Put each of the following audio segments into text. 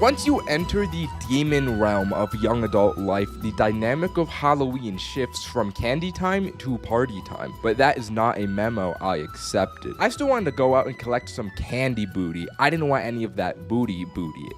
Once you enter the demon realm of young adult life, the dynamic of Halloween shifts from candy time to party time. But that is not a memo I accepted. I still wanted to go out and collect some candy booty. I didn't want any of that booty,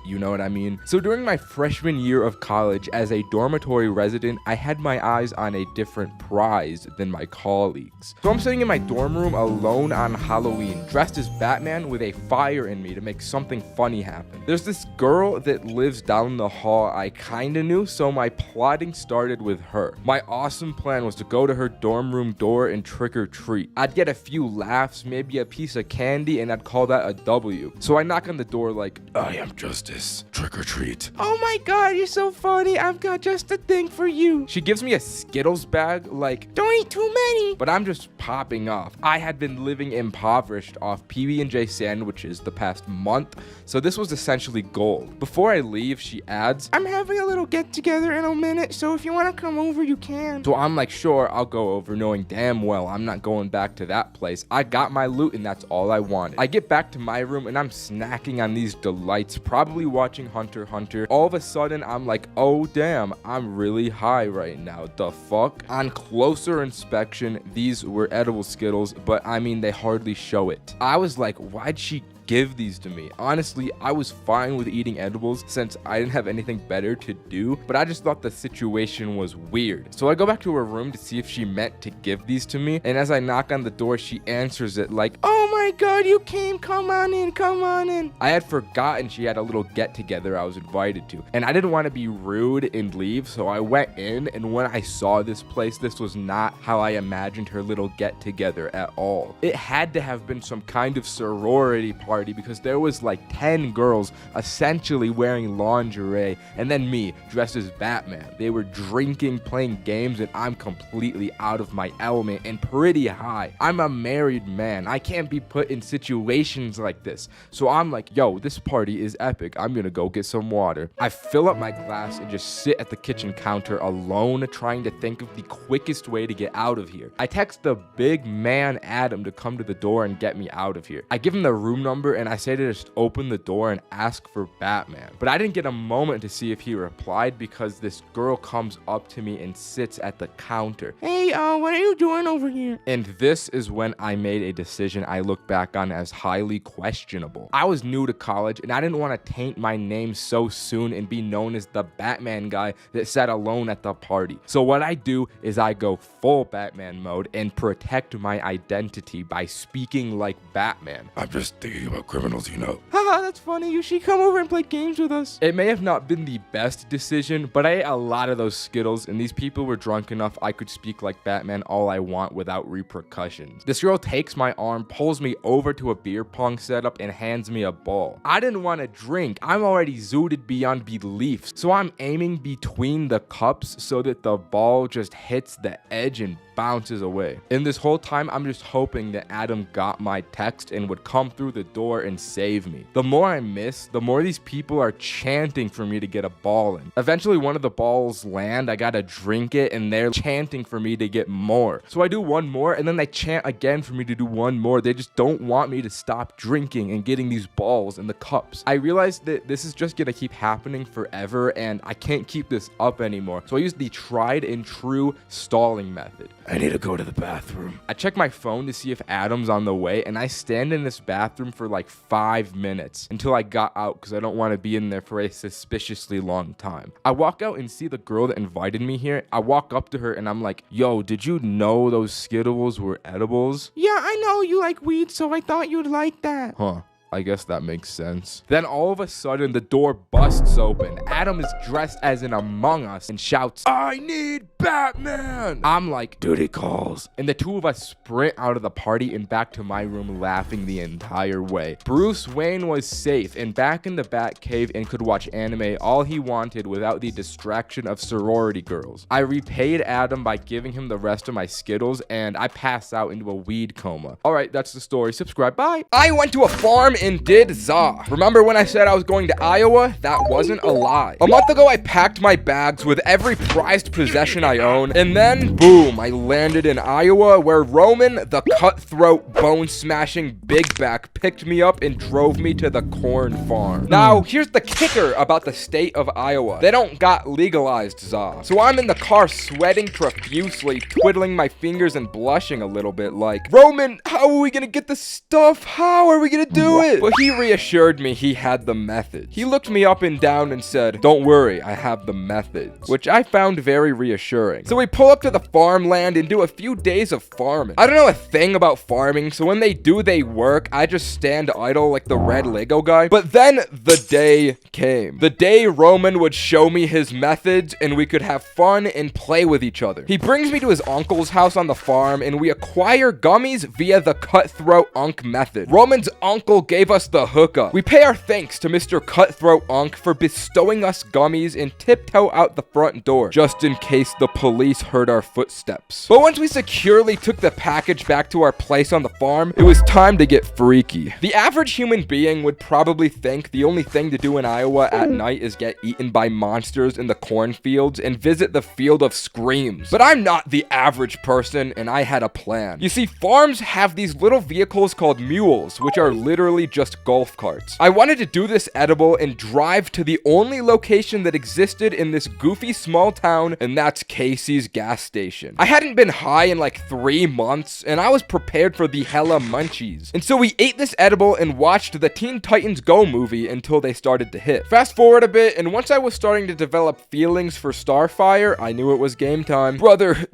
you know what I mean? So during my freshman year of college, as a dormitory resident, I had my eyes on a different prize than my colleagues. So I'm sitting in my dorm room alone on Halloween, dressed as Batman with a fire in me to make something funny happen. There's this girl that lives down the hall I kinda knew, so my plotting started with her. My awesome plan was to go to her dorm room door and trick or treat. I'd get a few laughs, maybe a piece of candy, and I'd call that a W. So I knock on the door like, I am Justice, trick or treat. Oh my god, you're so funny, I've got just a thing for you. She gives me a Skittles bag, like, don't eat too many. But I'm just popping off. I had been living impoverished off PB&J sandwiches the past month, so this was essentially gold. Before I leave, she adds, I'm having a little get together in a minute, so if you want to come over, you can. So I'm like, sure, I'll go over, knowing damn well I'm not going back to that place. I got my loot and that's all I wanted. I get back to my room and I'm snacking on these delights, probably watching Hunter x Hunter. All of a sudden, I'm like, oh damn, I'm really high right now. The fuck? On closer inspection, these were edible Skittles, but I mean, they hardly show it. I was like, why'd she give these to me? Honestly, I was fine with eating edibles since I didn't have anything better to do, but I just thought the situation was weird. So I go back to her room to see if she meant to give these to me, and as I knock on the door, she answers it like, oh my god, you came, come on in, come on in. I had forgotten she had a little get together I was invited to, and I didn't want to be rude and leave, so I went in, and when I saw this place, this was not how I imagined her little get together at all. It had to have been some kind of sorority party because there was like 10 girls essentially wearing lingerie, and then me dressed as Batman. They were drinking, playing games, and I'm completely out of my element and pretty high. I'm a married man. I can't be put in situations like this. So I'm like, yo, this party is epic. I'm gonna go get some water. I fill up my glass and just sit at the kitchen counter alone, trying to think of the quickest way to get out of here. I text the big man Adam to come to the door and get me out of here. I give him the room number and I say to just open the door and ask for Batman. But I didn't get a moment to see if he replied because this girl comes up to me and sits at the counter. Hey, what are you doing over here? And this is when I made a decision I look back on as highly questionable. I was new to college and I didn't want to taint my name so soon and be known as the Batman guy that sat alone at the party. So what I do is I go full Batman mode and protect my identity by speaking like Batman. I'm just thinking about criminals, you know. Haha, that's funny. You should come over and play games with us. It may have not been the best decision, but I ate a lot of those Skittles, and these people were drunk enough I could speak like Batman all I want without repercussions. This girl takes my arm, pulls me over to a beer pong setup, and hands me a ball. I didn't want to drink. I'm already zooted beyond belief, so I'm aiming between the cups so that the ball just hits the edge and bounces away. And this whole time, I'm just hoping that Adam got my text and would come through the door and save me. The more I miss, the more these people are chanting for me to get a ball in. Eventually, one of the balls land, I gotta drink it, and they're chanting for me to get more. So I do one more, and then they chant again for me to do one more. They just don't want me to stop drinking and getting these balls in the cups. I realized that this is just gonna keep happening forever, and I can't keep this up anymore. So I use the tried and true stalling method. I need to go to the bathroom. I check my phone to see if Adam's on the way, and I stand in this bathroom for like 5 minutes until I got out because I don't want to be in there for a suspiciously long time. I walk out and see the girl that invited me here. I walk up to her and I'm like, yo, did you know those Skittles were edibles? Yeah, I know you like weed, so I thought you'd like that. Huh. I guess that makes sense. Then all of a sudden, the door busts open. Adam is dressed as an Among Us and shouts, I need Batman! I'm like, duty calls. And the two of us sprint out of the party and back to my room laughing the entire way. Bruce Wayne was safe and back in the Batcave and could watch anime all he wanted without the distraction of sorority girls. I repaid Adam by giving him the rest of my Skittles and I passed out into a weed coma. Alright, that's the story. Subscribe. Bye. I went to a farm and did za. Remember when I said I was going to Iowa? That wasn't a lie. high. A month ago, I packed my bags with every prized possession I own, and then, boom, I landed in Iowa, where Roman, the cutthroat, bone-smashing big back, picked me up and drove me to the corn farm. Now, here's the kicker about the state of Iowa. They don't got legalized, za. So I'm in the car sweating profusely, twiddling my fingers and blushing a little bit like, Roman, how are we gonna get the stuff? How are we gonna do it? But he reassured me he had the methods. He looked me up and down and said, don't worry, I have the methods, which I found very reassuring. So we pull up to the farmland and do a few days of farming. I don't know a thing about farming, so when they do they work, I just stand idle like the red Lego guy. But then the day came. The day Roman would show me his methods and we could have fun and play with each other. He brings me to his uncle's house on the farm and we acquire gummies via the cutthroat Unk method. Roman's uncle gave us the hookup. We pay our thanks to Mr. Cutthroat Unk for bestowing us gummies and tiptoe out the front door, just in case the police heard our footsteps. But once we securely took the package back to our place on the farm, it was time to get freaky. The average human being would probably think the only thing to do in Iowa at night is get eaten by monsters in the cornfields and visit the Field of Screams. But I'm not the average person, and I had a plan. You see, farms have these little vehicles called mules, which are literally just golf carts. I wanted to do this edible and drive to the only location that existed in this goofy small town, and that's Casey's gas station. I hadn't been high in like 3 months, and I was prepared for the hella munchies. And so we ate this edible and watched the Teen Titans Go movie until they started to hit. Fast forward a bit, and once I was starting to develop feelings for Starfire, I knew it was game time. Brother,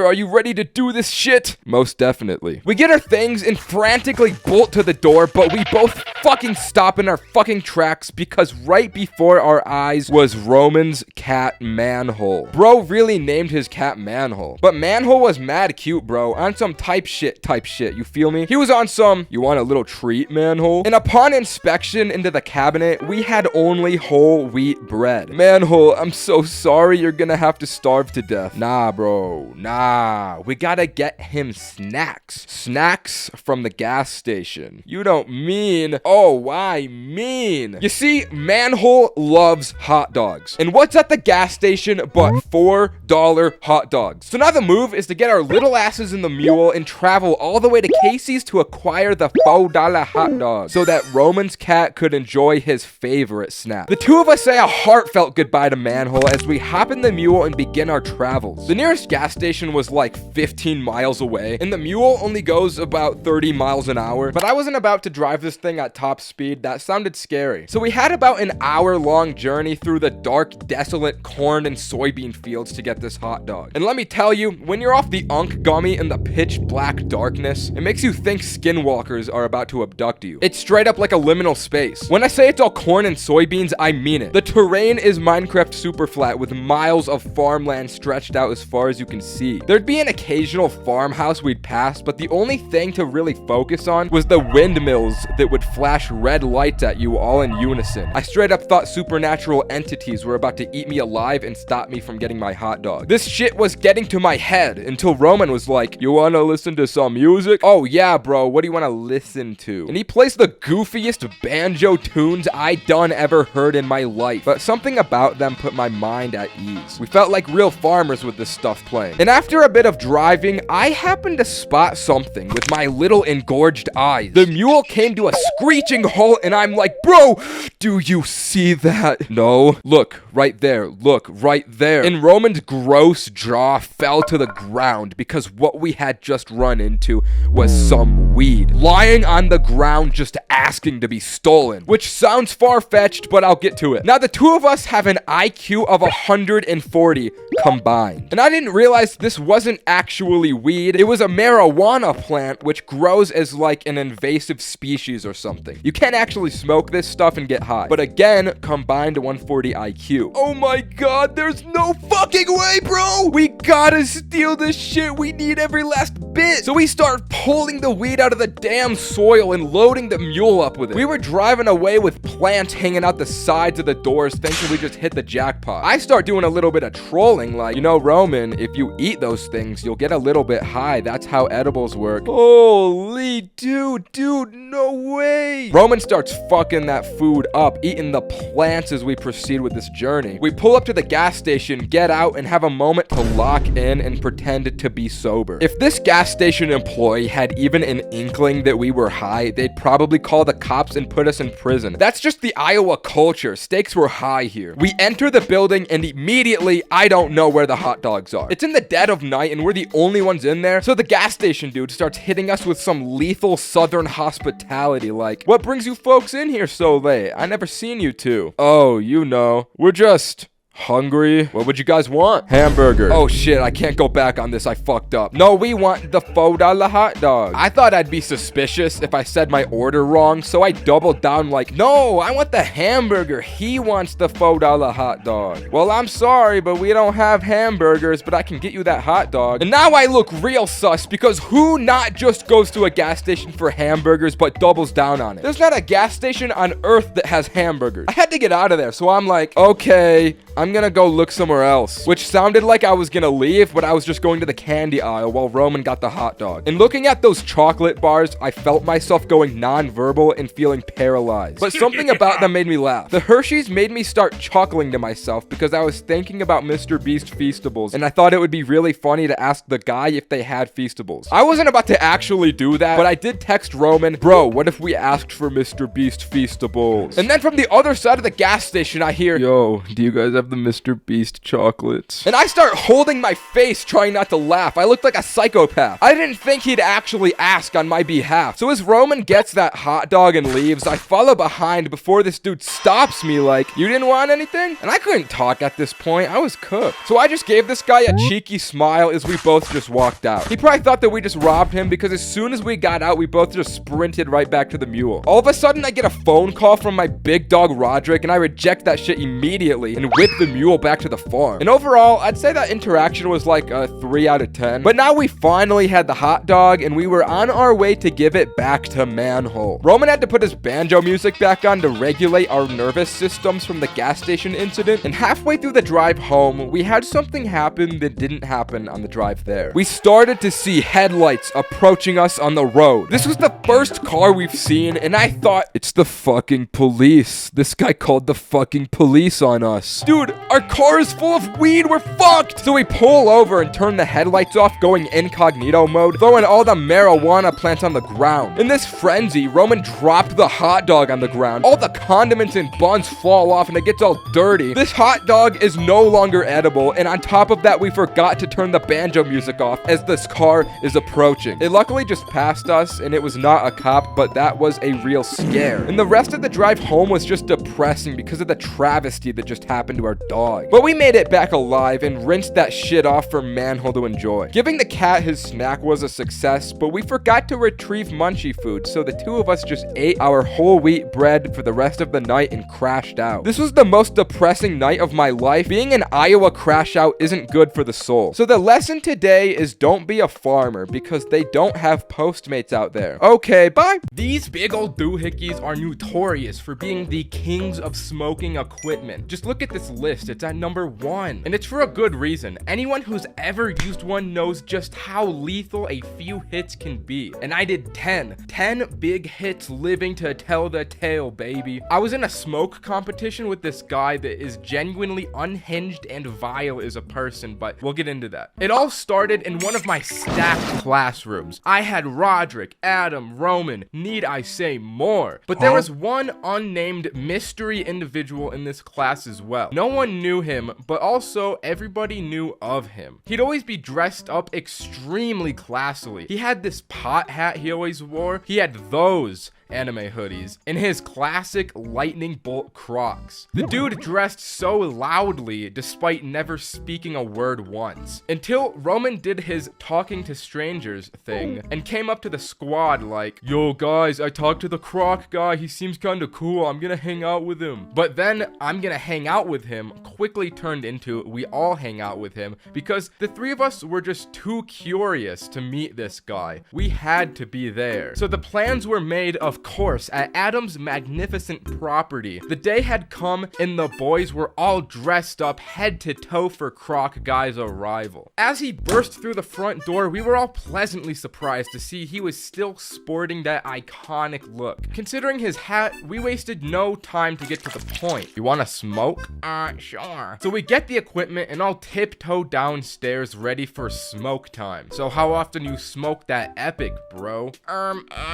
are you ready to do this shit? Most definitely. We get our things and frantically bolt to the door, but we both fucking stop in our fucking tracks because right before our eyes was Roman's cat Manhole. Bro really named his cat Manhole. But Manhole was mad cute, bro, on some type shit, you feel me? He was on some, you want a little treat, Manhole? And upon inspection into the cabinet, we had only whole wheat bread. Manhole, I'm so sorry you're gonna have to starve to death. Nah, bro, nah. We gotta get him snacks. Snacks from the gas station. You don't mean, oh, I mean. You see, Manhole loves hot dogs. And what's at the gas station but $4 hot dogs? So now the move is to get our little asses in the mule and travel all the way to Casey's to acquire the $4 hot dogs so that Roman's cat could enjoy his favorite snack. The two of us say a heartfelt goodbye to Manhole as we hop in the mule and begin our travels. The nearest gas station was like 15 miles away, and the mule only goes about 30 miles an hour, but I wasn't about to drive this thing at top speed. That sounded scary. So we had about an hour-long journey through the dark, desolate corn and soybean fields to get this hot dog. And let me tell you, when you're off the Unk gummy in the pitch black darkness, it makes you think skinwalkers are about to abduct you. It's straight up like a liminal space. When I say it's all corn and soybeans, I mean it. The terrain is Minecraft super flat with miles of farmland stretched out as far as you can see. There'd be an occasional farmhouse we'd pass, but the only thing to really focus on was the windmills that would flash red lights at you all in unison. I straight up thought supernatural entities were about to eat me alive and stop me from getting my hot dog. This shit was getting to my head until Roman was like, you wanna listen to some music? Oh yeah, bro, what do you wanna listen to? And he plays the goofiest banjo tunes I done ever heard in my life, but something about them put my mind at ease. We felt like real farmers with this stuff playing. And after a bit of driving, I happened to spot something with my little engorged eyes. The mule came to a screeching halt and I'm like, bro, do you see that? No. Look, right there. Look, right there. And Roman's gross jaw fell to the ground because what we had just run into was some weed lying on the ground just asking to be stolen, which sounds far-fetched, but I'll get to it. Now, the two of us have an IQ of 140 combined. And I didn't realize this wasn't actually weed. It was a marijuana plant which grows as like an invasive species or something. You can't actually smoke this stuff and get high. But again, combined to 140 IQ. Oh my god, there's no fucking way, bro! We gotta steal this shit. We need every last bit. So we start pulling the weed out of the damn soil and loading the mule up with it. We were driving away with plants hanging out the sides of the doors thinking we just hit the jackpot. I start doing a little bit of trolling like, you know, Roman, if you eat those things, you'll get a little bit high. That's how edibles work. Holy dude, no way. Roman starts fucking that food up, eating the plant glance as we proceed with this journey. We pull up to the gas station, get out, and have a moment to lock in and pretend to be sober. If this gas station employee had even an inkling that we were high, they'd probably call the cops and put us in prison. That's just the Iowa culture. Stakes were high here. We enter the building and immediately I don't know where the hot dogs are. It's in the dead of night and we're the only ones in there, so the gas station dude starts hitting us with some lethal southern hospitality like, "What brings you folks in here so late? I never seen you two." "Oh, you know, we're just hungry. What would you guys want?" "Hamburger." "Oh shit, I can't go back on this. I fucked up. No, we want the $4 hot dog." I thought I'd be suspicious if I said my order wrong, so I doubled down like, "No, I want the hamburger. He wants the $4 hot dog." "Well, I'm sorry, but we don't have hamburgers, but I can get you that hot dog." And now I look real sus because who not just goes to a gas station for hamburgers but doubles down on it? There's not a gas station on earth that has hamburgers. I had to get out of there, so I'm like, okay, I'm gonna go look somewhere else. Which sounded like I was gonna leave, but I was just going to the candy aisle while Roman got the hot dog. And looking at those chocolate bars, I felt myself going non-verbal and feeling paralyzed. But something about them made me laugh. The Hershey's made me start chuckling to myself because I was thinking about Mr. Beast Feastables, and I thought it would be really funny to ask the guy if they had Feastables. I wasn't about to actually do that, but I did text Roman, "Bro, what if we asked for Mr. Beast Feastables?" And then from the other side of the gas station, I hear, "Yo, do you guys have the Mr. Beast chocolates?" And I start holding my face, trying not to laugh. I looked like a psychopath. I didn't think he'd actually ask on my behalf. So as Roman gets that hot dog and leaves, I follow behind before this dude stops me like, "You didn't want anything?" And I couldn't talk at this point. I was cooked. So I just gave this guy a cheeky smile as we both just walked out. He probably thought that we just robbed him because as soon as we got out, we both just sprinted right back to the mule. All of a sudden, I get a phone call from my big dog Roderick, and I reject that shit immediately and whip the mule back to the farm. And overall, I'd say that interaction was like a 3 out of 10. But now we finally had the hot dog, and we were on our way to give it back to Manhole. Roman had to put his banjo music back on to regulate our nervous systems from the gas station incident, and halfway through the drive home, we had something happen that didn't happen on the drive there. We started to see headlights approaching us on the road. This was the first car we've seen, and I thought, it's the fucking police. This guy called the fucking police on us. Dude, our car is full of weed. We're fucked. So we pull over and turn the headlights off, going incognito mode, throwing all the marijuana plants on the ground. In this frenzy, Roman dropped the hot dog on the ground. All the condiments and buns fall off and it gets all dirty. This hot dog is no longer edible, and on top of that, we forgot to turn the banjo music off as this car is approaching. It luckily just passed us, and it was not a cop, but that was a real scare. And the rest of the drive home was just depressing because of the travesty that just happened to our dog. But we made it back alive and rinsed that shit off for Manhole to enjoy. Giving the cat his snack was a success, but we forgot to retrieve munchie food, so the two of us just ate our whole wheat bread for the rest of the night and crashed out. This was the most depressing night of my life. Being an Iowa crash out isn't good for the soul. So the lesson today is don't be a farmer because they don't have Postmates out there. Okay, bye. These big old doohickeys are notorious for being the kings of smoking equipment. Just look at this list. It's at number 1. And it's for a good reason. Anyone who's ever used one knows just how lethal a few hits can be. And I did 10 big hits living to tell the tale, baby. I was in a smoke competition with this guy that is genuinely unhinged and vile as a person, but we'll get into that. It all started in one of my stacked classrooms. I had Roderick, Adam, Roman, need I say more? But there was one unnamed mystery individual in this class as well. No one knew him, but also everybody knew of him. He'd always be dressed up extremely classily. He had this pot hat he always wore. He had those anime hoodies and his classic lightning bolt Crocs. The dude dressed so loudly despite never speaking a word once, until Roman did his talking to strangers thing and came up to the squad like, "Yo guys, I talked to the Croc guy, he seems kinda cool, I'm gonna hang out with him." But then "I'm gonna hang out with him" quickly turned into "we all hang out with him," because the three of us were just too curious to meet this guy. We had to be there. So the plans were made of Of course, at Adam's magnificent property, the day had come and the boys were all dressed up head to toe for Croc Guy's arrival. As he burst through the front door, we were all pleasantly surprised to see he was still sporting that iconic look. Considering his hat, we wasted no time to get to the point. You wanna smoke? Sure. So we get the equipment and all tiptoe downstairs ready for smoke time. So how often you smoke that epic, bro?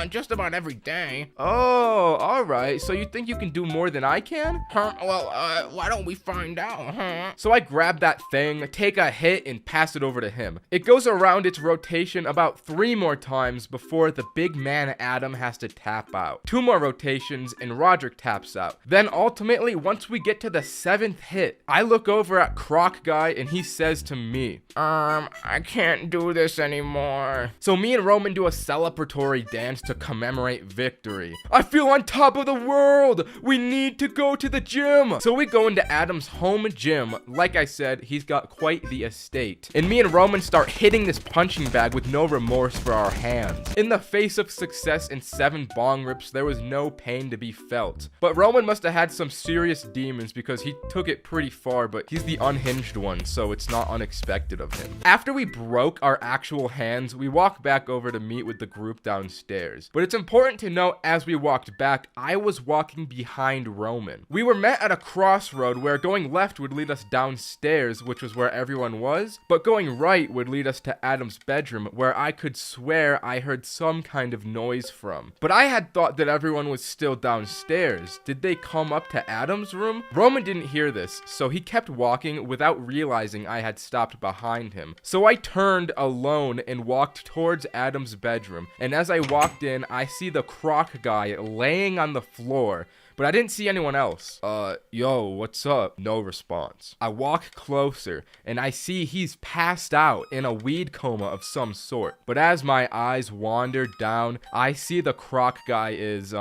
Just about every day. Oh, alright. So you think you can do more than I can? Well, why don't we find out, huh? So I grab that thing, take a hit, and pass it over to him. It goes around its rotation about 3 more times before the big man Adam has to tap out. 2 more rotations, and Roderick taps out. Then ultimately, once we get to the 7th hit, I look over at Croc Guy, and he says to me, I can't do this anymore. So me and Roman do a celebratory dance to commemorate victory. I feel on top of the world! We need to go to the gym! So we go into Adam's home gym. Like I said, he's got quite the estate. And me and Roman start hitting this punching bag with no remorse for our hands. In the face of success and 7 bong rips, there was no pain to be felt. But Roman must have had some serious demons because he took it pretty far, but he's the unhinged one, so it's not unexpected of him. After we broke our actual hands, we walk back over to meet with the group downstairs. But it's important to note, as we walked back, I was walking behind Roman. We were met at a crossroad where going left would lead us downstairs, which was where everyone was, but going right would lead us to Adam's bedroom, where I could swear I heard some kind of noise from. But I had thought that everyone was still downstairs. Did they come up to Adam's room? Roman didn't hear this, so he kept walking without realizing I had stopped behind him. So I turned alone and walked towards Adam's bedroom, and as I walked in, I see the Croc Guy laying on the floor, but I didn't see anyone else. Yo, what's up? No response. I walk closer, and I see he's passed out in a weed coma of some sort. But as my eyes wander down, I see the Croc Guy is,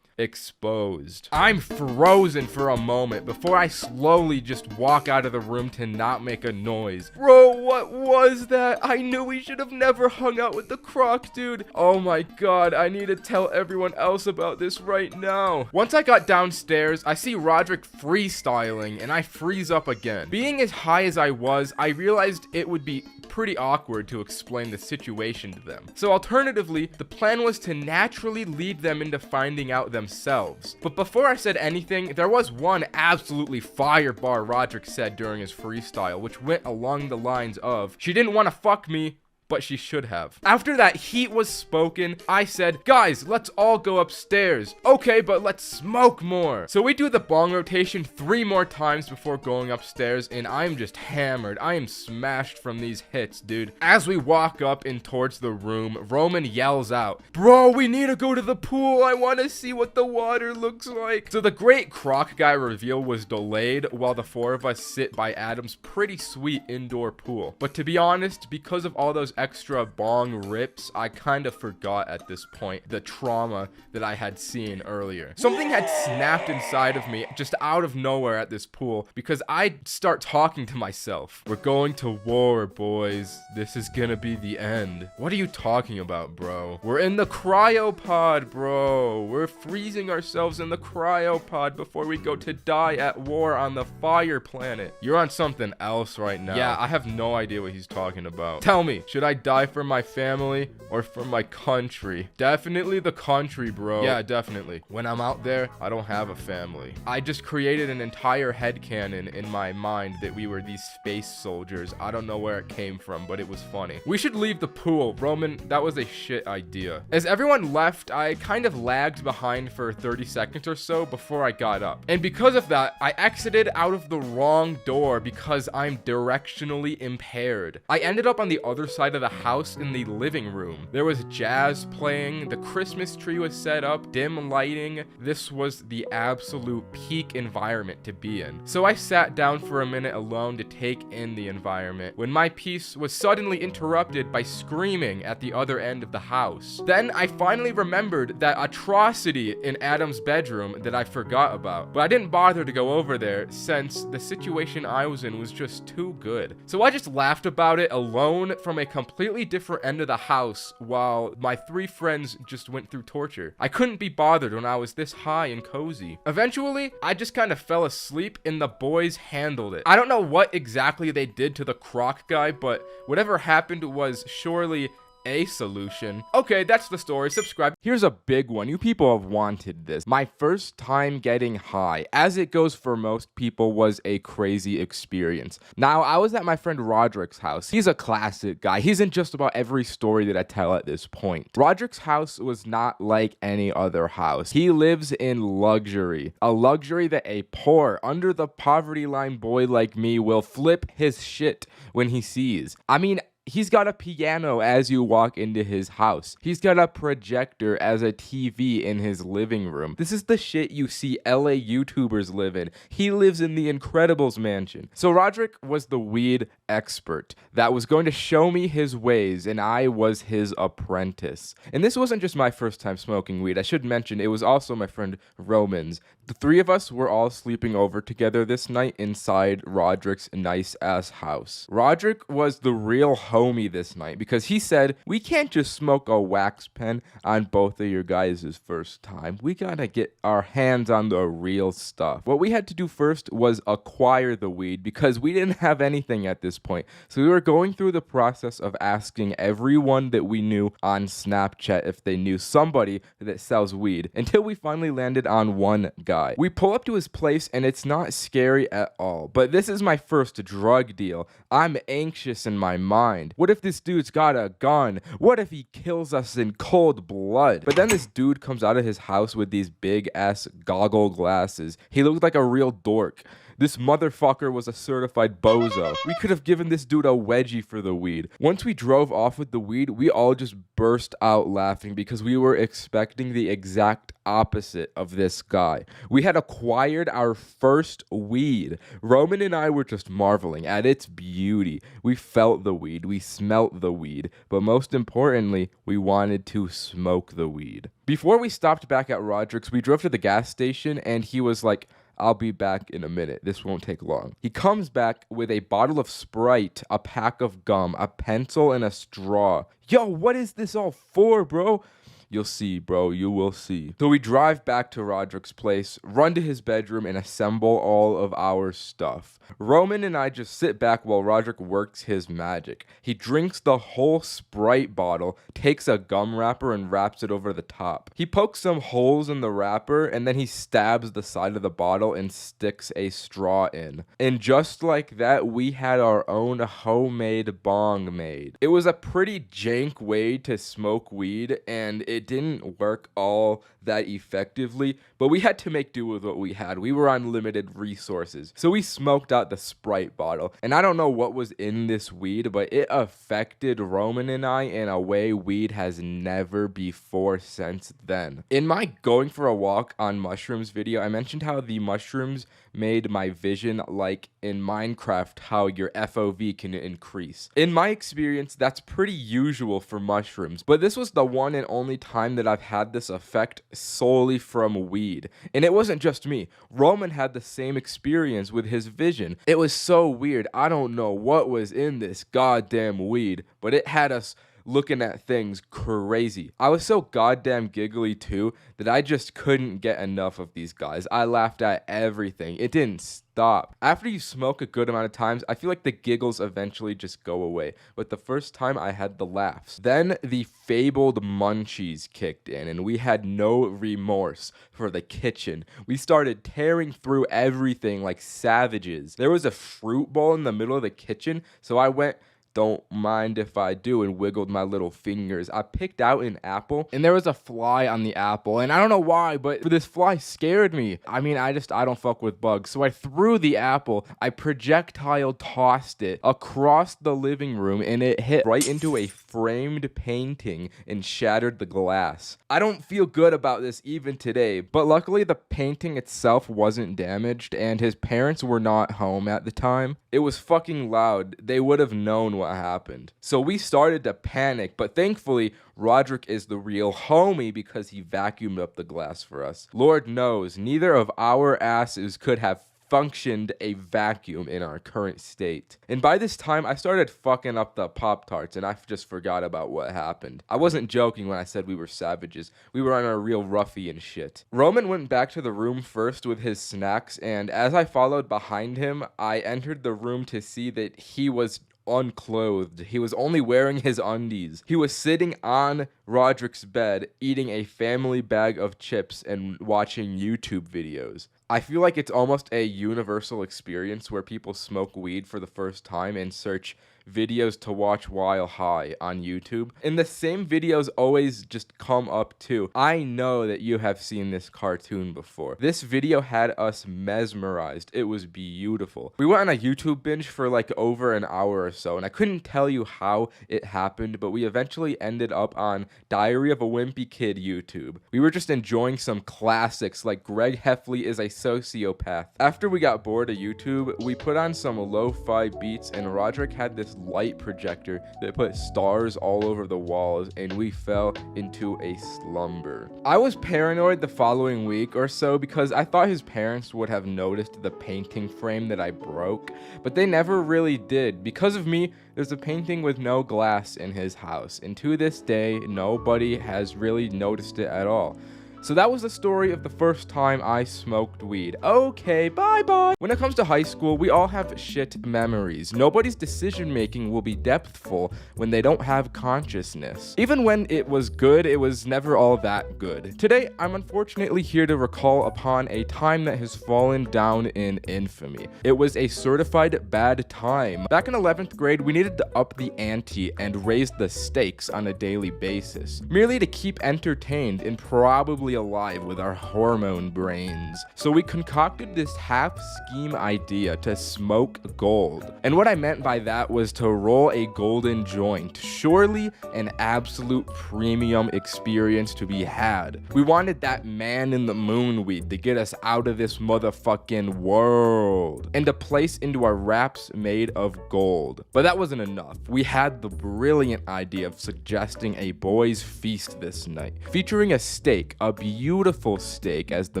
exposed. I'm frozen for a moment before I slowly just walk out of the room to not make a noise. Bro, what was that? I knew we should have never hung out with the Croc dude. Oh my god, I need to tell everyone else about this right now. Once I got downstairs, I see Roderick freestyling and I freeze up again. Being as high as I was, I realized it would be pretty awkward to explain the situation to them. So alternatively, the plan was to naturally lead them into finding out themselves. But before I said anything, there was one absolutely fire bar Roderick said during his freestyle, which went along the lines of, "She didn't want to fuck me, but she should have." After that heat was spoken, I said, "Guys, let's all go upstairs." "Okay, but let's smoke more." So we do the bong rotation 3 more times before going upstairs, and I'm just hammered. I am smashed from these hits, dude. As we walk up and towards the room, Roman yells out, "Bro, we need to go to the pool. I want to see what the water looks like." So the great Croc Guy reveal was delayed while the 4 of us sit by Adam's pretty sweet indoor pool. But to be honest, because of all those extra bong rips, I kind of forgot at this point the trauma that I had seen earlier. Something had snapped inside of me just out of nowhere at this pool because I'd start talking to myself. "We're going to war, boys. This is gonna be the end." "What are you talking about, bro?" "We're in the cryopod, bro. We're freezing ourselves in the cryopod before we go to die at war on the fire planet." "You're on something else right now." "Yeah, I have no idea what he's talking about." "Tell me, should I die for my family or for my country?" "Definitely the country, bro." "Yeah, definitely. When I'm out there, I don't have a family." I just created an entire headcanon in my mind that we were these space soldiers. I don't know where it came from, but it was funny. "We should leave the pool. Roman, that was a shit idea." As everyone left, I kind of lagged behind for 30 seconds or so before I got up. And because of that, I exited out of the wrong door because I'm directionally impaired. I ended up on the other side of the house in the living room. There was jazz playing, the Christmas tree was set up, dim lighting. This was the absolute peak environment to be in. So I sat down for a minute alone to take in the environment when my peace was suddenly interrupted by screaming at the other end of the house. Then I finally remembered that atrocity in Adam's bedroom that I forgot about, but I didn't bother to go over there since the situation I was in was just too good. So I just laughed about it alone from a completely different end of the house while my 3 friends just went through torture. I couldn't be bothered when I was this high and cozy. Eventually, I just kind of fell asleep and the boys handled it. I don't know what exactly they did to the croc guy, but whatever happened was surely a solution. Okay, that's the story. Subscribe. Here's a big one. You people have wanted this. My first time getting high, as it goes for most people, was a crazy experience. Now, I was at my friend Roderick's house. He's a classic guy. He's in just about every story that I tell at this point. Roderick's house was not like any other house. He lives in luxury. A luxury that a poor, under the poverty line boy like me will flip his shit when he sees. I mean, he's got a piano as you walk into his house. He's got a projector as a TV in his living room. This is the shit you see LA YouTubers live in. He lives in the Incredibles mansion. So Roderick was the weed expert that was going to show me his ways, and I was his apprentice. And this wasn't just my first time smoking weed. I should mention it was also my friend Roman's. The 3 of us were all sleeping over together this night inside Roderick's nice-ass house. Roderick was the real homie this night because he said, we can't just smoke a wax pen on both of your guys' first time. We gotta get our hands on the real stuff. What we had to do first was acquire the weed because we didn't have anything at this point. So we were going through the process of asking everyone that we knew on Snapchat if they knew somebody that sells weed until we finally landed on one guy. We pull up to his place and it's not scary at all. But this is my first drug deal. I'm anxious in my mind. What if this dude's got a gun? What if he kills us in cold blood? But then this dude comes out of his house with these big ass goggle glasses. He looked like a real dork. This motherfucker was a certified bozo. We could have given this dude a wedgie for the weed. Once we drove off with the weed, we all just burst out laughing because we were expecting the exact opposite of this guy. We had acquired our first weed. Roman and I were just marveling at its beauty. We felt the weed, we smelt the weed, but most importantly, we wanted to smoke the weed. Before we stopped back at Roderick's, we drove to the gas station and he was like, I'll be back in a minute. This won't take long. He comes back with a bottle of Sprite, a pack of gum, a pencil, and a straw. Yo, what is this all for, bro? You'll see, bro. You will see. So we drive back to Roderick's place, run to his bedroom, and assemble all of our stuff. Roman and I just sit back while Roderick works his magic. He drinks the whole Sprite bottle, takes a gum wrapper, and wraps it over the top. He pokes some holes in the wrapper, and then he stabs the side of the bottle and sticks a straw in. And just like that, we had our own homemade bong made. It was a pretty jank way to smoke weed, and it didn't work all that effectively, but we had to make do with what we had. We were on limited resources. So we smoked out the Sprite bottle, and I don't know what was in this weed, but it affected Roman and I in a way weed has never before since then. In my going for a walk on mushrooms video, I mentioned how the mushrooms made my vision like in Minecraft, how your FOV can increase. In my experience, that's pretty usual for mushrooms, but this was the one and only time that I've had this effect solely from weed. And it wasn't just me. Roman had the same experience with his vision. It was so weird. I don't know what was in this goddamn weed, but it had us looking at things crazy. I was so goddamn giggly too that I just couldn't get enough of these guys. I laughed at everything. It didn't stop. After you smoke a good amount of times, I feel like the giggles eventually just go away. But the first time I had the laughs. Then the fabled munchies kicked in and we had no remorse for the kitchen. We started tearing through everything like savages. There was a fruit bowl in the middle of the kitchen, so I went, don't mind if I do, and wiggled my little fingers. I picked out an apple, and there was a fly on the apple, and I don't know why, but this fly scared me. I mean, I don't fuck with bugs, so I threw the apple, I projectile tossed it across the living room, and it hit right into a framed painting and shattered the glass. I don't feel good about this even today, but luckily the painting itself wasn't damaged, and his parents were not home at the time. It was fucking loud. They would have known what happened. So we started to panic, but thankfully, Roderick is the real homie because he vacuumed up the glass for us. Lord knows, neither of our asses could have functioned a vacuum in our current state. And by this time, I started fucking up the Pop-Tarts, and I just forgot about what happened. I wasn't joking when I said we were savages. We were on a real ruffian shit. Roman went back to the room first with his snacks, and as I followed behind him, I entered the room to see that he was unclothed. He was only wearing his undies. He was sitting on Roderick's bed, eating a family bag of chips and watching YouTube videos. I feel like it's almost a universal experience where people smoke weed for the first time and search videos to watch while high on YouTube. And the same videos always just come up too. I know that you have seen this cartoon before. This video had us mesmerized. It was beautiful. We went on a YouTube binge for like over an hour or so, and I couldn't tell you how it happened, but we eventually ended up on Diary of a Wimpy Kid YouTube. We were just enjoying some classics like Greg Heffley is a Sociopath. After we got bored of YouTube, we put on some lo-fi beats, and Roderick had this light projector that put stars all over the walls, and we fell into a slumber. I was paranoid the following week or so because I thought his parents would have noticed the painting frame that I broke, but they never really did. Because of me, there's a painting with no glass in his house, and to this day, nobody has really noticed it at all. So that was the story of the first time I smoked weed. Okay, bye-bye. When it comes to high school, we all have shit memories. Nobody's decision making will be depthful when they don't have consciousness. Even when it was good, it was never all that good. Today, I'm unfortunately here to recall upon a time that has fallen down in infamy. It was a certified bad time. Back in 11th grade, we needed to up the ante and raise the stakes on a daily basis, merely to keep entertained and probably alive with our hormone brains. So we concocted this half scheme idea to smoke gold. And what I meant by that was to roll a golden joint. Surely an absolute premium experience to be had. We wanted that man in the moon weed to get us out of this motherfucking world and to place into our wraps made of gold. But that wasn't enough. We had the brilliant idea of suggesting a boys' feast this night, featuring a steak, a beautiful steak as the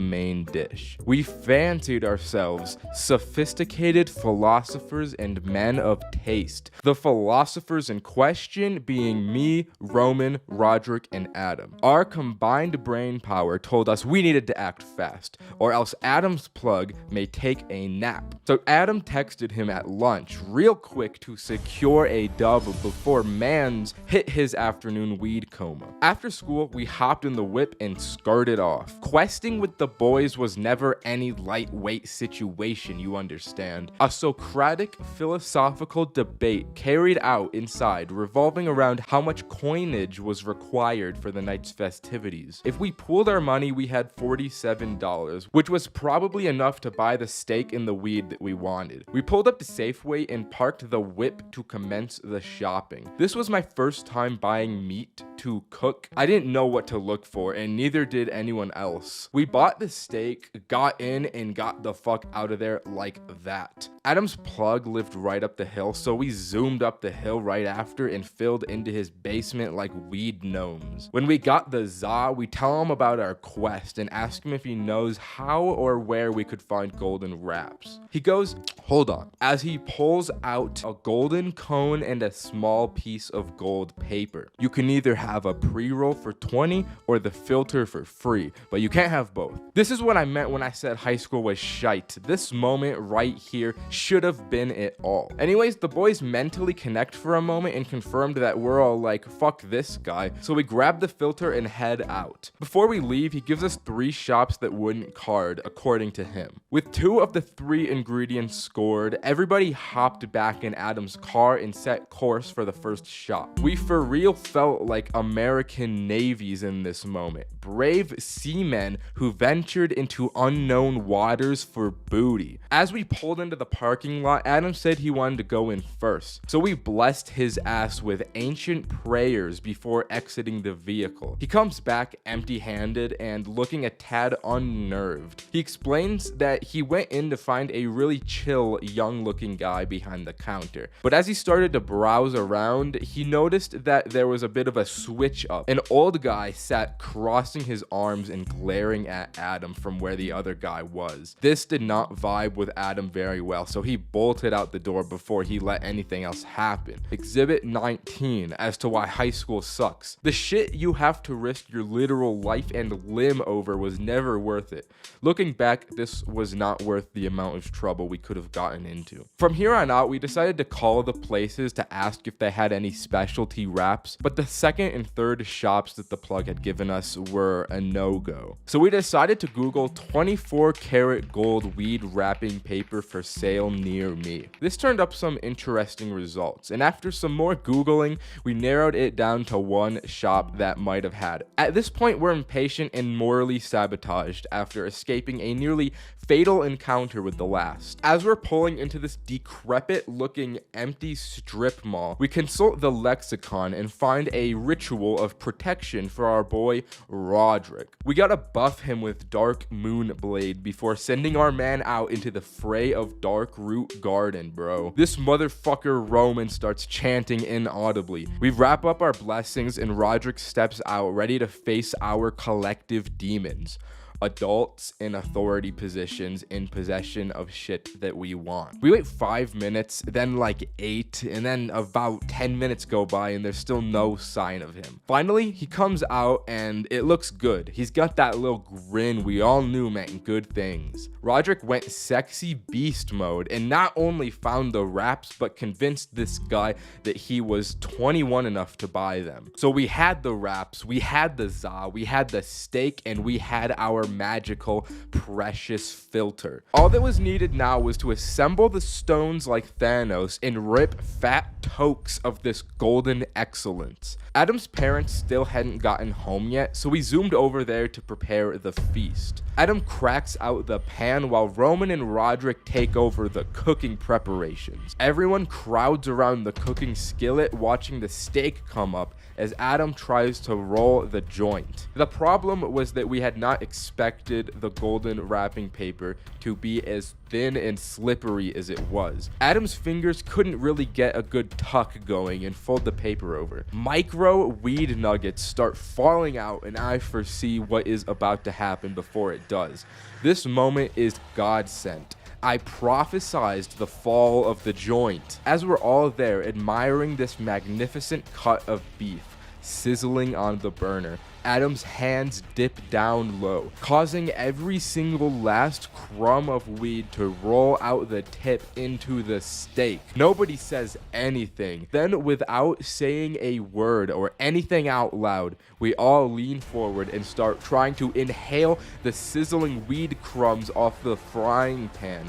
main dish. We fancied ourselves sophisticated philosophers and men of taste. The philosophers in question being me, Roman, Roderick, and Adam. Our combined brain power told us we needed to act fast, or else Adam's plug may take a nap. So Adam texted him at lunch real quick to secure a dub before Mans hit his afternoon weed coma. After school, we hopped in the whip and skirted off. Questing with the boys was never any lightweight situation, you understand. A Socratic philosophical debate carried out inside revolving around how much coinage was required for the night's festivities. If we pooled our money, we had $47, which was probably enough to buy the steak and the weed that we wanted. We pulled up to Safeway and parked the whip to commence the shopping. This was my first time buying meat to cook. I didn't know what to look for, and neither did anyone else. We bought the steak, got in, and got the fuck out of there like that. Adam's plug lived right up the hill, so we zoomed up the hill right after and filled into his basement like weed gnomes. When we got the za, we tell him about our quest and ask him if he knows how or where we could find golden wraps. He goes, "Hold on," as he pulls out a golden cone and a small piece of gold paper. You can either have a pre-roll for 20 or the filter for free, but you can't have both. This is what I meant when I said high school was shite. This moment right here should have been it all. Anyways, the boys mentally connect for a moment and confirmed that we're all like, fuck this guy. So we grab the filter and head out. Before we leave, he gives us 3 shops that wouldn't card, according to him. With 2 of the 3 ingredients scored, everybody hopped back in Adam's car and set course for the first shop. We for real felt like American navies in this moment. Brave seamen who ventured into unknown waters for booty. As we pulled into the parking lot, Adam said he wanted to go in first. So we blessed his ass with ancient prayers before exiting the vehicle. He comes back empty-handed and looking a tad unnerved. He explains that he went in to find a really chill tall, young-looking guy behind the counter. But as he started to browse around, he noticed that there was a bit of a switch up. An old guy sat crossing his arms and glaring at Adam from where the other guy was. This did not vibe with Adam very well, so he bolted out the door before he let anything else happen. Exhibit 19 as to why high school sucks. The shit you have to risk your literal life and limb over was never worth it. Looking back, this was not worth the amount of trouble we could have gotten into. From here on out, we decided to call the places to ask if they had any specialty wraps, but the second and third shops that the plug had given us were a no-go. So we decided to Google 24 karat gold weed wrapping paper for sale near me. This turned up some interesting results, and after some more Googling, we narrowed it down to one shop that might have had it. At this point, we're impatient and morally sabotaged after escaping a nearly fatal encounter with the last. As we're pulling into this decrepit looking empty strip mall, we consult the lexicon and find a ritual of protection for our boy Roderick. We gotta buff him with Dark Moon Blade before sending our man out into the fray of Dark Root Garden, bro. This motherfucker Roman starts chanting inaudibly. We wrap up our blessings and Roderick steps out ready to face our collective demons. Adults in authority positions in possession of shit that we want. We wait 5 minutes, then like 8, and then about 10 minutes go by and there's still no sign of him. Finally, he comes out and it looks good. He's got that little grin we all knew meant good things. Roderick went sexy beast mode and not only found the wraps, but convinced this guy that he was 21 enough to buy them. So we had the wraps, we had the za, we had the steak, and we had our magical, precious filter. All that was needed now was to assemble the stones like Thanos and rip fat tokes of this golden excellence. Adam's parents still hadn't gotten home yet, so we zoomed over there to prepare the feast. Adam cracks out the pan while Roman and Roderick take over the cooking preparations. Everyone crowds around the cooking skillet watching the steak come up as Adam tries to roll the joint. The problem was that we had not expected the golden wrapping paper to be as thin and slippery as it was. Adam's fingers couldn't really get a good tuck going and fold the paper over. Micro weed nuggets start falling out and I foresee what is about to happen before it does. This moment is God sent. I prophesized the fall of the joint. As we're all there admiring this magnificent cut of beef sizzling on the burner, Adam's hands dip down low, causing every single last crumb of weed to roll out the tip into the steak. Nobody says anything. Then, without saying a word or anything out loud, we all lean forward and start trying to inhale the sizzling weed crumbs off the frying pan.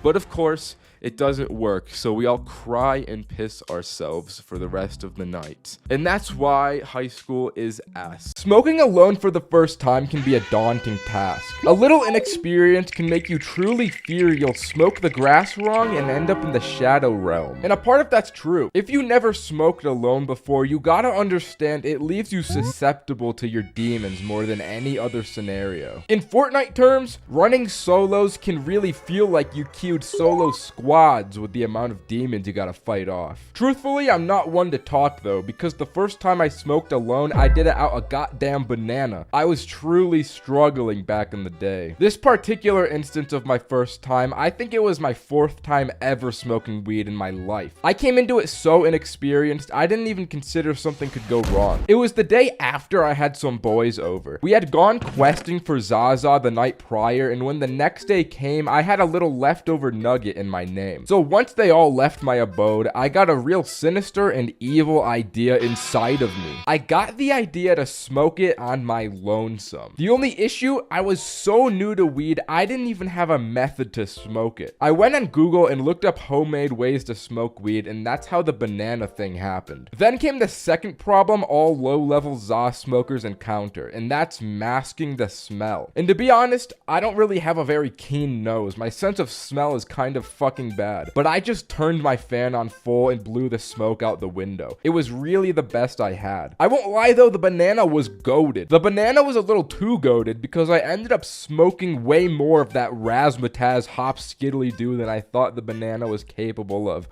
But of course, it doesn't work, so we all cry and piss ourselves for the rest of the night. And that's why high school is ass. Smoking alone for the first time can be a daunting task. A little inexperience can make you truly fear you'll smoke the grass wrong and end up in the shadow realm. And a part of that's true. If you never smoked alone before, you gotta understand it leaves you susceptible to your demons more than any other scenario. In Fortnite terms, running solos can really feel like you queued solo squads with the amount of demons you gotta fight off. Truthfully, I'm not one to talk though, because the first time I smoked alone, I did it out a goddamn banana. I was truly struggling back in the day. This particular instance of my first time, I think it was my 4th time ever smoking weed in my life. I came into it so inexperienced, I didn't even consider something could go wrong. It was the day after I had some boys over. We had gone questing for Zaza the night prior, and when the next day came, I had a little leftover nugget in my name. So once they all left my abode, I got a real sinister and evil idea inside of me. I got the idea to smoke it on my lonesome. The only issue, I was so new to weed, I didn't even have a method to smoke it. I went on Google and looked up homemade ways to smoke weed, and that's how the banana thing happened. Then came the second problem all low-level Za smokers encounter, and that's masking the smell. And to be honest, I don't really have a very keen nose. My sense of smell is kind of fucking fucking bad. But I just turned my fan on full and blew the smoke out the window. It was really the best I had. I won't lie though, the banana was goated. The banana was a little too goated because I ended up smoking way more of that razzmatazz hop skiddly do than I thought the banana was capable of.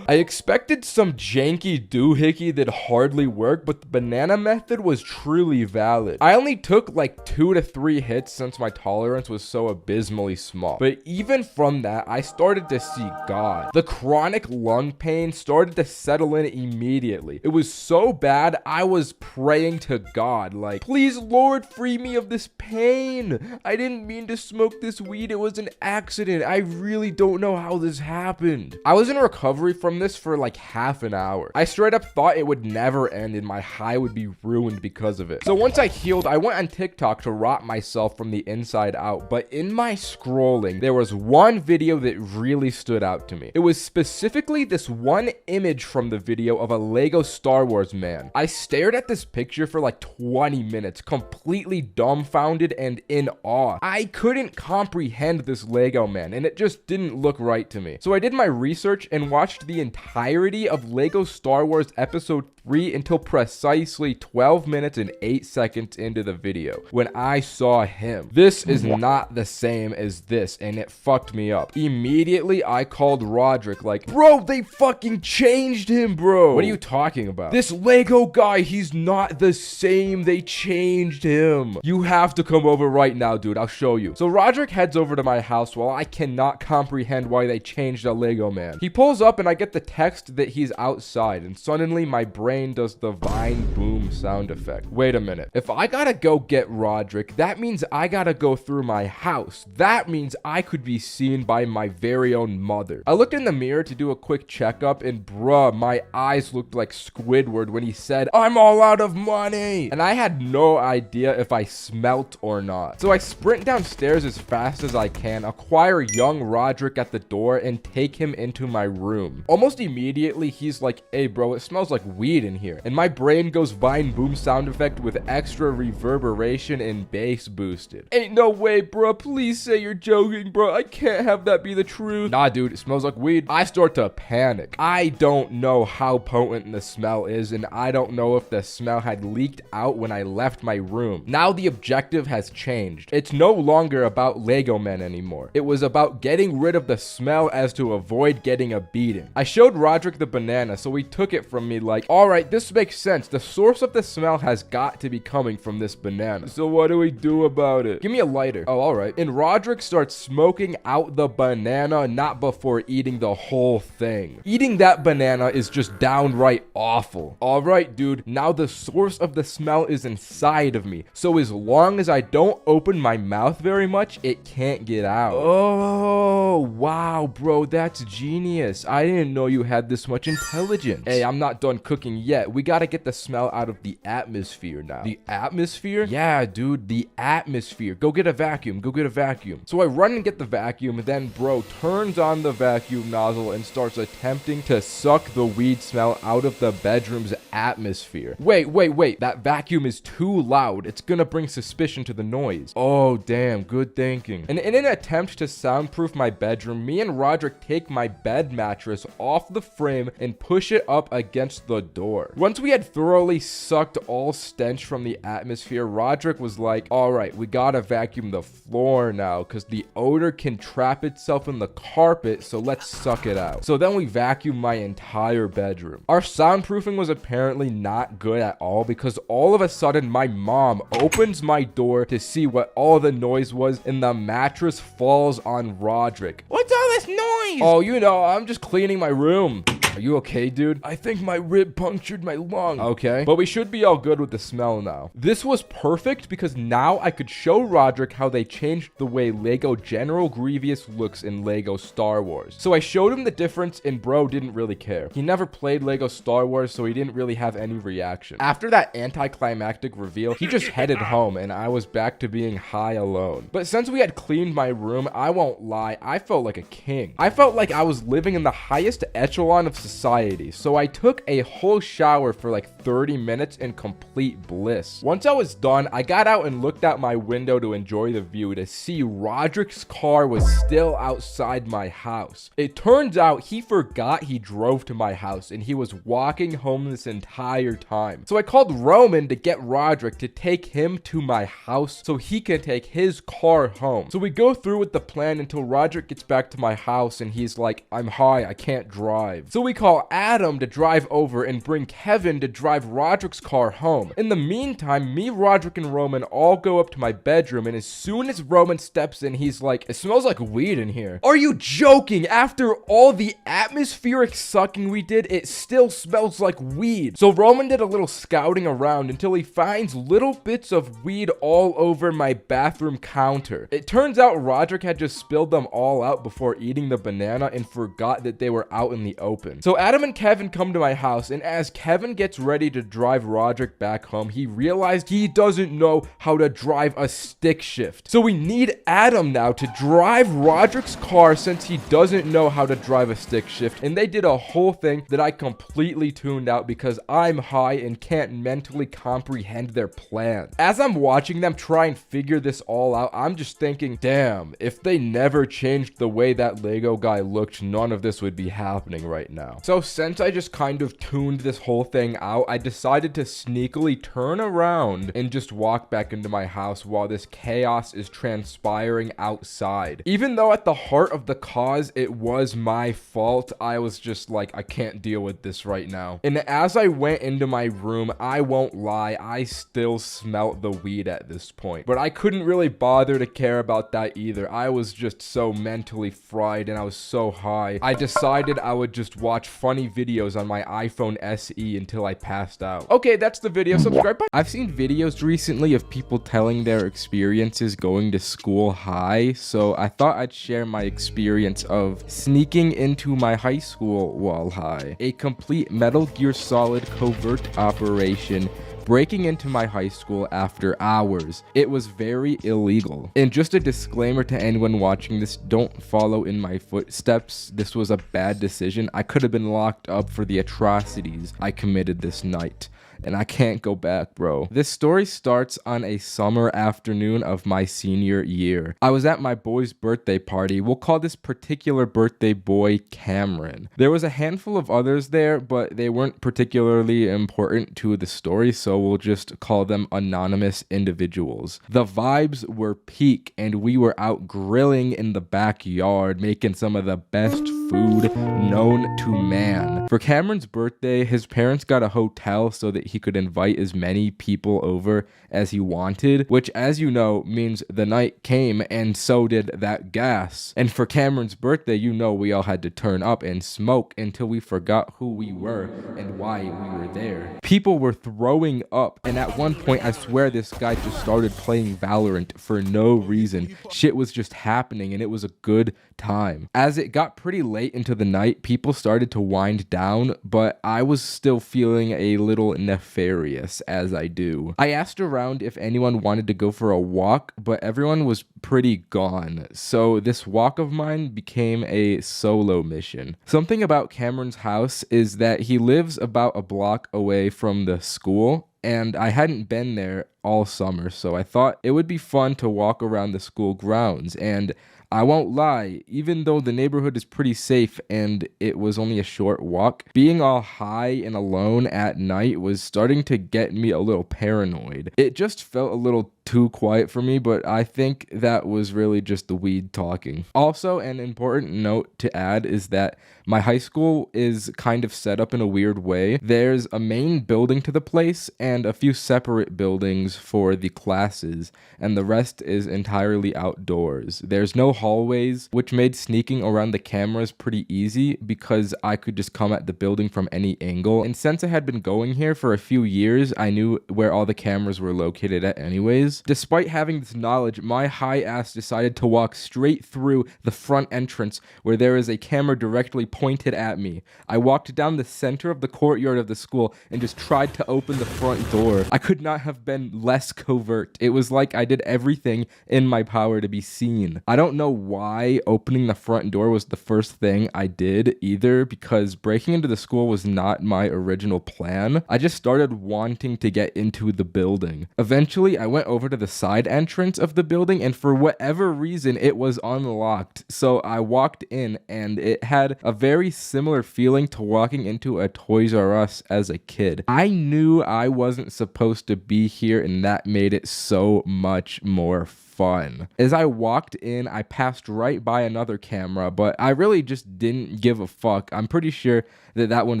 I expected some janky doohickey that hardly worked, but the banana method was truly valid. I only took like 2 to 3 hits since my tolerance was so abysmally small. But even from that, I started to see God. The chronic lung pain started to settle in immediately. It was so bad, I was praying to God, like, please Lord, free me of this pain. I didn't mean to smoke this weed. It was an accident. I really don't know how this happened. I was in recovery from this for like half an hour. I straight up thought it would never end and my high would be ruined because of it. So once I healed, I went on TikTok to rot myself from the inside out. But in my scrolling, there was one video that really stood out to me. It was specifically this one image from the video of a Lego Star Wars man. I stared at this picture for like 20 minutes, completely dumbfounded and in awe. I couldn't comprehend this Lego man, and it just didn't look right to me. So I did my research and watched the entirety of Lego Star Wars Episode 3 until precisely 12 minutes and 8 seconds into the video when I saw him. This is not the same as this, and it fucked me up. Immediately, I called Roderick like, bro, they fucking changed him, bro. What are you talking about? This Lego guy, he's not the same. They changed him. You have to come over right now, dude. I'll show you. So Roderick heads over to my house while I cannot comprehend why they changed a Lego man. He pulls up and I get the text that he's outside, and suddenly my brain does the Vine boom sound effect. Wait a minute. If I gotta go get Roderick, that means I gotta go through my house. That means I could be seen by my very own mother. I looked in the mirror to do a quick checkup, and bruh, my eyes looked like Squidward when he said, I'm all out of money. And I had no idea if I smelt or not. So I sprint downstairs as fast as I can, acquire young Roderick at the door, and take him into my room. Almost immediately, he's like, hey bro, it smells like weed in here. And my brain goes Vine boom sound effect with extra reverberation and bass boosted. Ain't no way, bro. Please say you're joking, bro. I can't have that be the truth. Nah, dude, it smells like weed. I start to panic. I don't know how potent the smell is, and I don't know if the smell had leaked out when I left my room. Now the objective has changed. It's no longer about Lego men anymore. It was about getting rid of the smell as to avoid getting a beating. I showed Roderick the banana, so he took it from me like, alright, this makes sense. The source of the smell has got to be coming from this banana. So what do we do about it? Give me a lighter. Oh, alright. And Roderick starts smoking out the banana, not before eating the whole thing. Eating that banana is just downright awful. Alright, dude. Now the source of the smell is inside of me. So as long as I don't open my mouth very much, it can't get out. Oh, wow, bro. That's genius. I didn't know you had this much intelligence. Hey, I'm not done cooking yet. We gotta get the smell out of the atmosphere now. The atmosphere? Yeah, dude, the atmosphere. Go get a vacuum. Go get a vacuum. So I run and get the vacuum, then bro turns on the vacuum nozzle and starts attempting to suck the weed smell out of the bedroom's atmosphere. Wait. That vacuum is too loud. It's gonna bring suspicion to the noise. Oh, damn. Good thinking. And in an attempt to soundproof my bedroom, me and Roderick take my bed mattress off the frame and push it up against the door. Once we had thoroughly sucked all stench from the atmosphere, Roderick was like, alright, we gotta vacuum the floor now because the odor can trap itself in the carpet, so let's suck it out. So then we vacuumed my entire bedroom. Our soundproofing was apparently not good at all because all of a sudden my mom opens my door to see what all the noise was, and the mattress falls on Roderick. What's all this noise? Oh, you know, I'm just cleaning my room. Are you okay, dude? I think my rib punctured my lung. Okay, but we should be all good with the smell now. This was perfect because now I could show Roderick how they changed the way Lego General Grievous looks in Lego Star Wars. So I showed him the difference, and bro didn't really care. He never played Lego Star Wars, so he didn't really have any reaction. After that anticlimactic reveal, he just headed home, and I was back to being high alone. But since we had cleaned my room, I won't lie, I felt like a king. I felt like I was living in the highest echelon of society. So I took a whole shower for like 30 minutes in complete bliss. Once I was done, I got out and looked out my window to enjoy the view to see Roderick's car was still outside my house. It turns out he forgot he drove to my house and he was walking home this entire time. So I called Roman to get Roderick to take him to my house so he can take his car home. So we go through with the plan until Roderick gets back to my house and he's like, I'm high, I can't drive. So we call Adam to drive over and bring Kevin to drive Roderick's car home. In the meantime, me, Roderick, and Roman all go up to my bedroom, and as soon as Roman steps in, he's like, it smells like weed in here. Are you joking? After all the atmospheric sucking we did, it still smells like weed. So Roman did a little scouting around until he finds little bits of weed all over my bathroom counter. It turns out Roderick had just spilled them all out before eating the banana and forgot that they were out in the open. So Adam and Kevin come to my house, and as Kevin gets ready to drive Roderick back home, he realized he doesn't know how to drive a stick shift. So we need Adam now to drive Roderick's car since he doesn't know how to drive a stick shift, and they did a whole thing that I completely tuned out because I'm high and can't mentally comprehend their plan. As I'm watching them try and figure this all out, I'm just thinking, damn, if they never changed the way that Lego guy looked, none of this would be happening right now. So since I just kind of tuned this whole thing out, I decided to sneakily turn around and just walk back into my house while this chaos is transpiring outside. Even though at the heart of the cause it was my fault, I was just like, I can't deal with this right now. And as I went into my room, I won't lie, I still smelt the weed at this point. But I couldn't really bother to care about that either. I was just so mentally fried and I was so high. I decided I would just watch funny videos on my iPhone SE until I passed out. Okay, that's the video. Subscribe. Bye. I've seen videos recently of people telling their experiences going to school high, so I thought I'd share my experience of sneaking into my high school while high. A complete Metal Gear Solid covert operation breaking into my high school after hours. It was very illegal. And just a disclaimer to anyone watching this, don't follow in my footsteps. This was a bad decision. I could have been locked up for the atrocities I committed this night. And I can't go back, bro. This story starts on a summer afternoon of my senior year. I was at my boy's birthday party. We'll call this particular birthday boy Cameron. There was a handful of others there, but they weren't particularly important to the story, so we'll just call them anonymous individuals. The vibes were peak, and we were out grilling in the backyard, making some of the best food known to man. For Cameron's birthday, his parents got a hotel so that he could invite as many people over as he wanted, which, as you know, means the night came and so did that gas. And for Cameron's birthday, you know we all had to turn up and smoke until we forgot who we were and why we were there. People were throwing up, and at one point I swear this guy just started playing Valorant for no reason. Shit was just happening and it was a good time. As it got pretty late into the night, people started to wind down, but I was still feeling a little nefarious, as I do. I asked around if anyone wanted to go for a walk, but everyone was pretty gone, so this walk of mine became a solo mission. Something about Cameron's house is that he lives about a block away from the school, and I hadn't been there all summer, so I thought it would be fun to walk around the school grounds. And I won't lie, even though the neighborhood is pretty safe and it was only a short walk, being all high and alone at night was starting to get me a little paranoid. It just felt a little too quiet for me, but I think that was really just the weed talking. Also, an important note to add is that my high school is kind of set up in a weird way. There's a main building to the place and a few separate buildings for the classes, and the rest is entirely outdoors. There's no hallways, which made sneaking around the cameras pretty easy because I could just come at the building from any angle. And since I had been going here for a few years, I knew where all the cameras were located at anyways. cameras. Despite having this knowledge, my high ass decided to walk straight through the front entrance where there is a camera directly pointed at me. I walked down the center of the courtyard of the school and just tried to open the front door. I could not have been less covert. It was like I did everything in my power to be seen. I don't know why opening the front door was the first thing I did either, because breaking into the school was not my original plan. I just started wanting to get into the building. Eventually, I went over to the side entrance of the building, and for whatever reason, it was unlocked. So I walked in, and it had a very similar feeling to walking into a Toys R Us as a kid. I knew I wasn't supposed to be here, and that made it so much more fun. As I walked in, I passed right by another camera, but I really just didn't give a fuck. I'm pretty sure that that one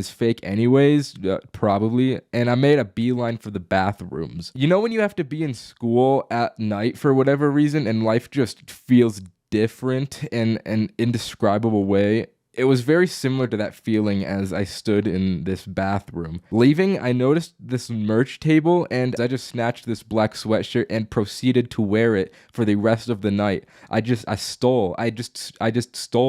is fake anyways, probably, and I made a beeline for the bathrooms. You know when you have to be in school at night for whatever reason and life just feels different in an indescribable way? It was very similar to that feeling as I stood in this bathroom. Leaving, I noticed this merch table, and I just snatched this black sweatshirt and proceeded to wear it for the rest of the night. I just stole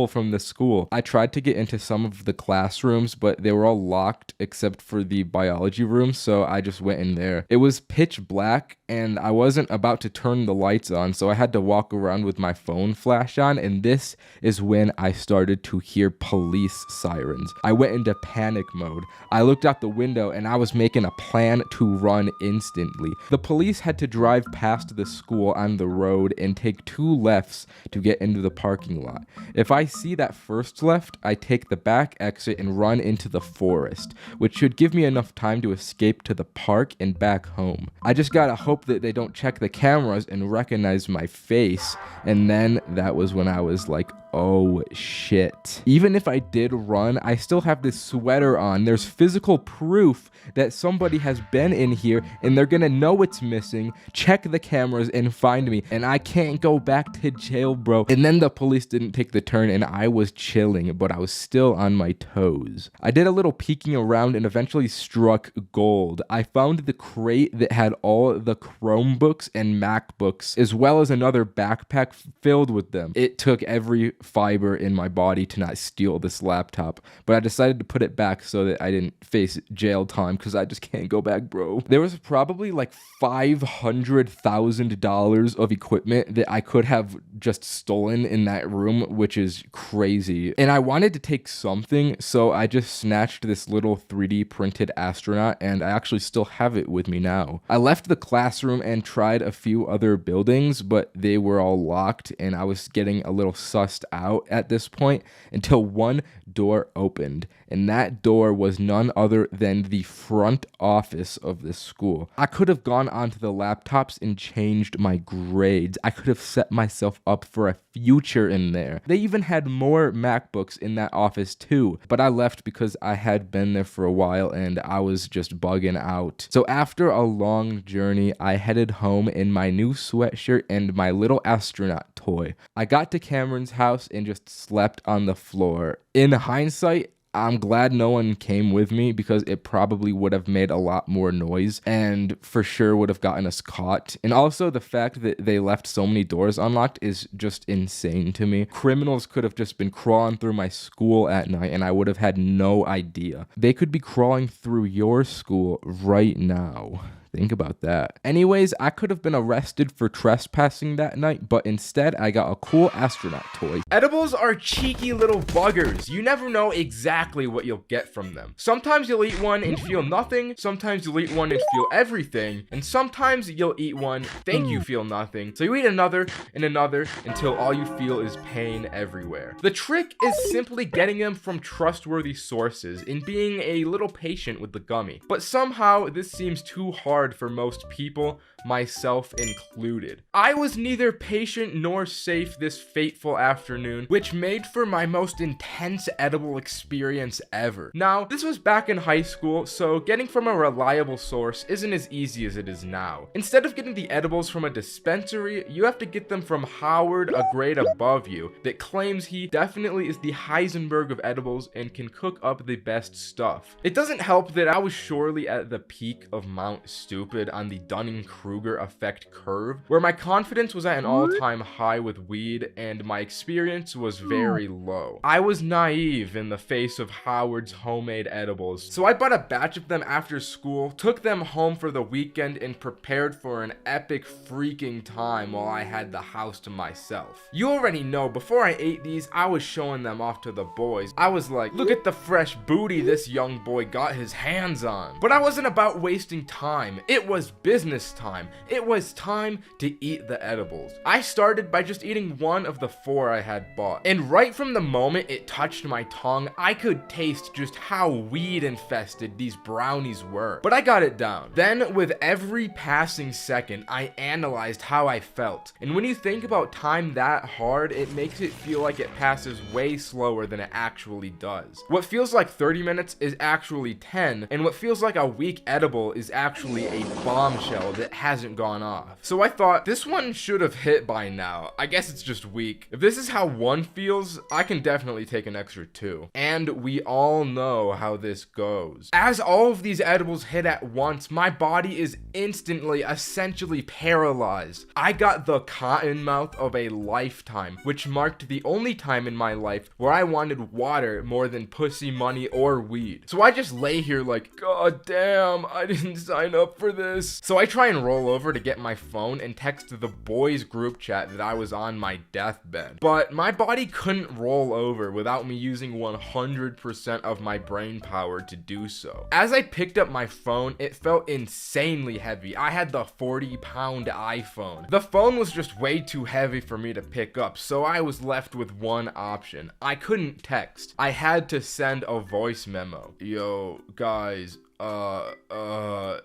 from the school. I tried to get into some of the classrooms, but they were all locked except for the biology room, so I just went in there. It was pitch black, and I wasn't about to turn the lights on, so I had to walk around with my phone flash on, and this is when I started to hear police sirens. I went into panic mode. I looked out the window and I was making a plan to run instantly. The police had to drive past the school on the road and take 2 lefts to get into the parking lot. If I see that first left, I take the back exit and run into the forest, which should give me enough time to escape to the park and back home. I just gotta hope that they don't check the cameras and recognize my face, and then that was when I was like, oh shit. Even if I did run, I still have this sweater on. There's physical proof that somebody has been in here and they're gonna know it's missing, check the cameras and find me, and I can't go back to jail, bro. And then the police didn't take the turn and I was chilling, but I was still on my toes. I did a little peeking around and eventually struck gold. I found the crate that had all the Chromebooks and MacBooks, as well as another backpack filled with them. It took every fiber in my body to not steal this laptop, but I decided to put it back so that I didn't face jail time, because I just can't go back, bro. There was probably like $500,000 of equipment that I could have just stolen in that room, which is crazy. And I wanted to take something, so I just snatched this little 3D printed astronaut, and I actually still have it with me now. I left the classroom and tried a few other buildings, but they were all locked, and I was getting a little sussed out at this point until one door opened, and that door was none other than the front office of this school. I could have gone onto the laptops and changed my grades. I could have set myself up for a future in there. They even had more MacBooks in that office too, but I left because I had been there for a while and I was just bugging out. So after a long journey, I headed home in my new sweatshirt and my little astronaut toy. I got to Cameron's house and just slept on the floor. In hindsight, I'm glad no one came with me, because it probably would have made a lot more noise and for sure would have gotten us caught. And also the fact that they left so many doors unlocked is just insane to me. Criminals could have just been crawling through my school at night and I would have had no idea. They could be crawling through your school right now. Think about that. Anyways, I could have been arrested for trespassing that night, but instead I got a cool astronaut toy. Edibles are cheeky little buggers. You never know exactly what you'll get from them. Sometimes you'll eat one and feel nothing, sometimes you'll eat one and feel everything, and sometimes you'll eat one, think you feel nothing, so you eat another and another until all you feel is pain everywhere. The trick is simply getting them from trustworthy sources and being a little patient with the gummy. But somehow this seems too hard for most people, myself included. I was neither patient nor safe this fateful afternoon, which made for my most intense edible experience ever. Now, this was back in high school, so getting from a reliable source isn't as easy as it is now. Instead of getting the edibles from a dispensary, you have to get them from Howard, a grade above you, that claims he definitely is the Heisenberg of edibles and can cook up the best stuff. It doesn't help that I was surely at the peak of Mount stupid on the Dunning-Kruger effect curve, where my confidence was at an all-time high with weed and my experience was very low. I was naive in the face of Howard's homemade edibles, so I bought a batch of them after school, took them home for the weekend, and prepared for an epic freaking time while I had the house to myself. You already know, before I ate these, I was showing them off to the boys. I was like, look at the fresh booty this young boy got his hands on. But I wasn't about wasting time. It was business time. It was time to eat the edibles. I started by just eating one of the 4 I had bought. And right from the moment it touched my tongue, I could taste just how weed infested these brownies were. But I got it down. Then, with every passing second, I analyzed how I felt. And when you think about time that hard, it makes it feel like it passes way slower than it actually does. What feels like 30 minutes is actually 10, and what feels like a weak edible is actually a bombshell that hasn't gone off. So I thought, this one should have hit by now. I guess it's just weak. If this is how 1 feels, I can definitely take an extra 2. And we all know how this goes. As all of these edibles hit at once, my body is instantly, essentially paralyzed. I got the cotton mouth of a lifetime, which marked the only time in my life where I wanted water more than pussy, money, or weed. So I just lay here like, god damn, I didn't sign up for this. So I try and roll over to get my phone and text the boys group chat that I was on my deathbed. But my body couldn't roll over without me using 100% of my brain power to do so. As I picked up my phone, it felt insanely heavy. I had the 40-pound iPhone. The phone was just way too heavy for me to pick up, so I was left with one option. I couldn't text. I had to send a voice memo. Yo, guys,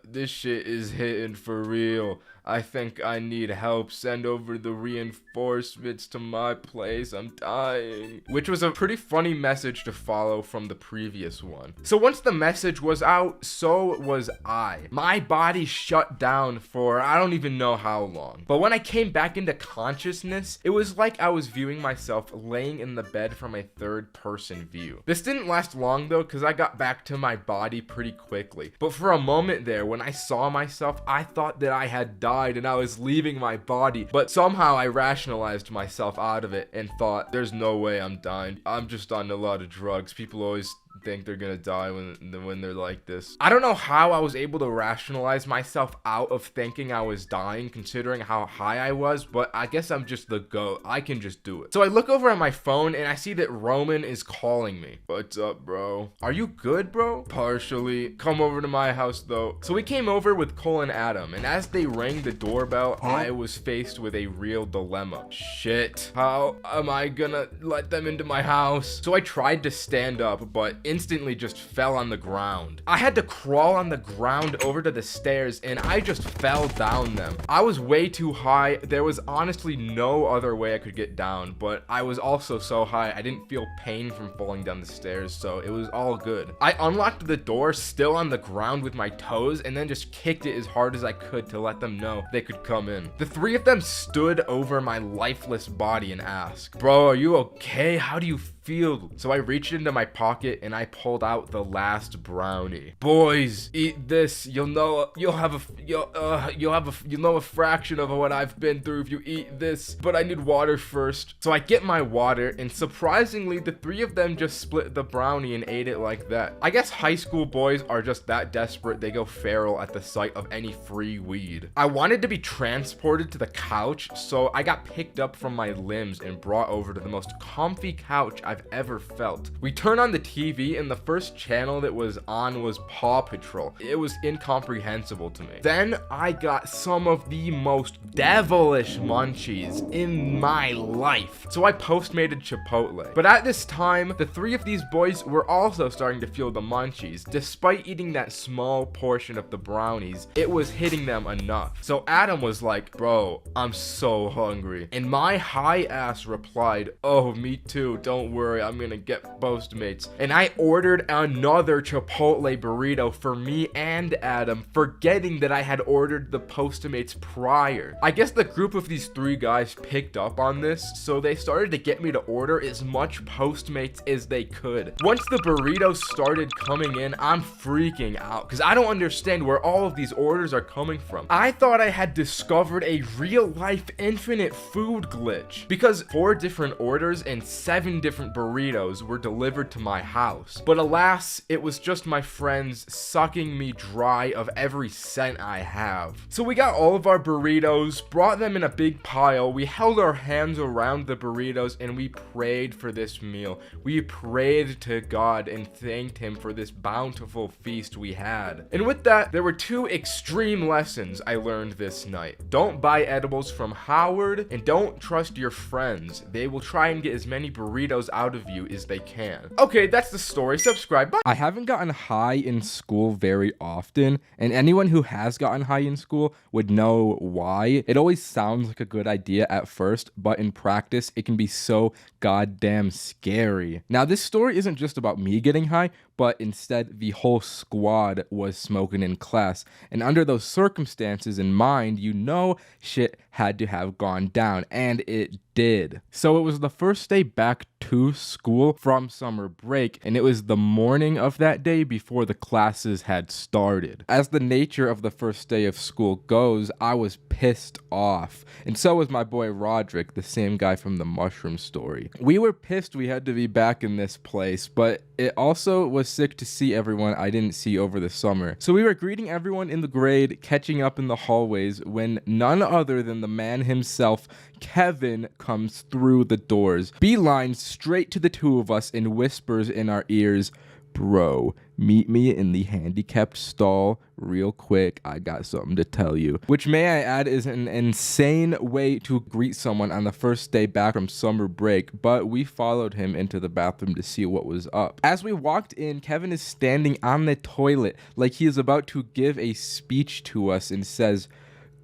this shit is hitting for real. I think I need help. Send over the reinforcements to my place. I'm dying. Which was a pretty funny message to follow from the previous one. So once the message was out, so was I. My body shut down for I don't even know how long. But when I came back into consciousness, it was like I was viewing myself laying in the bed from a third-person view. This didn't last long though, because I got back to my body pretty quickly. But for a moment there, when I saw myself, I thought that I had died and I was leaving my body, but somehow I rationalized myself out of it and thought, there's no way I'm dying. I'm just on a lot of drugs. People always think they're gonna die when they're like this. I don't know how I was able to rationalize myself out of thinking I was dying considering how high I was, but I guess I'm just the GOAT. I can just do it. So I look over at my phone and I see that Roman is calling me. What's up, bro? Are you good, bro? Partially. Come over to my house though. So we came over with Cole and Adam, and as they rang the doorbell, I was faced with a real dilemma. Shit. How am I gonna let them into my house? So I tried to stand up, but instantly just fell on the ground. I had to crawl on the ground over to the stairs and I just fell down them. I was way too high. There was honestly no other way I could get down, but I was also so high I didn't feel pain from falling down the stairs, so it was all good. I unlocked the door still on the ground with my toes and then just kicked it as hard as I could to let them know they could come in. The 3 of them stood over my lifeless body and asked, "Bro, are you okay? How do you feel?" So I reached into my pocket and I pulled out the last brownie. "Boys, eat this. You'll know a fraction of what I've been through if you eat this, but I need water first." So I get my water, and surprisingly, the 3 of them just split the brownie and ate it like that. I guess high school boys are just that desperate they go feral at the sight of any free weed. I wanted to be transported to the couch, so I got picked up from my limbs and brought over to the most comfy couch I've ever felt. We turned on the TV and the first channel that was on was Paw Patrol. It was incomprehensible to me. Then I got some of the most devilish munchies in my life. So I postmated Chipotle. But at this time, the 3 of these boys were also starting to feel the munchies. Despite eating that small portion of the brownies, it was hitting them enough. So Adam was like, "Bro, I'm so hungry." And my high ass replied, "Oh, me too, don't worry. worry, I'm gonna get Postmates. And I ordered another Chipotle burrito for me and Adam, forgetting that I had ordered the Postmates prior. I guess the group of these 3 guys picked up on this, so they started to get me to order as much Postmates as they could. Once the burritos started coming in, I'm freaking out because I don't understand where all of these orders are coming from. I thought I had discovered a real-life infinite food glitch because 4 different orders and 7 different burritos were delivered to my house. But alas, it was just my friends sucking me dry of every cent I have. So we got all of our burritos, brought them in a big pile, we held our hands around the burritos, and we prayed for this meal. We prayed to God and thanked him for this bountiful feast we had. And with that, there were 2 extreme lessons I learned this night. Don't buy edibles from Howard, and don't trust your friends. They will try and get as many burritos out of you as they can. Okay, that's the story. Subscribe. Bye. I haven't gotten high in school very often, and anyone who has gotten high in school would know why. It always sounds like a good idea at first, but in practice, it can be so goddamn scary. Now, this story isn't just about me getting high, but instead the whole squad was smoking in class. And under those circumstances in mind, you know shit had to have gone down, and it did. So it was the first day back to school from summer break, and it was the morning of that day before the classes had started. As the nature of the first day of school goes, I was pissed off, and so was my boy Roderick, the same guy from the mushroom story. We were pissed we had to be back in this place, but it also was sick to see everyone I didn't see over the summer. So we were greeting everyone in the grade, catching up in the hallways, when none other than the man himself, Kevin, comes through the doors, beelines straight to the 2 of us, and whispers in our ears, "Bro, meet me in the handicapped stall real quick. I got something to tell you." Which, may I add, is an insane way to greet someone on the first day back from summer break, but we followed him into the bathroom to see what was up. As we walked in, Kevin is standing on the toilet like he is about to give a speech to us and says,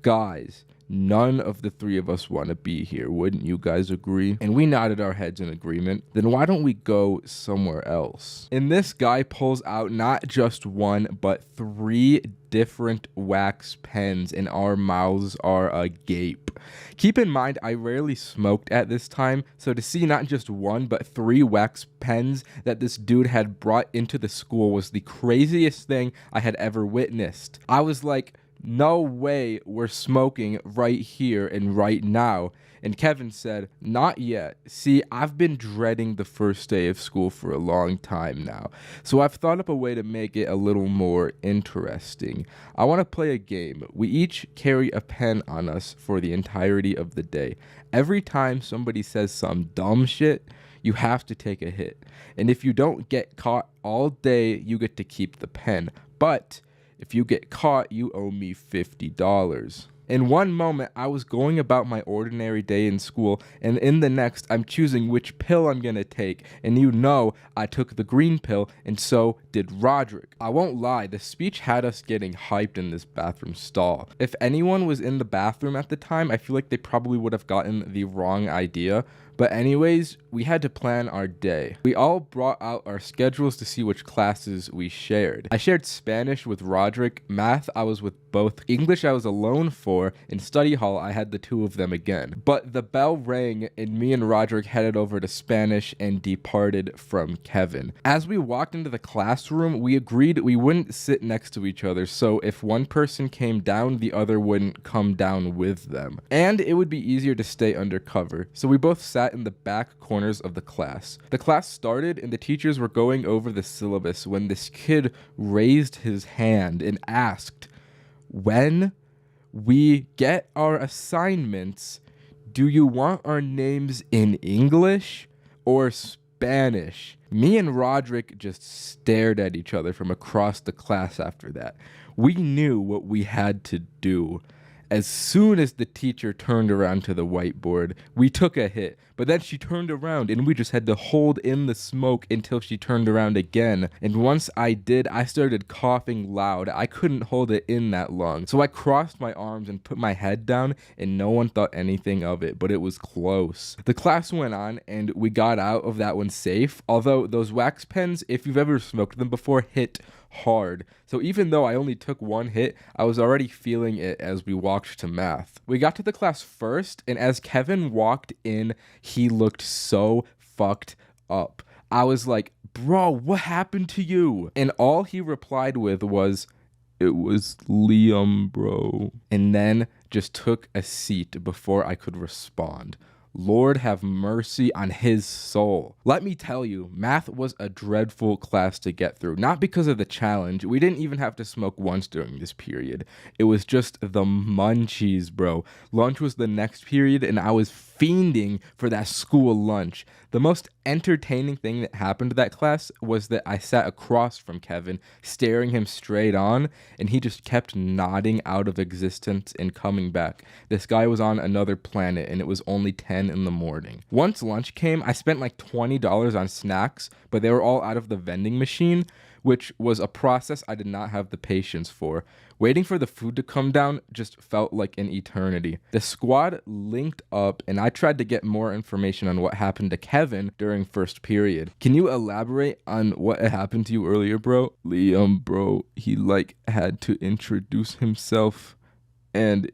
"Guys, none of the 3 of us want to be here. Wouldn't you guys agree?" And we nodded our heads in agreement. "Then why don't we go somewhere else?" And this guy pulls out not just 1, but 3 different wax pens, and our mouths are agape. Keep in mind, I rarely smoked at this time, so to see not just 1, but 3 wax pens that this dude had brought into the school was the craziest thing I had ever witnessed. I was like, no way we're smoking right here and right now. And Kevin said, "Not yet. See, I've been dreading the first day of school for a long time now, so I've thought up a way to make it a little more interesting. I want to play a game. We each carry a pen on us for the entirety of the day. Every time somebody says some dumb shit, you have to take a hit. And if you don't get caught all day, you get to keep the pen. But if you get caught, you owe me $50. In one moment, I was going about my ordinary day in school, and in the next, I'm choosing which pill I'm gonna take, and you know I took the green pill, and so did Roderick. I won't lie, the speech had us getting hyped in this bathroom stall. If anyone was in the bathroom at the time, I feel like they probably would have gotten the wrong idea. But anyways, we had to plan our day. We all brought out our schedules to see which classes we shared. I shared Spanish with Roderick, math I was with both, English I was alone for, and study hall I had the 2 of them again. But the bell rang and me and Roderick headed over to Spanish and departed from Kevin. As we walked into the classroom, we agreed we wouldn't sit next to each other, so if one person came down, the other wouldn't come down with them. And it would be easier to stay undercover, so we both sat in the back corners of the class. The class started and the teachers were going over the syllabus when this kid raised his hand and asked, "When we get our assignments, do you want our names in English or Spanish?" Me and Roderick just stared at each other from across the class after that. We knew what we had to do. As soon as the teacher turned around to the whiteboard, we took a hit, But then she turned around and we just had to hold in the smoke until she turned around again. And once I did, I started coughing loud. I couldn't hold it in that long. So I crossed my arms and put my head down, and no one thought anything of it, but it was close. The class went on and we got out of that one safe, although those wax pens, if you've ever smoked them before, hit hard. So even though I only took one hit, I was already feeling it as we walked to math. We got to the class first, and as Kevin walked in, he looked so fucked up. I was like, bro, what happened to you? And all he replied with was, it was Liam, bro. And then just took a seat before I could respond. Lord have mercy on his soul. Let me tell you, math was a dreadful class to get through. Not because of the challenge. We didn't even have to smoke once during this period. It was just the munchies, bro. Lunch was the next period, and I was fiending for that school lunch. The most entertaining thing that happened to that class was that I sat across from Kevin, staring him straight on, and he just kept nodding out of existence and coming back. This guy was on another planet, and it was only 10 in the morning. Once lunch came, I spent like $20 on snacks, but they were all out of the vending machine, which was a process I did not have the patience for. Waiting for the food to come down just felt like an eternity. The squad linked up, and I tried to get more information on what happened to Kevin during first period. Can you elaborate on what happened to you earlier, bro? Liam, bro, he had to introduce himself, and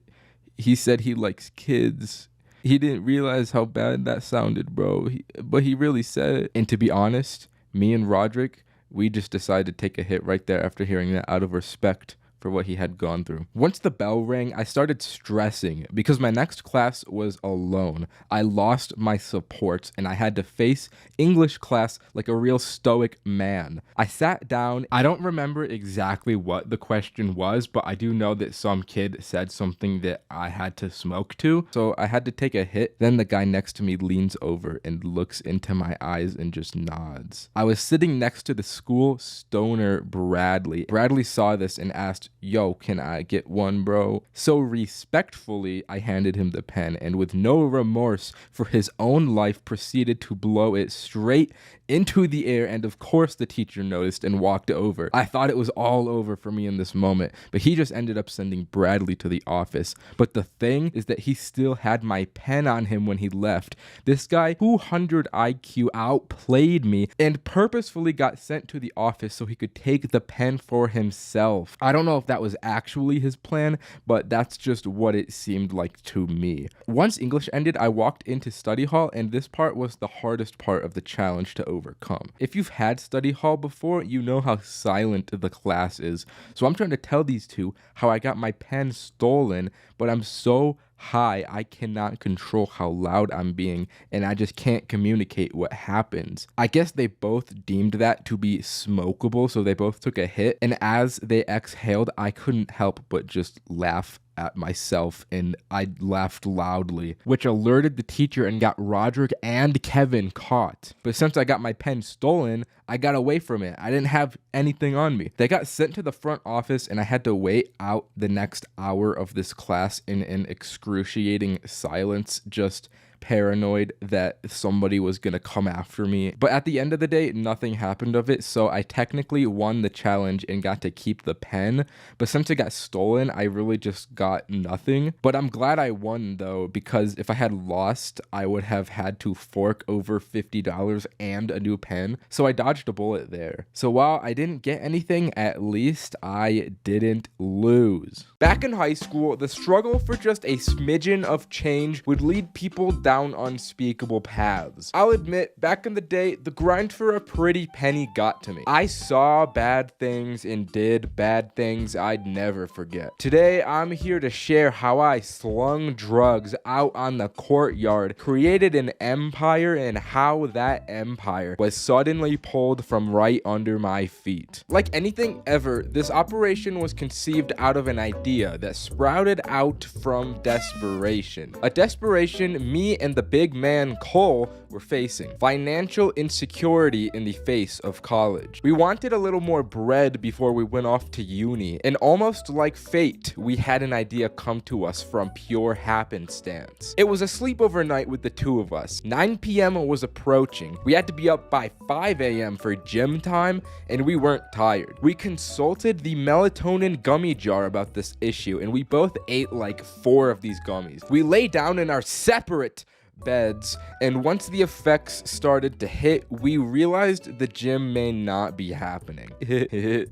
he said he likes kids. He didn't realize how bad that sounded, bro. But he really said it. And to be honest, me and Roderick, we just decided to take a hit right there after hearing that out of respect for what he had gone through. Once the bell rang, I started stressing because my next class was alone. I lost my supports and I had to face English class like a real stoic man. I sat down. I don't remember exactly what the question was, but I do know that some kid said something that I had to smoke to. So I had to take a hit. Then the guy next to me leans over and looks into my eyes and just nods. I was sitting next to the school stoner Bradley. Bradley saw this and asked, yo, can I get one, bro? So respectfully, I handed him the pen and with no remorse for his own life proceeded to blow it straight into the air, and of course the teacher noticed and walked over. I thought it was all over for me in this moment, but he just ended up sending Bradley to the office. But the thing is that he still had my pen on him when he left. This guy, 200 IQ, outplayed me and purposefully got sent to the office so he could take the pen for himself. I don't know if that was actually his plan, but that's just what it seemed like to me. Once English ended, I walked into study hall, and this part was the hardest part of the challenge to overcome. If you've had study hall before, you know how silent the class is. So I'm trying to tell these two how I got my pen stolen, but I'm so high I cannot control how loud I'm being, and I just can't communicate what happens. I guess they both deemed that to be smokable, so they both took a hit, and as they exhaled, I couldn't help but just laugh at myself, and I laughed loudly, which alerted the teacher and got Roderick and Kevin caught. But since I got my pen stolen, I got away from it. I didn't have anything on me. They got sent to the front office, and I had to wait out the next hour of this class in an excruciating silence, just paranoid that somebody was gonna come after me. But at the end of the day, nothing happened of it, so I technically won the challenge and got to keep the pen. But since it got stolen, I really just got nothing. But I'm glad I won though, because if I had lost, I would have had to fork over $50 and a new pen. So I dodged a bullet there. So while I didn't get anything, at least I didn't lose. Back in high school, the struggle for just a smidgen of change would lead people down unspeakable paths. I'll admit, back in the day, the grind for a pretty penny got to me. I saw bad things and did bad things I'd never forget. Today, I'm here to share how I slung drugs out on the courtyard, created an empire, and how that empire was suddenly pulled from right under my feet. Like anything ever, this operation was conceived out of an idea that sprouted out from desperation. A desperation me and the big man Cole were were facing. Financial insecurity in the face of college. We wanted a little more bread before we went off to uni, and almost like fate, we had an idea come to us from pure happenstance. It was a sleepover night with the two of us. 9 p.m. was approaching. We had to be up by 5 a.m. for gym time, and we weren't tired. We consulted the melatonin gummy jar about this issue, and we both ate like 4 of these gummies. We lay down in our separate beds, and once the effects started to hit, we realized the gym may not be happening.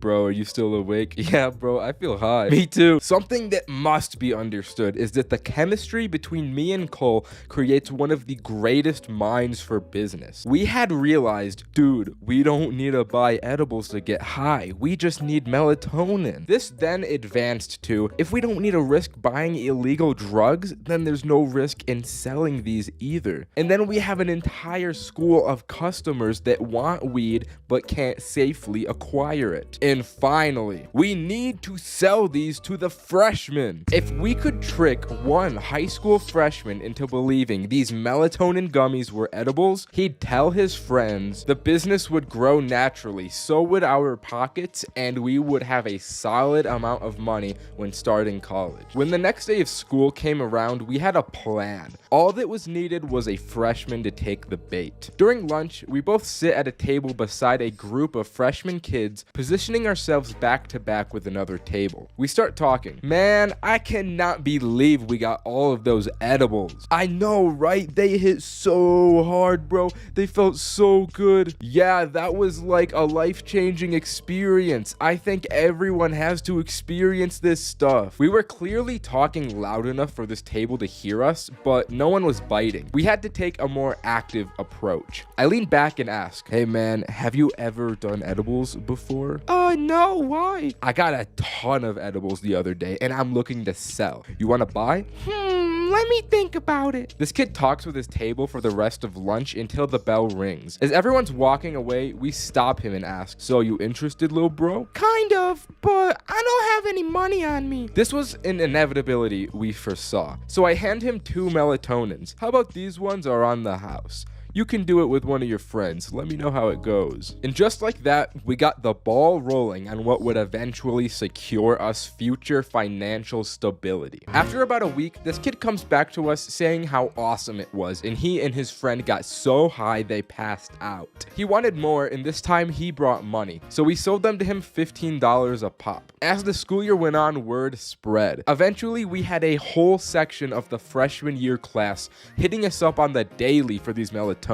Bro, are you still awake? Yeah, bro, I feel high. Me too. Something that must be understood is that the chemistry between me and Cole creates one of the greatest minds for business. We had realized, dude, we don't need to buy edibles to get high. We just need melatonin. This then advanced to, if we don't need to risk buying illegal drugs, then there's no risk in selling these either. And then we have an entire school of customers that want weed but can't safely acquire it. And finally, we need to sell these to the freshmen. If we could trick one high school freshman into believing these melatonin gummies were edibles, he'd tell his friends, the business would grow naturally, so would our pockets, and we would have a solid amount of money when starting college. When the next day of school came around, we had a plan. All that was needed was a freshman to take the bait. During lunch, we both sit at a table beside a group of freshman kids, positioning ourselves back to back with another table. We start talking. Man, I cannot believe we got all of those edibles. I know, right? They hit so hard, bro. They felt so good. Yeah, that was like a life-changing experience. I think everyone has to experience this stuff. We were clearly talking loud enough for this table to hear us, but no one was biting. We had to take a more active approach. I leaned back and asked, hey man, have you ever done edibles before? No, why? I got a ton of edibles the other day and I'm looking to sell. You want to buy? Let me think about it. This kid talks with his table for the rest of lunch until the bell rings. As everyone's walking away, we stop him and ask, so you interested, little bro? Kind of, but I don't have any money on me. This was an inevitability we foresaw. So I hand him 2 melatonins. How about these ones are on the house? You can do it with one of your friends. Let me know how it goes. And just like that, we got the ball rolling on what would eventually secure us future financial stability. After about a week, this kid comes back to us saying how awesome it was, and he and his friend got so high they passed out. He wanted more, and this time he brought money, so we sold them to him $15 a pop. As the school year went on, word spread. Eventually, we had a whole section of the freshman year class hitting us up on the daily for these melatonins.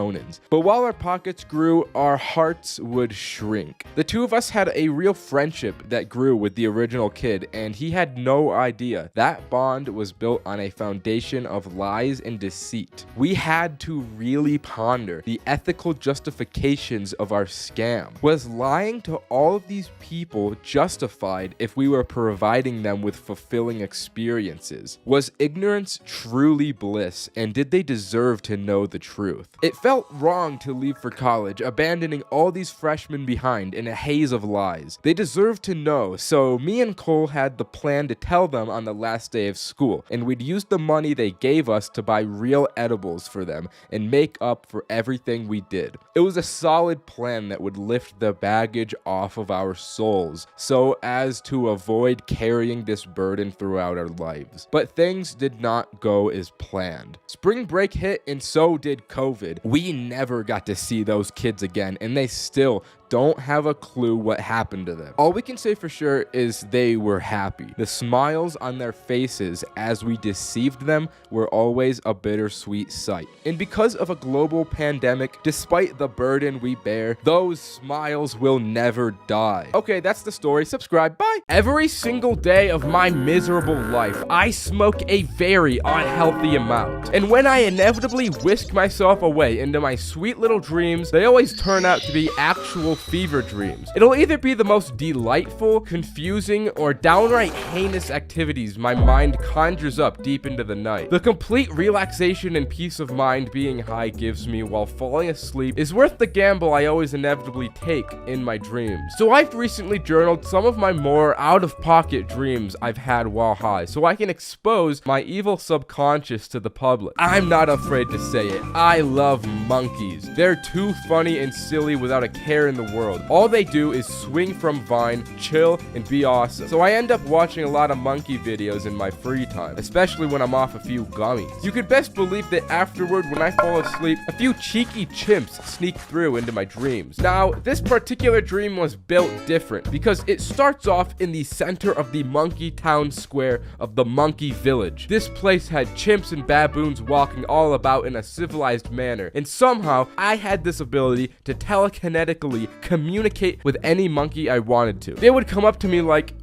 But while our pockets grew, our hearts would shrink. The two of us had a real friendship that grew with the original kid, and he had no idea. That bond was built on a foundation of lies and deceit. We had to really ponder the ethical justifications of our scam. Was lying to all of these people justified if we were providing them with fulfilling experiences? Was ignorance truly bliss, and did they deserve to know the truth? It felt wrong to leave for college, abandoning all these freshmen behind in a haze of lies. They deserved to know, so me and Cole had the plan to tell them on the last day of school, and we'd use the money they gave us to buy real edibles for them and make up for everything we did. It was a solid plan that would lift the baggage off of our souls, so as to avoid carrying this burden throughout our lives. But things did not go as planned. Spring break hit, and so did COVID. We never got to see those kids again, and they still don't have a clue what happened to them. All we can say for sure is they were happy. The smiles on their faces as we deceived them were always a bittersweet sight. And because of a global pandemic, despite the burden we bear, those smiles will never die. Okay, that's the story. Subscribe. Bye. Every single day of my miserable life, I smoke a very unhealthy amount. And when I inevitably whisk myself away into my sweet little dreams, they always turn out to be actual fever dreams. It'll either be the most delightful, confusing, or downright heinous activities my mind conjures up deep into the night. The complete relaxation and peace of mind being high gives me while falling asleep is worth the gamble I always inevitably take in my dreams. So I've recently journaled some of my more out-of-pocket dreams I've had while high, so I can expose my evil subconscious to the public. I'm not afraid to say it. I love monkeys. They're too funny and silly without a care in the world. All they do is swing from vine, chill, and be awesome. So I end up watching a lot of monkey videos in my free time, especially when I'm off a few gummies. You could best believe that afterward, when I fall asleep, a few cheeky chimps sneak through into my dreams. Now, this particular dream was built different because it starts off in the center of the monkey town square of the monkey village. This place had chimps and baboons walking all about in a civilized manner, and somehow I had this ability to telekinetically communicate with any monkey I wanted to. They would come up to me like,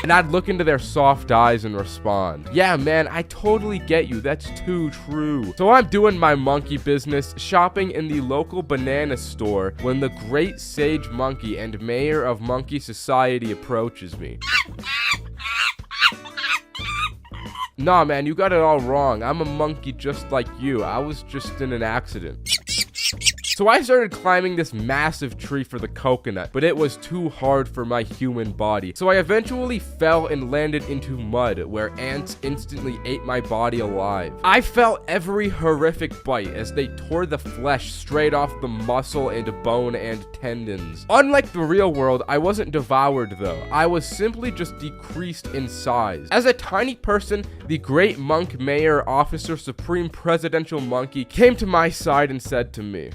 and I'd look into their soft eyes and respond. Yeah, man, I totally get you. That's too true. So I'm doing my monkey business, shopping in the local banana store, when the great sage monkey and mayor of Monkey Society approaches me. Nah, man, you got it all wrong. I'm a monkey just like you. I was just in an accident. So I started climbing this massive tree for the coconut, but it was too hard for my human body. So I eventually fell and landed into mud, where ants instantly ate my body alive. I felt every horrific bite as they tore the flesh straight off the muscle and bone and tendons. Unlike the real world, I wasn't devoured though. I was simply just decreased in size. As a tiny person, the great monk mayor officer supreme presidential monkey came to my side and said to me,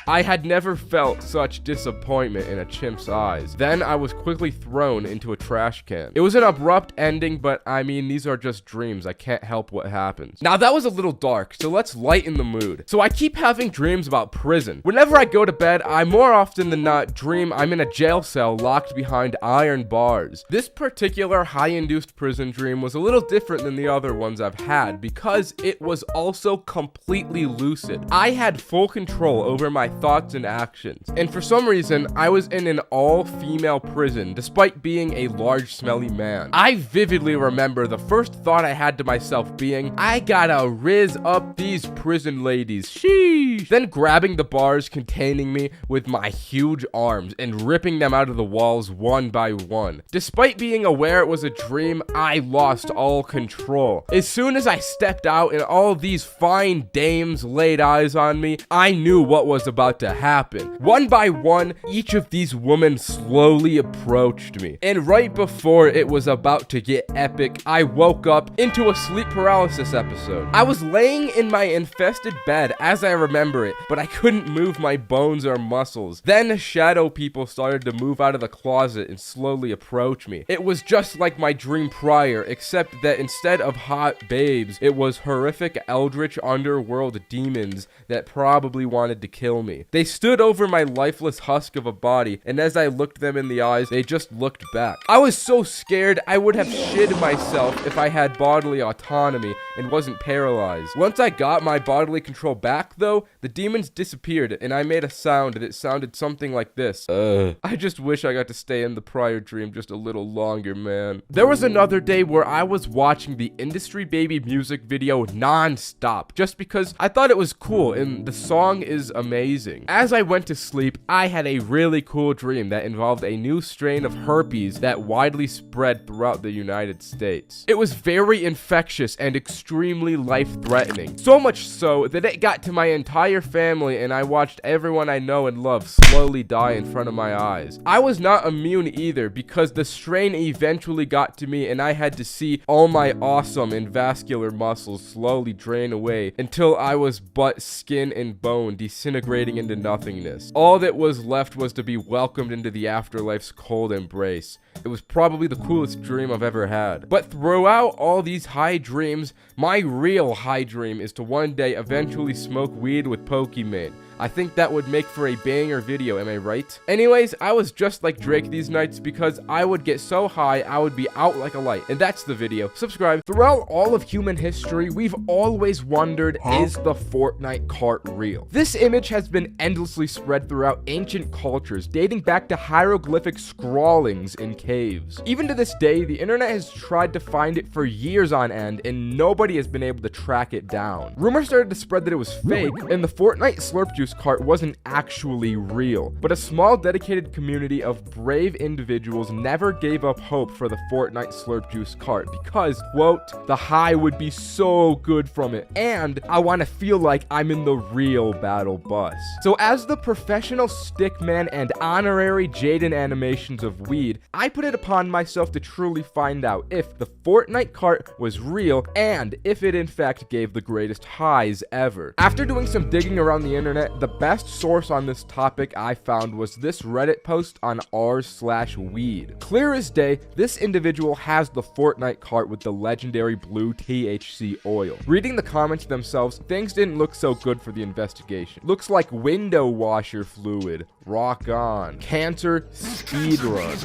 I had never felt such disappointment in a chimp's eyes. Then I was quickly thrown into a trash can. It was an abrupt ending, but I mean, these are just dreams. I can't help what happens. Now that was a little dark, so let's lighten the mood. So I keep having dreams about prison. Whenever I go to bed, I more often than not dream I'm in a jail cell locked behind iron bars. This particular high-induced prison dream was a little different than the other ones I've had because it was also completely lucid. I had full control over my thoughts and actions. And for some reason, I was in an all-female prison, despite being a large, smelly man. I vividly remember the first thought I had to myself being, I gotta riz up these prison ladies, sheesh. Then grabbing the bars containing me with my huge arms and ripping them out of the walls one by one. Despite being aware it was a dream, I lost all control. As soon as I stepped out and all these fine dames laid eyes on me, I knew what was about to happen. One by one, each of these women slowly approached me. And right before it was about to get epic, I woke up into a sleep paralysis episode. I was laying in my infested bed as I remember it, but I couldn't move my bones or muscles. Then shadow people started to move out of the closet and slowly approach me. It was just like my dream prior, except that instead of hot babes, it was horrific eldritch underworld demons that probably wanted to kill me. They stood over my lifeless husk of a body, and as I looked them in the eyes, they just looked back. I was so scared I would have shit myself if I had bodily autonomy and wasn't paralyzed. Once I got my bodily control back though, the demons disappeared and I made a sound that sounded something like this. I just wish I got to stay in the prior dream just a little longer, man. There was another day where I was watching the Industry Baby music video non-stop just because I thought it was cool and the song is amazing. As I went to sleep, I had a really cool dream that involved a new strain of herpes that widely spread throughout the United States. It was very infectious and extremely life-threatening. So much so that it got to my entire family and I watched everyone I know and love slowly die in front of my eyes. I was not immune either because the strain eventually got to me and I had to see all my awesome and vascular muscles slowly drain away until I was but skin and bone disintegrating into nothingness. All that was left was to be welcomed into the afterlife's cold embrace. It was probably the coolest dream I've ever had. But throughout all these high dreams, my real high dream is to one day eventually smoke weed with Pokemon. I think that would make for a banger video, am I right? Anyways, I was just like Drake these nights because I would get so high, I would be out like a light. And that's the video. Subscribe. Throughout all of human history, we've always wondered, is the Fortnite cart real? This image has been endlessly spread throughout ancient cultures, dating back to hieroglyphic scrawlings in caves. Even to this day, the internet has tried to find it for years on end, and nobody has been able to track it down. Rumors started to spread that it was fake, and the Fortnite slurp juice cart wasn't actually real. But a small dedicated community of brave individuals never gave up hope for the Fortnite slurp juice cart because, quote, the high would be so good from it, and I want to feel like I'm in the real battle bus. So as the professional stickman and honorary Jaden animations of weed, I put it upon myself to truly find out if the Fortnite cart was real and if it in fact gave the greatest highs ever. After doing some digging around the internet, the best source on this topic I found was this Reddit post on r/weed. Clear as day, this individual has the Fortnite cart with the legendary blue THC oil. Reading the comments themselves, things didn't look so good for the investigation. Looks like window washer fluid. Rock on. Cancer speedrun.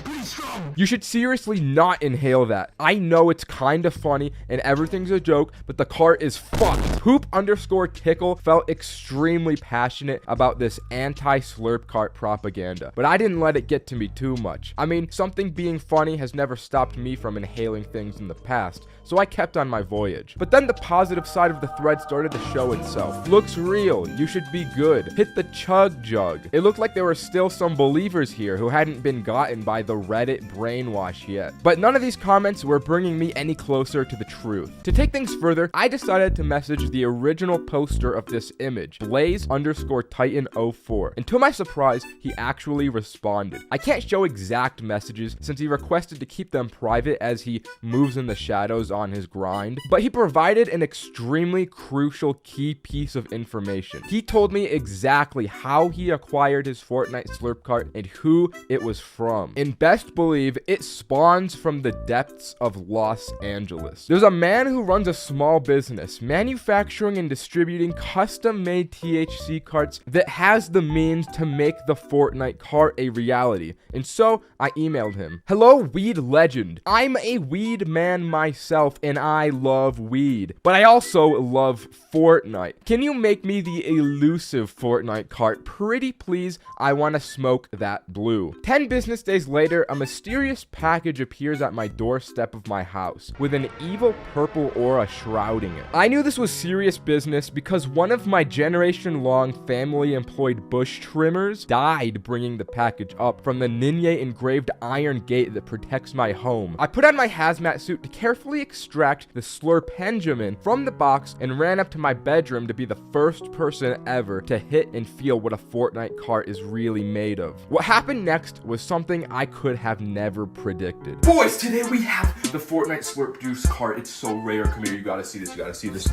You should seriously not inhale that. I know it's kinda funny and everything's a joke, but the cart is fucked. Poop_tickle felt extremely passionate about this anti-slurp cart propaganda, but I didn't let it get to me too much. I mean, something being funny has never stopped me from inhaling things in the past, so I kept on my voyage. But then the positive side of the thread started to show itself. Looks real, you should be good. Hit the chug jug. It looked like there were still some believers here who hadn't been gotten by the Reddit brainwash yet. But none of these comments were bringing me any closer to the truth. To take things further, I decided to message the original poster of this image, Blaze_Titan04. And to my surprise, he actually responded. I can't show exact messages since he requested to keep them private as he moves in the shadows on his grind, but he provided an extremely crucial key piece of information. He told me exactly how he acquired his Fortnite slurp cart and who it was from. And best believe it spawns from the depths of Los Angeles. There's a man who runs a small business manufacturing and distributing custom-made THC carts that has the means to make the Fortnite cart a reality. And so I emailed him. Hello, weed legend. I'm a weed man myself and I love weed, but I also love Fortnite. Can you make me the elusive Fortnite cart? Pretty please, I want to smoke that blue. 10 business days later, a mysterious package appears at my doorstep of my house with an evil purple aura shrouding it. I knew this was serious business because one of my generation-long family-employed bush trimmers died bringing the package up from the Ninja engraved iron gate that protects my home. I put on my hazmat suit to carefully extract the Slurpenjamin from the box and ran up to my bedroom to be the first person ever to hit and feel what a Fortnite cart is really made of. What happened next was something I could have never predicted. Boys, today we have the Fortnite slurp juice cart. It's so rare. Come here, you gotta see this, you gotta see this.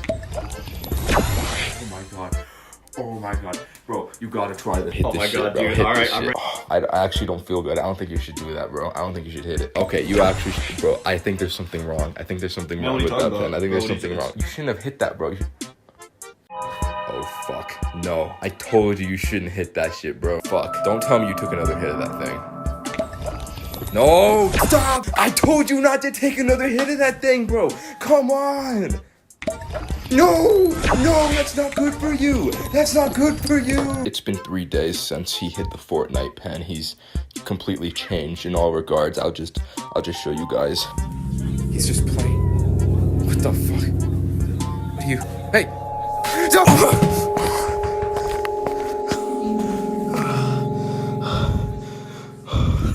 Oh my god. Oh my god. Bro, you gotta try this. Hit Oh this my shit, god, bro. dude. Hit Alright, this I'm shit. I actually don't feel good. I don't think you should do that, bro. I don't think you should hit it. Okay, you actually should, bro. I think there's something wrong. I think there's something wrong with that pen. I think there's something wrong. You shouldn't have hit that, bro. Oh, fuck. No. I told you shouldn't hit that shit, bro. Fuck. Don't tell me you took another hit of that thing. No! Stop! I told you not to take another hit of that thing, bro! Come on! No! No, that's not good for you! That's not good for you! It's been 3 days since he hit the Fortnite pen. He's completely changed in all regards. I'll just show you guys. He's just playing. What the fuck? What are you? Hey!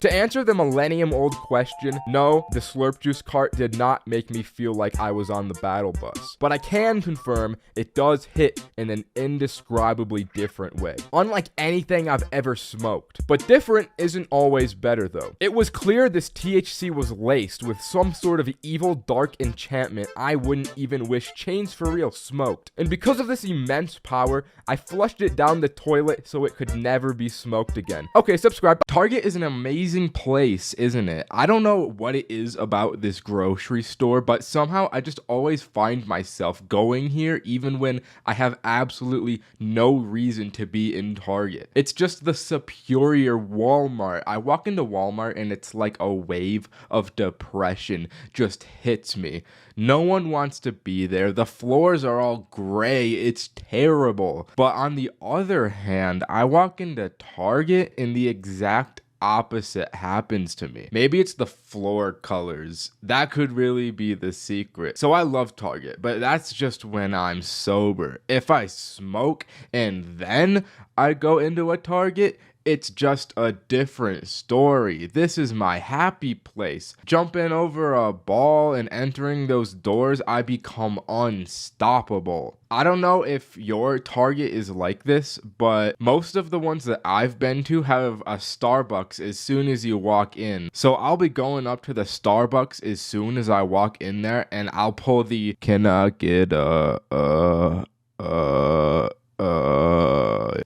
To answer the millennium-old question, no, the slurp juice cart did not make me feel like I was on the battle bus. But I can confirm it does hit in an indescribably different way. Unlike anything I've ever smoked. But different isn't always better though. It was clear this THC was laced with some sort of evil dark enchantment I wouldn't even wish Chains for Real smoked. And because of this immense power, I flushed it down the toilet so it could never be smoked again. Okay, subscribe. Target is an amazing amazing place, isn't it? I don't know what it is about this grocery store, but somehow I just always find myself going here even when I have absolutely no reason to be in Target. It's just the superior Walmart. I walk into Walmart and it's like a wave of depression just hits me. No one wants to be there. The floors are all gray. It's terrible. But on the other hand, I walk into Target and the exact opposite happens to me. Maybe it's the floor colors. That could really be the secret. So I love Target, but that's just when I'm sober. If I smoke and then I go into a Target, it's just a different story. This is my happy place. Jumping over a ball and entering those doors, I become unstoppable. I don't know if your Target is like this, but most of the ones that I've been to have a Starbucks as soon as you walk in. So I'll be going up to the Starbucks as soon as I walk in there and I'll pull the, can I get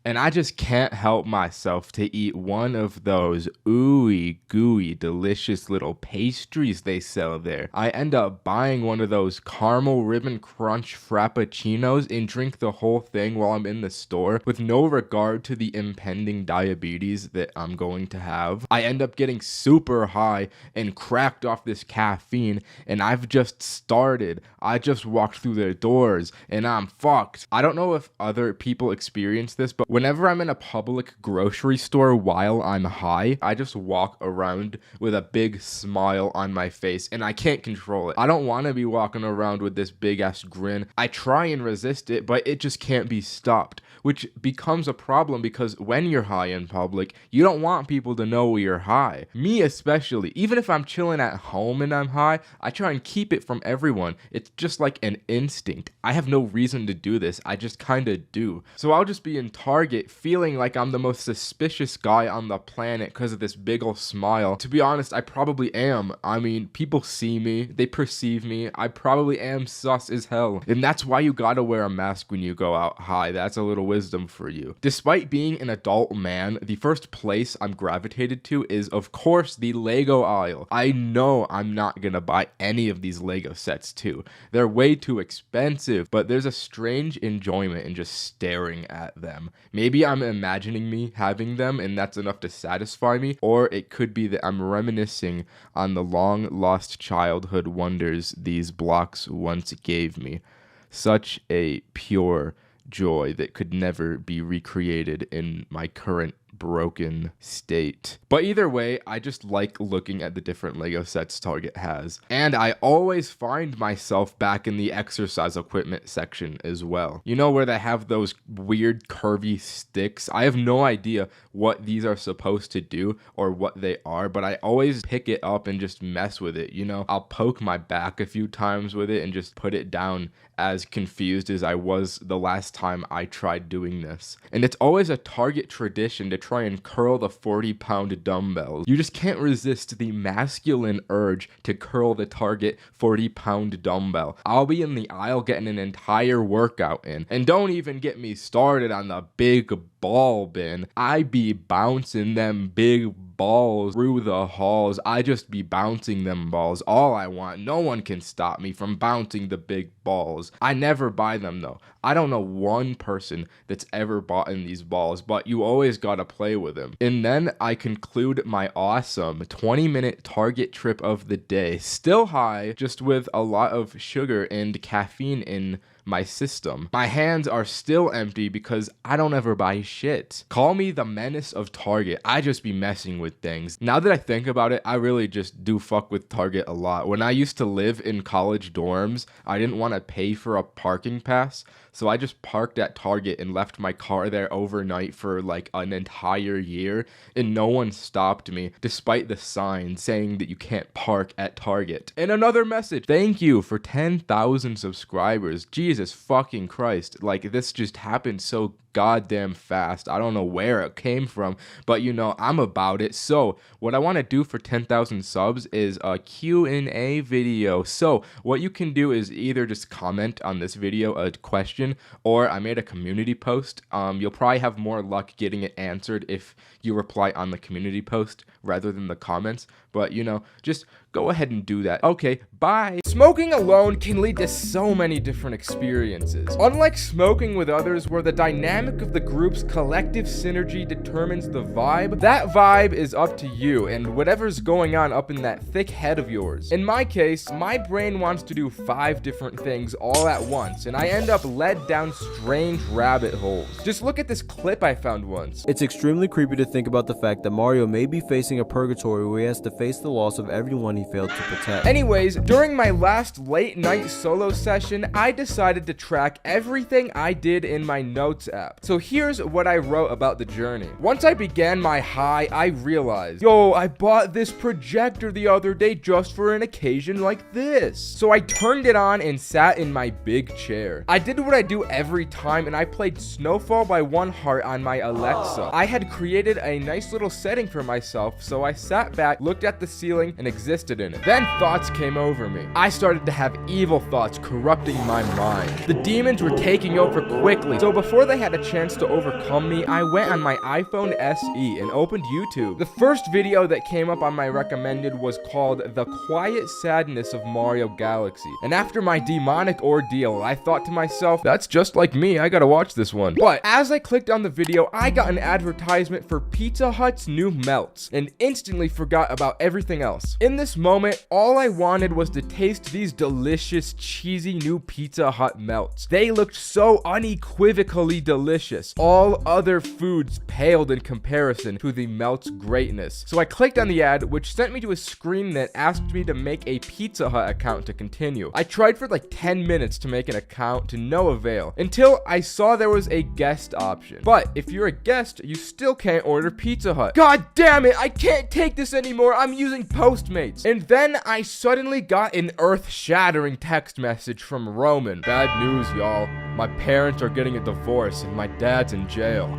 and I just can't help myself to eat one of those ooey gooey delicious little pastries they sell there. I end up buying one of those caramel ribbon crunch frappuccinos and drink the whole thing while I'm in the store with no regard to the impending diabetes that I'm going to have. I end up getting super high and cracked off this caffeine and I've just started. I just walked through the doors and I'm fucked. I don't know if other people experience this, but whenever I'm in a public grocery store while I'm high, I just walk around with a big smile on my face and I can't control it. I don't want to be walking around with this big ass grin. I try and resist it, but it just can't be stopped, which becomes a problem because when you're high in public, you don't want people to know you're high. Me especially. Even if I'm chilling at home and I'm high, I try and keep it from everyone. It's just like an instinct. I have no reason to do this. I just kind of do. So I'll just be in Target feeling like I'm the most suspicious guy on the planet because of this big ol' smile. To be honest, I probably am. I mean, people see me, they perceive me. I probably am sus as hell. And that's why you gotta wear a mask when you go out high. That's a little wisdom for you. Despite being an adult man, the first place I'm gravitated to is, of course, the Lego aisle. I know I'm not gonna buy any of these Lego sets too. They're way too expensive, but there's a strange enjoyment in just staring at them. Maybe I'm imagining me having them and that's enough to satisfy me, or it could be that I'm reminiscing on the long lost childhood wonders these blocks once gave me. Such a pure joy that could never be recreated in my current broken state. But either way, I just like looking at the different Lego sets Target has. And I always find myself back in the exercise equipment section as well. You know, where they have those weird curvy sticks? I have no idea what these are supposed to do or what they are, but I always pick it up and just mess with it. You know, I'll poke my back a few times with it and just put it down, as confused as I was the last time I tried doing this. And it's always a Target tradition to try and curl the 40-pound dumbbells. You just can't resist the masculine urge to curl the Target 40-pound dumbbell. I'll be in the aisle getting an entire workout in. And don't even get me started on the big ball bin. I be bouncing them big balls through the halls. I just be bouncing them balls all I want. No one can stop me from bouncing the big balls. I never buy them though. I don't know one person that's ever bought in these balls, but you always gotta play with them. And then I conclude my awesome 20-minute Target trip of the day. Still high, just with a lot of sugar and caffeine in my system. My hands are still empty because I don't ever buy shit. Call me the menace of Target. I just be messing with things. Now that I think about it, I really just do fuck with Target a lot. When I used to live in college dorms, I didn't want to pay for a parking pass, so I just parked at Target and left my car there overnight for like an entire year, and no one stopped me, despite the sign saying that you can't park at Target. And another message, thank you for 10,000 subscribers. Jesus fucking Christ, like this just happened so goddamn fast. I don't know where it came from, but you know, I'm about it. So what I want to do for 10,000 subs is a Q&A video. So what you can do is either just comment on this video a question, or I made a community post. You'll probably have more luck getting it answered if you reply on the community post rather than the comments. But you know, just go ahead and do that. Okay, bye. Smoking alone can lead to so many different experiences. Unlike smoking with others, where the dynamic of the group's collective synergy determines the vibe, that vibe is up to you and whatever's going on up in that thick head of yours. In my case, my brain wants to do 5 different things all at once, and I end up led down strange rabbit holes. Just look at this clip I found once. It's extremely creepy to think about the fact that Mario may be facing a purgatory where he has to face the loss of everyone he failed to protect. Anyways, during my last late night solo session, I decided to track everything I did in my notes app. So here's what I wrote about the journey. Once I began my high, I realized, yo, I bought this projector the other day just for an occasion like this. So I turned it on and sat in my big chair. I did what I do every time, and I played Snowfall by One Heart on my Alexa. I had created a nice little setting for myself, so I sat back, looked at the ceiling, and existed in it. Then thoughts came over me. I started to have evil thoughts corrupting my mind. The demons were taking over quickly, so before they had a chance to overcome me, I went on my iPhone SE and opened YouTube. The first video that came up on my recommended was called The Quiet Sadness of Mario Galaxy. And after my demonic ordeal, I thought to myself, that's just like me, I gotta watch this one. But as I clicked on the video, I got an advertisement for Pizza Hut's new melts and instantly forgot about everything else. In this moment, all I wanted was to taste these delicious, cheesy new Pizza Hut melts. They looked so unequivocally delicious. All other foods paled in comparison to the melt's greatness. So I clicked on the ad, which sent me to a screen that asked me to make a Pizza Hut account to continue. I tried for like 10 minutes to make an account to no avail, until I saw there was a guest option. But if you're a guest, you still can't order Pizza Hut. God damn it, I can't take this anymore. I'm using Postmates. And then I suddenly got an earth-shattering text message from Roman. Bad news, y'all. My parents are getting a divorce and my dad's in jail.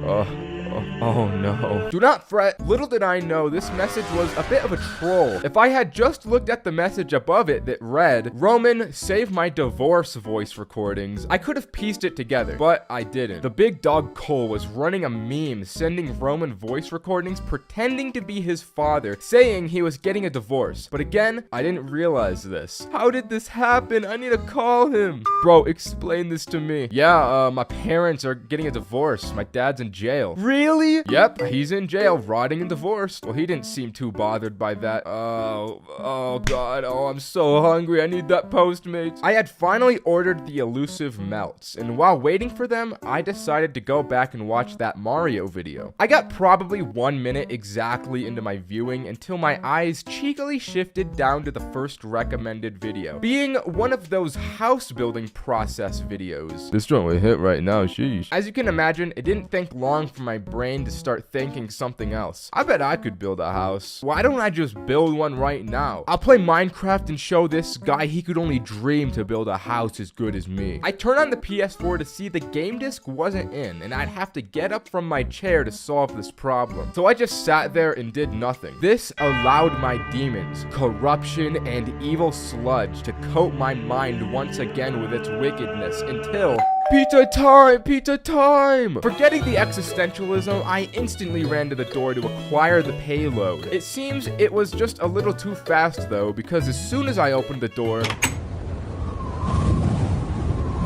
Oh no. Do not fret. Little did I know this message was a bit of a troll. If I had just looked at the message above it that read, Roman, save my divorce voice recordings, I could have pieced it together, but I didn't. The big dog Cole was running a meme sending Roman voice recordings pretending to be his father, saying he was getting a divorce. But again, I didn't realize this. How did this happen? I need to call him. Bro, explain this to me. Yeah, my parents are getting a divorce. My dad's in jail. Really? Yep, he's in jail, rotting and divorced. Well, he didn't seem too bothered by that. Oh god, oh, I'm so hungry. I need that Postmates. I had finally ordered the elusive melts, and while waiting for them, I decided to go back and watch that Mario video. I got probably 1 minute exactly into my viewing until my eyes cheekily shifted down to the first recommended video, being one of those house building process videos. This joint would hit right now, sheesh. As you can imagine, it didn't take long for my brain to start thinking something else. I bet I could build a house. Why don't I just build one right now? I'll play Minecraft and show this guy he could only dream to build a house as good as me. I turned on the PS4 to see the game disc wasn't in, and I'd have to get up from my chair to solve this problem. So I just sat there and did nothing. This allowed my demons, corruption, and evil sludge to coat my mind once again with its wickedness until pizza time! Pizza time! Forgetting the existentialism, I instantly ran to the door to acquire the payload. It seems it was just a little too fast though, because as soon as I opened the door,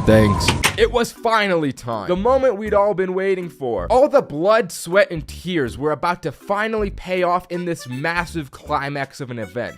thanks. It was finally time. The moment we'd all been waiting for. All the blood, sweat, and tears were about to finally pay off in this massive climax of an event.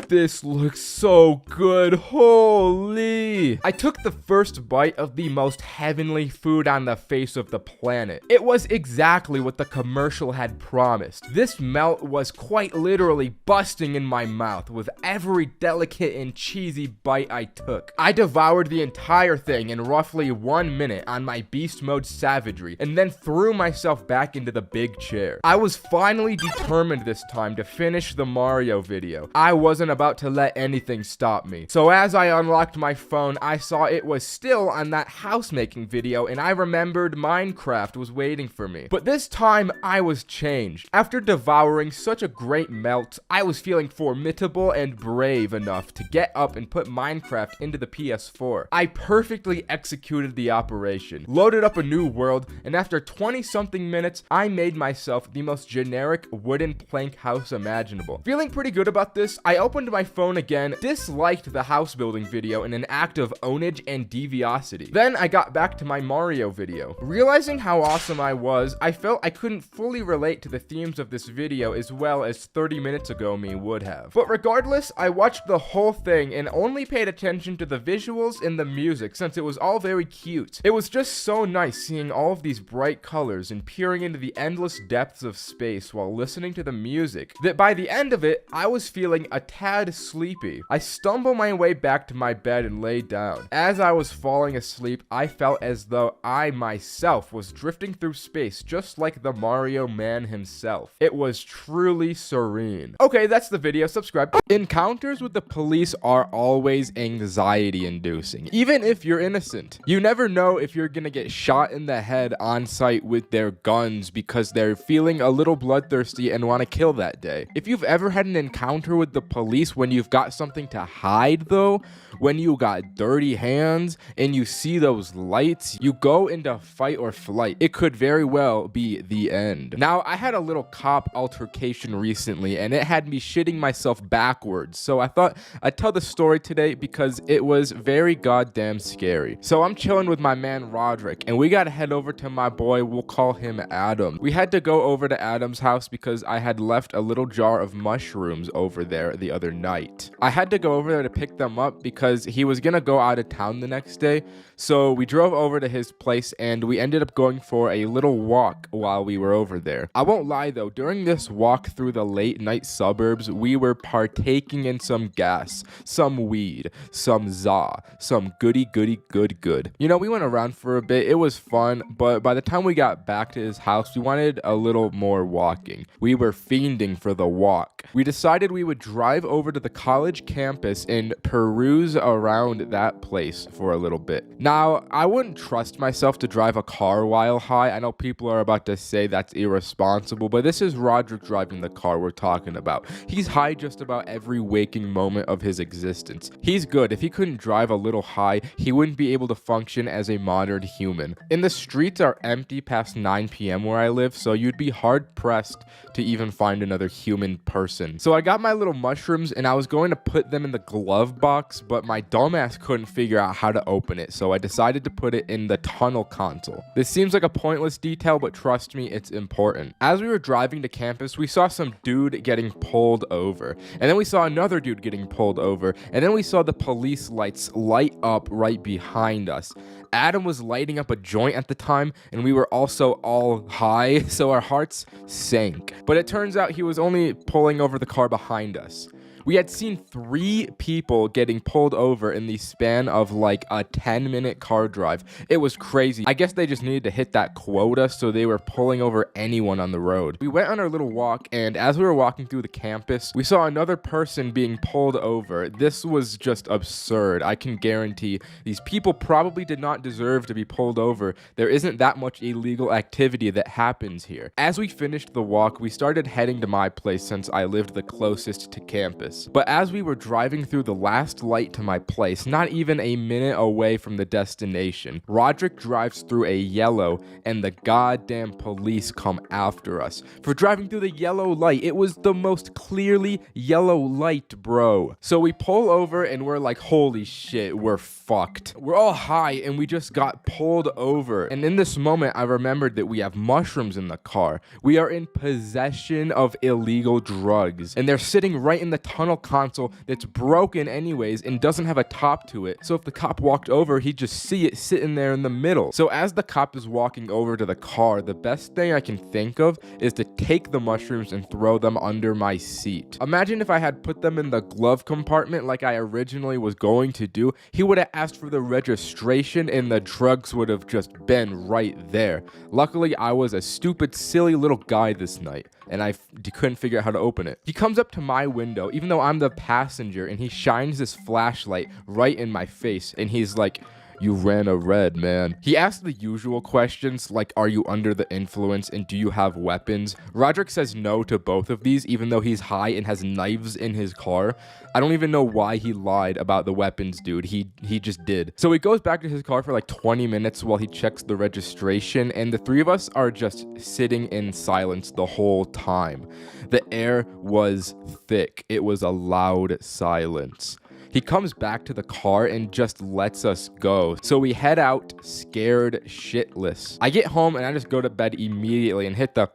This looks so good. Holy. I took the first bite of the most heavenly food on the face of the planet. It was exactly what the commercial had promised. This melt was quite literally busting in my mouth with every delicate and cheesy bite I took. I devoured the entire thing in roughly 1 minute on my beast mode savagery, and then threw myself back into the big chair. I was finally determined this time to finish the Mario video. I wasn't about to let anything stop me. So as I unlocked my phone, I saw it was still on that house making video, and I remembered Minecraft was waiting for me. But this time, I was changed. After devouring such a great melt, I was feeling formidable and brave enough to get up and put Minecraft into the PS4. I perfectly executed the operation, loaded up a new world, and after 20-something minutes, I made myself the most generic wooden plank house imaginable. Feeling pretty good about this, I opened my phone again, disliked the house building video in an act of ownage and deviosity. Then I got back to my Mario video. Realizing how awesome I was, I felt I couldn't fully relate to the themes of this video as well as 30 minutes ago me would have. But regardless, I watched the whole thing and only paid attention to the visuals and the music since it was all very cute. It was just so nice seeing all of these bright colors and peering into the endless depths of space while listening to the music that by the end of it, I was feeling a tad sleepy. I stumbled my way back to my bed and lay down. As I was falling asleep, I felt as though I myself was drifting through space just like the Mario man himself. It was truly serene. Okay, that's the video. Subscribe. Encounters with the police are always anxiety inducing, even if you're innocent. You never know if you're gonna get shot in the head on site with their guns because they're feeling a little bloodthirsty and want to kill that day. If you've ever had an encounter with the police when you've got something to hide though, when you got dirty hands and you see those lights, you go into fight or flight. It could very well be the end. Now, I had a little cop altercation recently and it had me shitting myself backwards, so I thought I'd tell the story today because it was very goddamn scary. So I'm chilling with my man Roderick and we gotta head over to my boy, we'll call him Adam. We had to go over to Adam's house because I had left a little jar of mushrooms over there the other night. I had to go over there to pick them up because he was gonna go out of town the next day. So we drove over to his place and we ended up going for a little walk while we were over there. I won't lie though, during this walk through the late night suburbs, we were partaking in some gas, some weed, some za, some goody good. You know, we went around for a bit, it was fun, but by the time we got back to his house, we wanted a little more walking. We were fiending for the walk. We decided we would drive over to the college campus and peruse around that place for a little bit. Now, I wouldn't trust myself to drive a car while high. I know people are about to say that's irresponsible, but this is Roderick driving the car we're talking about. He's high just about every waking moment of his existence. He's good. If he couldn't drive a little high, he wouldn't be able to function as a modern human. And the streets are empty past 9 p.m. where I live, so you'd be hard pressed to even find another human person. So I got my little mushrooms and I was going to put them in the glove box, but my dumbass couldn't figure out how to open it, so I decided to put it in the tunnel console. This seems like a pointless detail, but trust me, it's important. As we were driving to campus, we saw some dude getting pulled over, and then we saw another dude getting pulled over, and then we saw the police lights light up right behind us. Adam was lighting up a joint at the time, and we were also all high, so our hearts sank. But it turns out he was only pulling over the car behind us. We had seen 3 people getting pulled over in the span of like a 10-minute car drive. It was crazy. I guess they just needed to hit that quota, so they were pulling over anyone on the road. We went on our little walk, and as we were walking through the campus, we saw another person being pulled over. This was just absurd. I can guarantee these people probably did not deserve to be pulled over. There isn't that much illegal activity that happens here. As we finished the walk, we started heading to my place since I lived the closest to campus. But as we were driving through the last light to my place, not even a minute away from the destination, Roderick drives through a yellow and the goddamn police come after us for driving through the yellow light. It was the most clearly yellow light, bro. So we pull over and we're like, holy shit, we're fucked. We're all high and we just got pulled over. And in this moment, I remembered that we have mushrooms in the car. We are in possession of illegal drugs and they're sitting right in the tunnel console that's broken anyways and doesn't have a top to it. So if the cop walked over, he'd just see it sitting there in the middle. So as the cop is walking over to the car, the best thing I can think of is to take the mushrooms and throw them under my seat. Imagine if I had put them in the glove compartment like I originally was going to do. He would have asked for the registration and the drugs would have just been right there. Luckily, I was a stupid, silly little guy this night. and I couldn't figure out how to open it. He comes up to my window, even though I'm the passenger, and he shines this flashlight right in my face, and he's like, "You ran a red, man." He asked the usual questions like, "Are you under the influence and do you have weapons?" Roderick says no to both of these, even though he's high and has knives in his car. I don't even know why he lied about the weapons, dude. He just did. So he goes back to his car for like 20 minutes while he checks the registration, and the three of us are just sitting in silence the whole time. The air was thick. It was a loud silence. He comes back to the car and just lets us go. So we head out scared shitless. I get home and I just go to bed immediately and hit the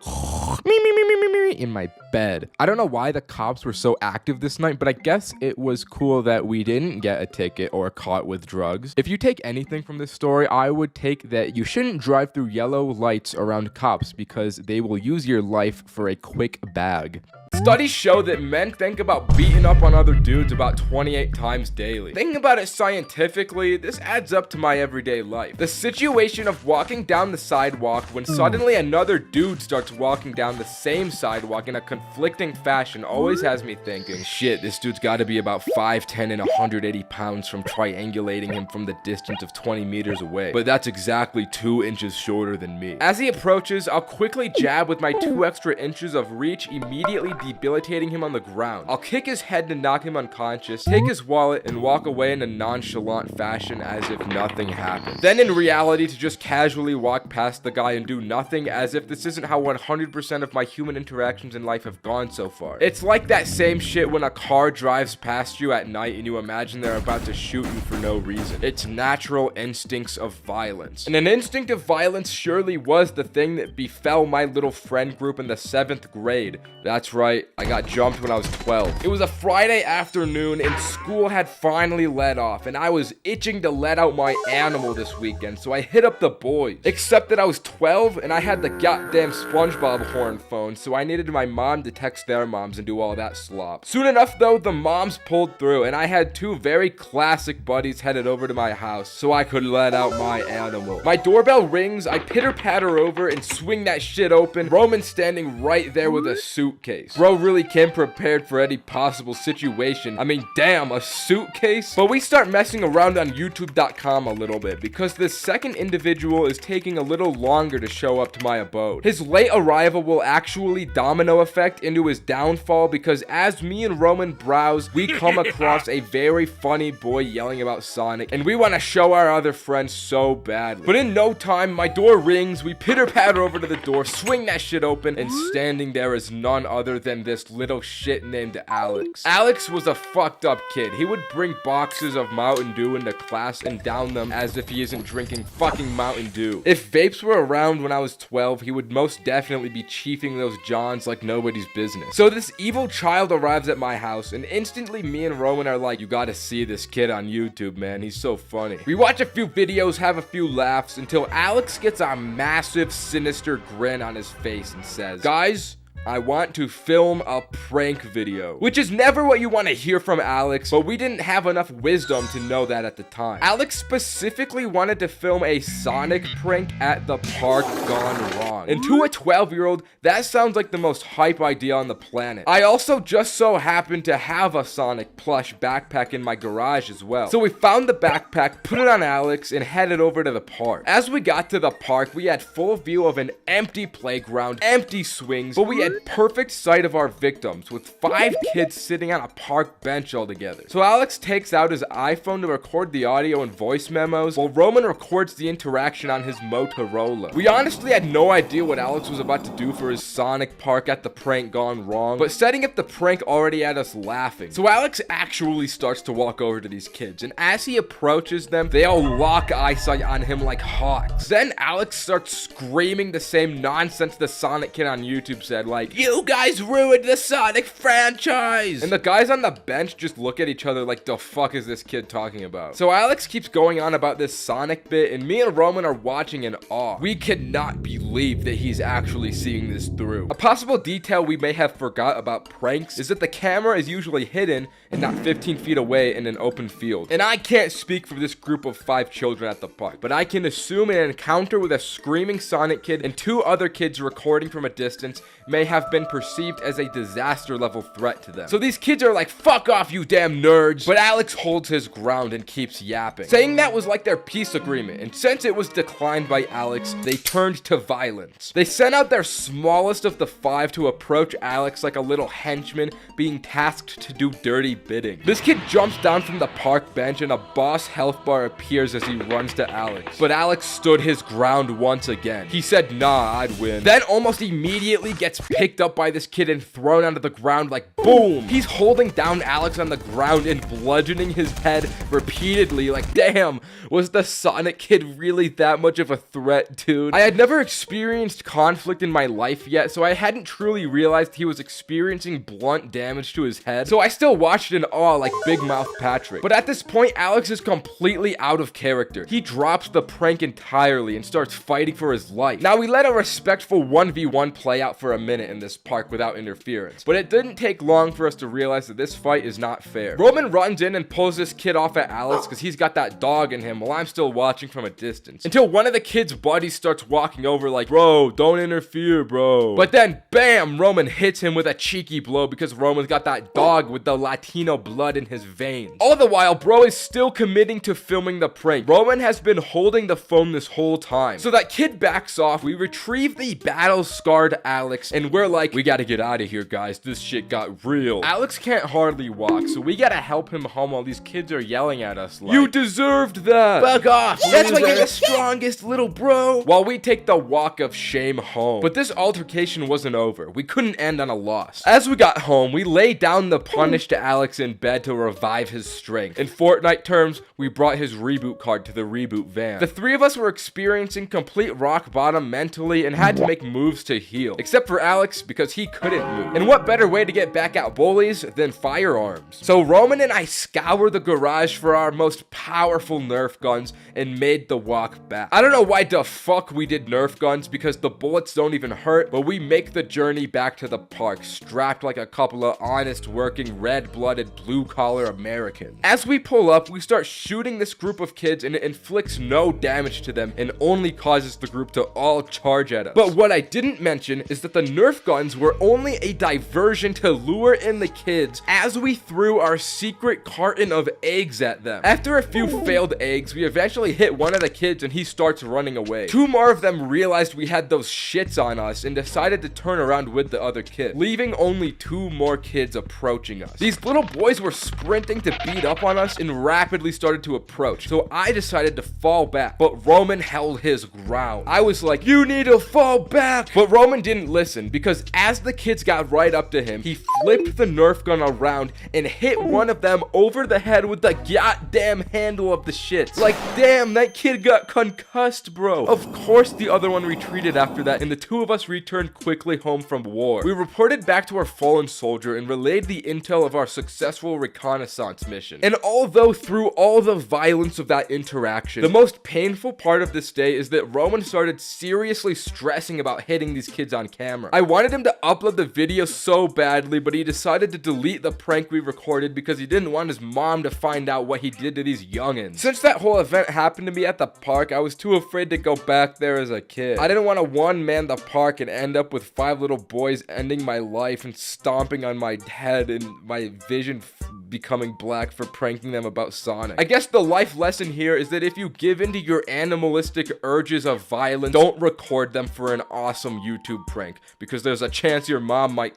in my bed. I don't know why the cops were so active this night, but I guess it was cool that we didn't get a ticket or caught with drugs. If you take anything from this story, I would take that you shouldn't drive through yellow lights around cops because they will use your life for a quick bag. Studies show that men think about beating up on other dudes about 28 times daily. Thinking about it scientifically, this adds up to my everyday life. The situation of walking down the sidewalk when suddenly another dude starts walking down the same sidewalk in a conflicting fashion always has me thinking, shit, this dude's gotta be about 5'10" and 180 pounds from triangulating him from the distance of 20 meters away. But that's exactly 2 inches shorter than me. As he approaches, I'll quickly jab with my 2 extra inches of reach, immediately debilitating him on the ground. I'll kick his head to knock him unconscious, take his wallet, and walk away in a nonchalant fashion as if nothing happened. Then in reality, to just casually walk past the guy and do nothing as if this isn't how 100% of my human interactions in life have gone so far. It's like that same shit when a car drives past you at night and you imagine they're about to shoot you for no reason. It's natural instincts of violence. And an instinct of violence surely was the thing that befell my little friend group in the 7th grade. That's right. I got jumped when I was 12. It was a Friday afternoon and school had finally let off, and I was itching to let out my animal this weekend, so I hit up the boys. Except that I was 12 and I had the goddamn SpongeBob horn phone, so I needed my mom to text their moms and do all that slop. Soon enough though, the moms pulled through, and I had 2 very classic buddies headed over to my house so I could let out my animal. My doorbell rings, I pitter-patter over and swing that shit open. Roman's standing right there with a suitcase. Bro really came prepared for any possible situation. I mean, damn, a suitcase? But we start messing around on YouTube.com a little bit because this second individual is taking a little longer to show up to my abode. His late arrival will actually domino effect into his downfall because as me and Roman browse, we come across a very funny boy yelling about Sonic, and we want to show our other friends so badly. But in no time, my door rings, we pitter-patter over to the door, swing that shit open, and standing there is none other than this little shit named Alex. Alex was a fucked up kid. He would bring boxes of Mountain Dew into class and down them as if he isn't drinking fucking Mountain Dew. If vapes were around when I was 12, he would most definitely be chiefing those johns like nobody's business. So this evil child arrives at my house, and instantly me and Roman are like, you gotta see this kid on YouTube, man. He's so funny. We watch a few videos, have a few laughs, until Alex gets a massive, sinister grin on his face and says, guys, I want to film a prank video. Which is never what you want to hear from Alex, but we didn't have enough wisdom to know that at the time. Alex specifically wanted to film a Sonic prank at the park gone wrong. And to a 12-year-old, that sounds like the most hype idea on the planet. I also just so happened to have a Sonic plush backpack in my garage as well. So we found the backpack, put it on Alex, and headed over to the park. As we got to the park, we had full view of an empty playground, empty swings, but we had perfect sight of our victims with 5 kids sitting on a park bench all together. So Alex takes out his iPhone to record the audio and voice memos, while Roman records the interaction on his Motorola. We honestly had no idea what Alex was about to do for his Sonic park at the prank gone wrong, but setting up the prank already had us laughing. So Alex actually starts to walk over to these kids, and as he approaches them, they all lock eyesight on him like hawks. Then Alex starts screaming the same nonsense the Sonic kid on YouTube said, like, you guys ruined the Sonic franchise! And the guys on the bench just look at each other like, the fuck is this kid talking about? So Alex keeps going on about this Sonic bit, and me and Roman are watching in awe. We cannot believe that he's actually seeing this through. A possible detail we may have forgot about pranks is that the camera is usually hidden and not 15 feet away in an open field. And I can't speak for this group of 5 children at the park, but I can assume an encounter with a screaming Sonic kid and 2 other kids recording from a distance may have have been perceived as a disaster level threat to them. So these kids are like, fuck off, you damn nerds. But Alex holds his ground and keeps yapping, saying that was like their peace agreement. And since it was declined by Alex, they turned to violence. They sent out their smallest of the 5 to approach Alex like a little henchman being tasked to do dirty bidding. This kid jumps down from the park bench and a boss health bar appears as he runs to Alex. But Alex stood his ground once again. He said, nah, I'd win. Then almost immediately gets picked up by this kid and thrown onto the ground like boom. He's holding down Alex on the ground and bludgeoning his head repeatedly like, damn, was the Sonic kid really that much of a threat, dude? I had never experienced conflict in my life yet, so I hadn't truly realized he was experiencing blunt damage to his head. So I still watched in awe like Big Mouth Patrick. But at this point, Alex is completely out of character. He drops the prank entirely and starts fighting for his life. Now, we let a respectful 1v1 play out for a minute in this park without interference, but it didn't take long for us to realize that this fight is not fair. Roman runs in and pulls this kid off at Alex because he's got that dog in him while I'm still watching from a distance, until one of the kid's buddies starts walking over like, bro, don't interfere, bro. But then, bam, Roman hits him with a cheeky blow because Roman's got that dog with the Latino blood in his veins. All the while, bro is still committing to filming the prank. Roman has been holding the phone this whole time. So that kid backs off, we retrieve the battle-scarred Alex, and we're like, we gotta get out of here, guys. This shit got real. Alex can't hardly walk, so we gotta help him home while these kids are yelling at us like, you deserved that. Bug off. That's why you're the strongest, little bro. While we take the walk of shame home. But this altercation wasn't over. We couldn't end on a loss. As we got home, we laid down the punished Alex in bed to revive his strength. In Fortnite terms, we brought his reboot card to the reboot van. The 3 of us were experiencing complete rock bottom mentally and had to make moves to heal. Except for Alex, because he couldn't move. And what better way to get back at bullies than firearms? So Roman and I scour the garage for our most powerful Nerf guns and made the walk back. I don't know why the fuck we did Nerf guns because the bullets don't even hurt, but we make the journey back to the park strapped like a couple of honest working red-blooded blue-collar Americans. As we pull up, we start shooting this group of kids and it inflicts no damage to them and only causes the group to all charge at us. But what I didn't mention is that the Nerf guns were only a diversion to lure in the kids as we threw our secret carton of eggs at them. After a few failed eggs, we eventually hit one of the kids and he starts running away. 2 more of them realized we had those shits on us and decided to turn around with the other kid, leaving only 2 more kids approaching us. These little boys were sprinting to beat up on us and rapidly started to approach, so I decided to fall back, but Roman held his ground. I was like, you need to fall back, but Roman didn't listen because as the kids got right up to him, he flipped the Nerf gun around and hit one of them over the head with the goddamn handle of the shit. Like, damn, that kid got concussed, bro. Of course the other one retreated after that, and the 2 of us returned quickly home from war. We reported back to our fallen soldier and relayed the intel of our successful reconnaissance mission. And although through all the violence of that interaction, the most painful part of this day is that Roman started seriously stressing about hitting these kids on camera. I wanted him to upload the video so badly, but he decided to delete the prank we recorded because he didn't want his mom to find out what he did to these youngins. Since that whole event happened to me at the park, I was too afraid to go back there as a kid. I didn't want to one-man the park and end up with 5 little boys ending my life and stomping on my head and my vision becoming black for pranking them about Sonic. I guess the life lesson here is that if you give into your animalistic urges of violence, don't record them for an awesome YouTube prank because there's a chance your mom might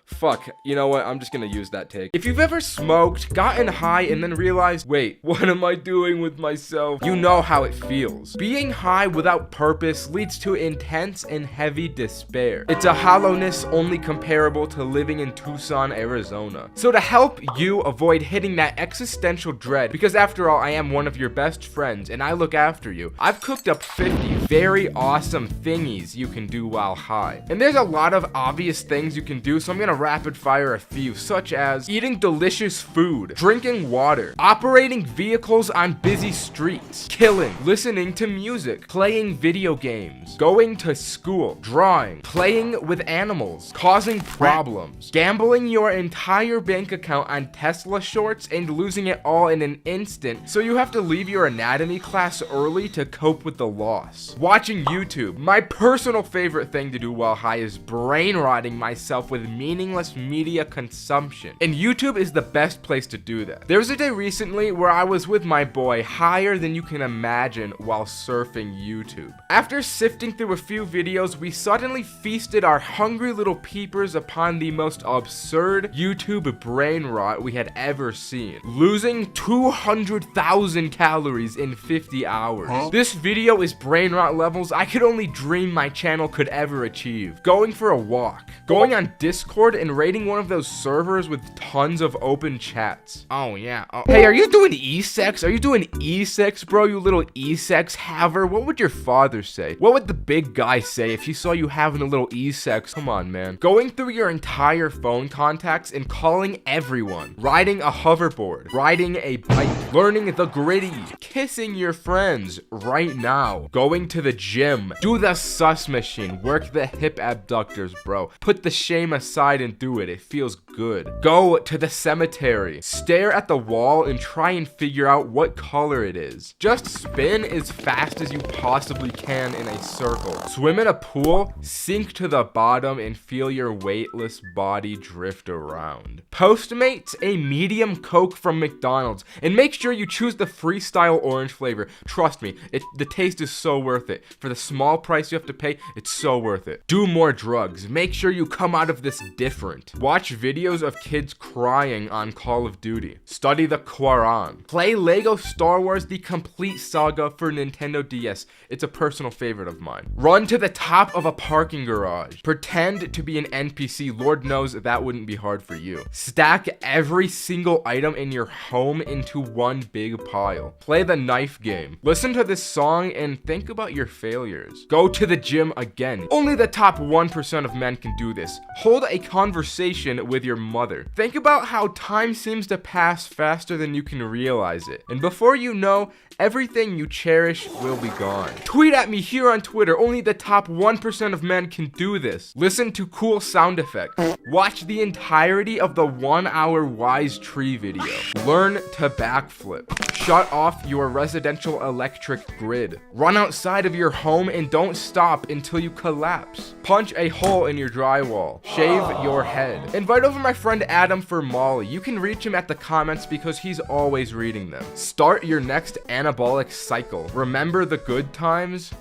fuck, you know what, I'm just gonna use that take. If you've ever smoked, gotten high, and then realized, wait, what am I doing with myself? You know how it feels. Being high without purpose leads to intense and heavy despair. It's a hollowness only comparable to living in Tucson, Arizona. So to help you avoid hitting that existential dread, because after all, I am one of your best friends and I look after you, I've cooked up 50 very awesome thingies you can do while high. And there's a lot of obvious things you can do, so I'm gonna rapid fire a few, such as eating delicious food, drinking water, operating vehicles on busy streets, killing, listening to music, playing video games, going to school, drawing, playing with animals, causing problems, gambling your entire bank account on Tesla shorts and losing it all in an instant, so you have to leave your anatomy class early to cope with the loss. Watching YouTube. My personal favorite thing to do while high is brain rotting myself with meaningless media consumption. And YouTube is the best place to do that. There was a day recently where I was with my boy higher than you can imagine while surfing YouTube. After sifting through a few videos, we suddenly feasted our hungry little peepers upon the most absurd YouTube brain rot we had ever seen. Losing 200,000 calories in 50 hours. This video is brain rot levels I could only dream my channel could ever achieve. Going for a walk. Going on Discord and raiding one of those servers with tons of open chats. Oh, yeah. Oh. Hey, are you doing e-sex? Are you doing e-sex, bro? You little e-sex haver? What would your father say? What would the big guy say if he saw you having a little e-sex? Come on, man. Going through your entire phone contacts and calling everyone. Riding a hoverboard. Riding a bike. Learning the gritty. Kissing your friends right now. Going to the gym. Do the sus machine. Work the hip abductors, bro. Put the shame aside and do it. It feels good. Go to the cemetery. Stare at the wall and try and figure out what color it is. Just spin as fast as you possibly can in a circle. Swim in a pool, sink to the bottom, and feel your weightless body drift around. Postmates a medium Coke from McDonald's, and make sure you choose the freestyle orange flavor. Trust me, the taste is so worth it. For the small price you have to pay, it's so worth it. Do more drugs. Make sure you come out of this different. Watch videos of kids crying on Call of Duty. Study the Quran. Play Lego Star Wars The Complete Saga for Nintendo DS. It's a personal favorite of mine. Run to the top of a parking garage. Pretend to be an NPC. Lord knows that wouldn't be hard for you. Stack every single item in your home into one big pile. Play the knife game. Listen to this song and think about your failures. Go to the gym again. Only the top 1% of men can do this. Hold a conversation with your mother. Think about how time seems to pass faster than you can realize it. And before you know, everything you cherish will be gone. Tweet at me here on Twitter. Only the top 1% of men can do this. Listen to cool sound effects. Watch the entirety of the 1-hour Wise Tree video. Learn to backflip. Shut off your residential electric grid. Run outside of your home and don't stop until you collapse. Punch a hole in your drywall. Shave your head. Invite over my friend Adam for Molly. You can reach him at the comments because he's always reading them. Start your next anabolic cycle. Remember the good times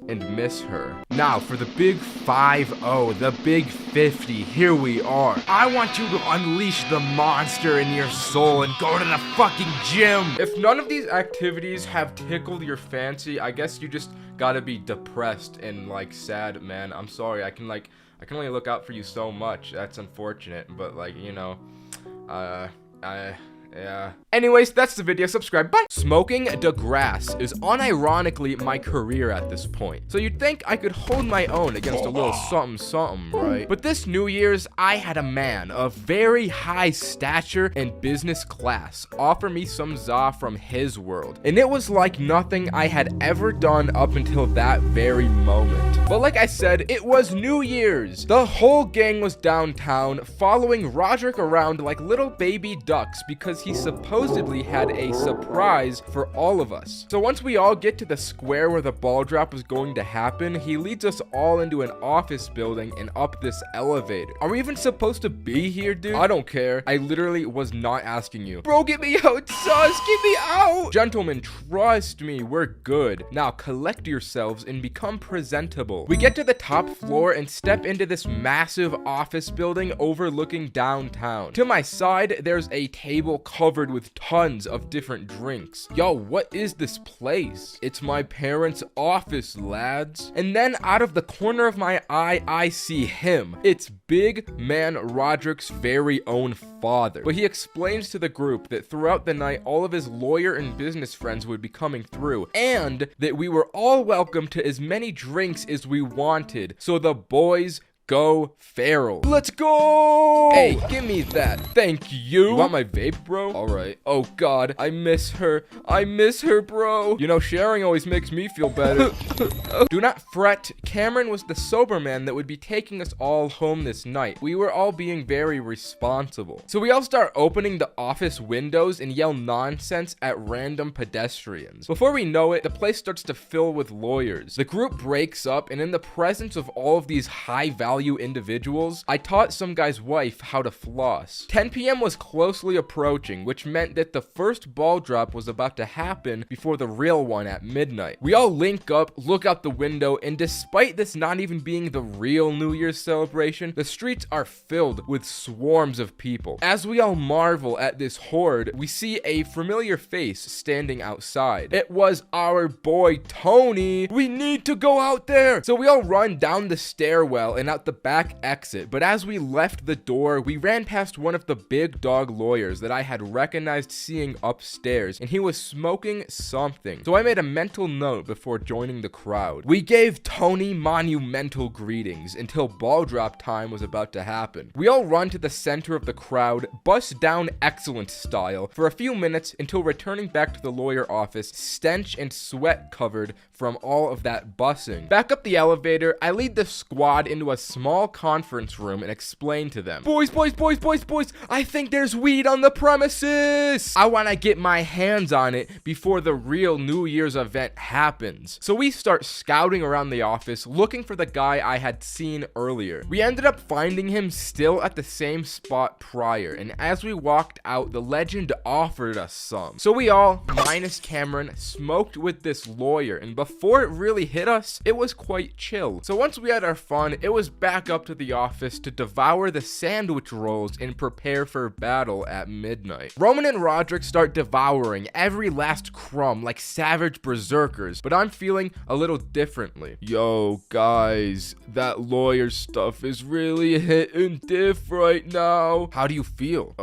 and miss her. Now for the big 5-0, the big 50, here we are. I want you to unleash the monster in your soul and go to the fucking gym. If none of these activities have tickled your fancy, I guess you just gotta be depressed and like sad, man. I'm sorry, I can only look out for you so much. That's unfortunate, but like, you know, yeah. Anyways, that's the video. Subscribe. Bye. Smoking the grass is unironically my career at this point. So you'd think I could hold my own against a little something, right? But this New Year's, I had a man of very high stature and business class offer me some za from his world. And it was like nothing I had ever done up until that very moment. But like I said, it was New Year's. The whole gang was downtown following Roderick around like little baby ducks because he supposedly had a surprise for all of us. So once we all get to the square where the ball drop was going to happen, he leads us all into an office building and up this elevator. Are we even supposed to be here, dude? I don't care. I literally was not asking you. Bro, get me out, sus, get me out. Gentlemen, trust me, we're good. Now collect yourselves and become presentable. We get to the top floor and step into this massive office building overlooking downtown. To my side, there's a table covered with tons of different drinks. Yo, what is this place? It's my parents' office, lads. And then out of the corner of my eye, I see him. It's big man Roderick's very own father. But he explains to the group that throughout the night, all of his lawyer and business friends would be coming through, and that we were all welcome to as many drinks as we wanted, so the boys go feral. Let's go! Hey, give me that. Thank you. You want my vape, bro? All right. Oh, God. I miss her. I miss her, bro. You know, sharing always makes me feel better. Do not fret. Cameron was the sober man that would be taking us all home this night. We were all being very responsible. So we all start opening the office windows and yell nonsense at random pedestrians. Before we know it, the place starts to fill with lawyers. The group breaks up, and in the presence of all of these high-value individuals, I taught some guy's wife how to floss. 10 p.m. was closely approaching, which meant that the first ball drop was about to happen before the real one at midnight. We all link up, look out the window, and despite this not even being the real New Year's celebration, the streets are filled with swarms of people. As we all marvel at this horde, we see a familiar face standing outside. It was our boy Tony. We need to go out there. So we all run down the stairwell and out the back exit, but as we left the door, we ran past one of the big dog lawyers that I had recognized seeing upstairs, and he was smoking something. So I made a mental note before joining the crowd. We gave Tony monumental greetings until ball drop time was about to happen. We all run to the center of the crowd, bust down excellent style for a few minutes until returning back to the lawyer office, stench and sweat covered from all of that bussing. Back up the elevator, I lead the squad into a small conference room and explain to them, boys, I think there's weed on the premises. I want to get my hands on it before the real New Year's event happens. So we start scouting around the office looking for the guy I had seen earlier. We ended up finding him still at the same spot prior, and as we walked out, the legend offered us some. So we all, minus Cameron, smoked with this lawyer, and before it really hit us, it was quite chill. So once we had our fun, it was back up to the office to devour the sandwich rolls and prepare for battle at midnight. Roman and Roderick start devouring every last crumb like savage berserkers, but I'm feeling a little differently. Yo, guys, that lawyer stuff is really hitting diff right now. How do you feel?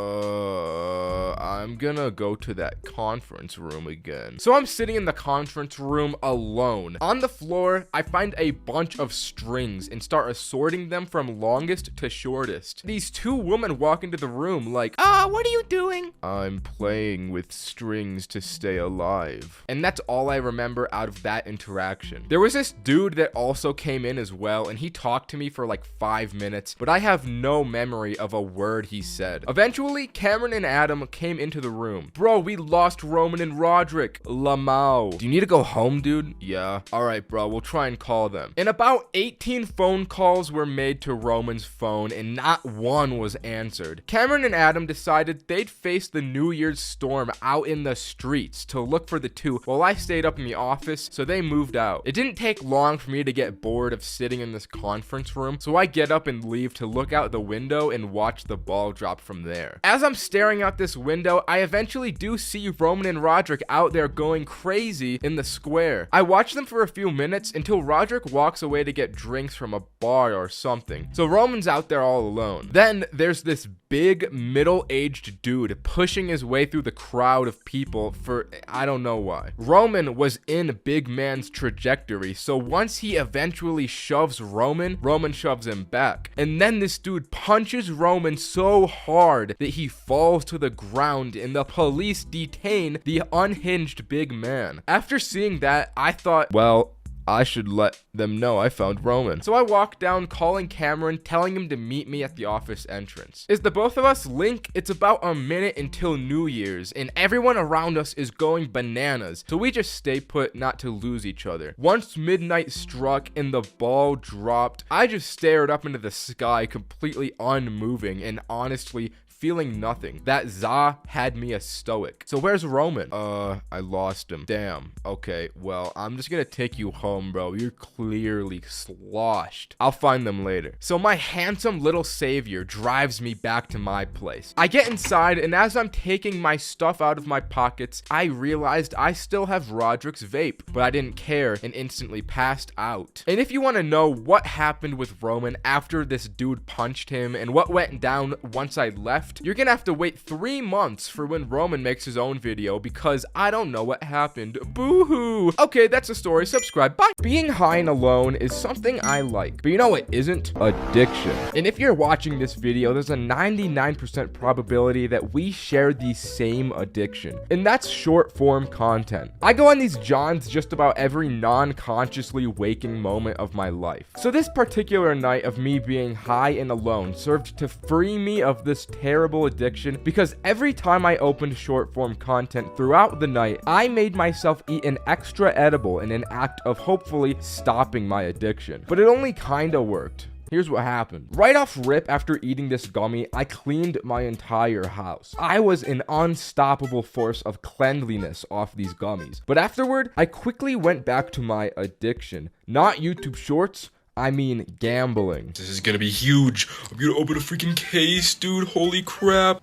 I'm gonna go to that conference room again. So I'm sitting in the conference room alone. On the floor, I find a bunch of strings and start assorting them from longest to shortest. These two women walk into the room like, What are you doing? I'm playing with strings to stay alive. And that's all I remember out of that interaction. There was this dude that also came in as well, and he talked to me for like 5 minutes, but I have no memory of a word he said. Eventually, Cameron and Adam came into the room. Bro, we lost Roman and Roderick. Lamau. Do you need to go home, dude? Yeah. Alright, bro, we'll try and call them. And about 18 phone calls were made to Roman's phone, and not one was answered. Cameron and Adam decided they'd face the New Year's storm out in the streets to look for the two, while I stayed up in the office, so they moved out. It didn't take long for me to get bored of sitting in this conference room, so I get up and leave to look out the window and watch the ball drop from there. As I'm staring out this window, I eventually do see Roman and Roderick out there going crazy in the square. I watch them for a few minutes until Roderick walks away to get drinks from a bar or something. So Roman's out there all alone. Then there's this big middle-aged dude pushing his way through the crowd of people for I don't know why. Roman was in big man's trajectory, so once he eventually shoves Roman shoves him back. And then this dude punches Roman so hard that he falls to the ground and the police detain the unhinged big man. After seeing that, I thought, well, I should let them know I found Roman. So I walked down calling Cameron, telling him to meet me at the office entrance. As the both of us link, it's about a minute until New Year's, and everyone around us is going bananas, so we just stay put not to lose each other. Once midnight struck and the ball dropped, I just stared up into the sky completely unmoving and honestly feeling nothing. That za had me a stoic. So where's Roman? I lost him. Damn. Okay, well, I'm just gonna take you home, bro. You're clearly sloshed. I'll find them later. So my handsome little savior drives me back to my place. I get inside, and as I'm taking my stuff out of my pockets, I realized I still have Roderick's vape, but I didn't care and instantly passed out. And if you want to know what happened with Roman after this dude punched him and what went down once I left, you're gonna have to wait 3 months for when Roman makes his own video, because I don't know what happened. Boo-hoo. Okay, that's the story. Subscribe. Bye. why? Being high and alone is something I like, but you know what isn't? Addiction. And if you're watching this video, there's a 99% probability that we share the same addiction, and that's short form content. I go on these jaunts just about every non-consciously waking moment of my life. So this particular night of me being high and alone served to free me of this terrible addiction, because every time I opened short form content throughout the night, I made myself eat an extra edible in an act of hopefully stopping my addiction. But it only kinda worked. Here's what happened. Right off rip, after eating this gummy, I cleaned my entire house. I was an unstoppable force of cleanliness off these gummies. But afterward, I quickly went back to my addiction. Not YouTube Shorts, I mean gambling. This is gonna be huge. I'm gonna open a freaking case, dude. Holy crap.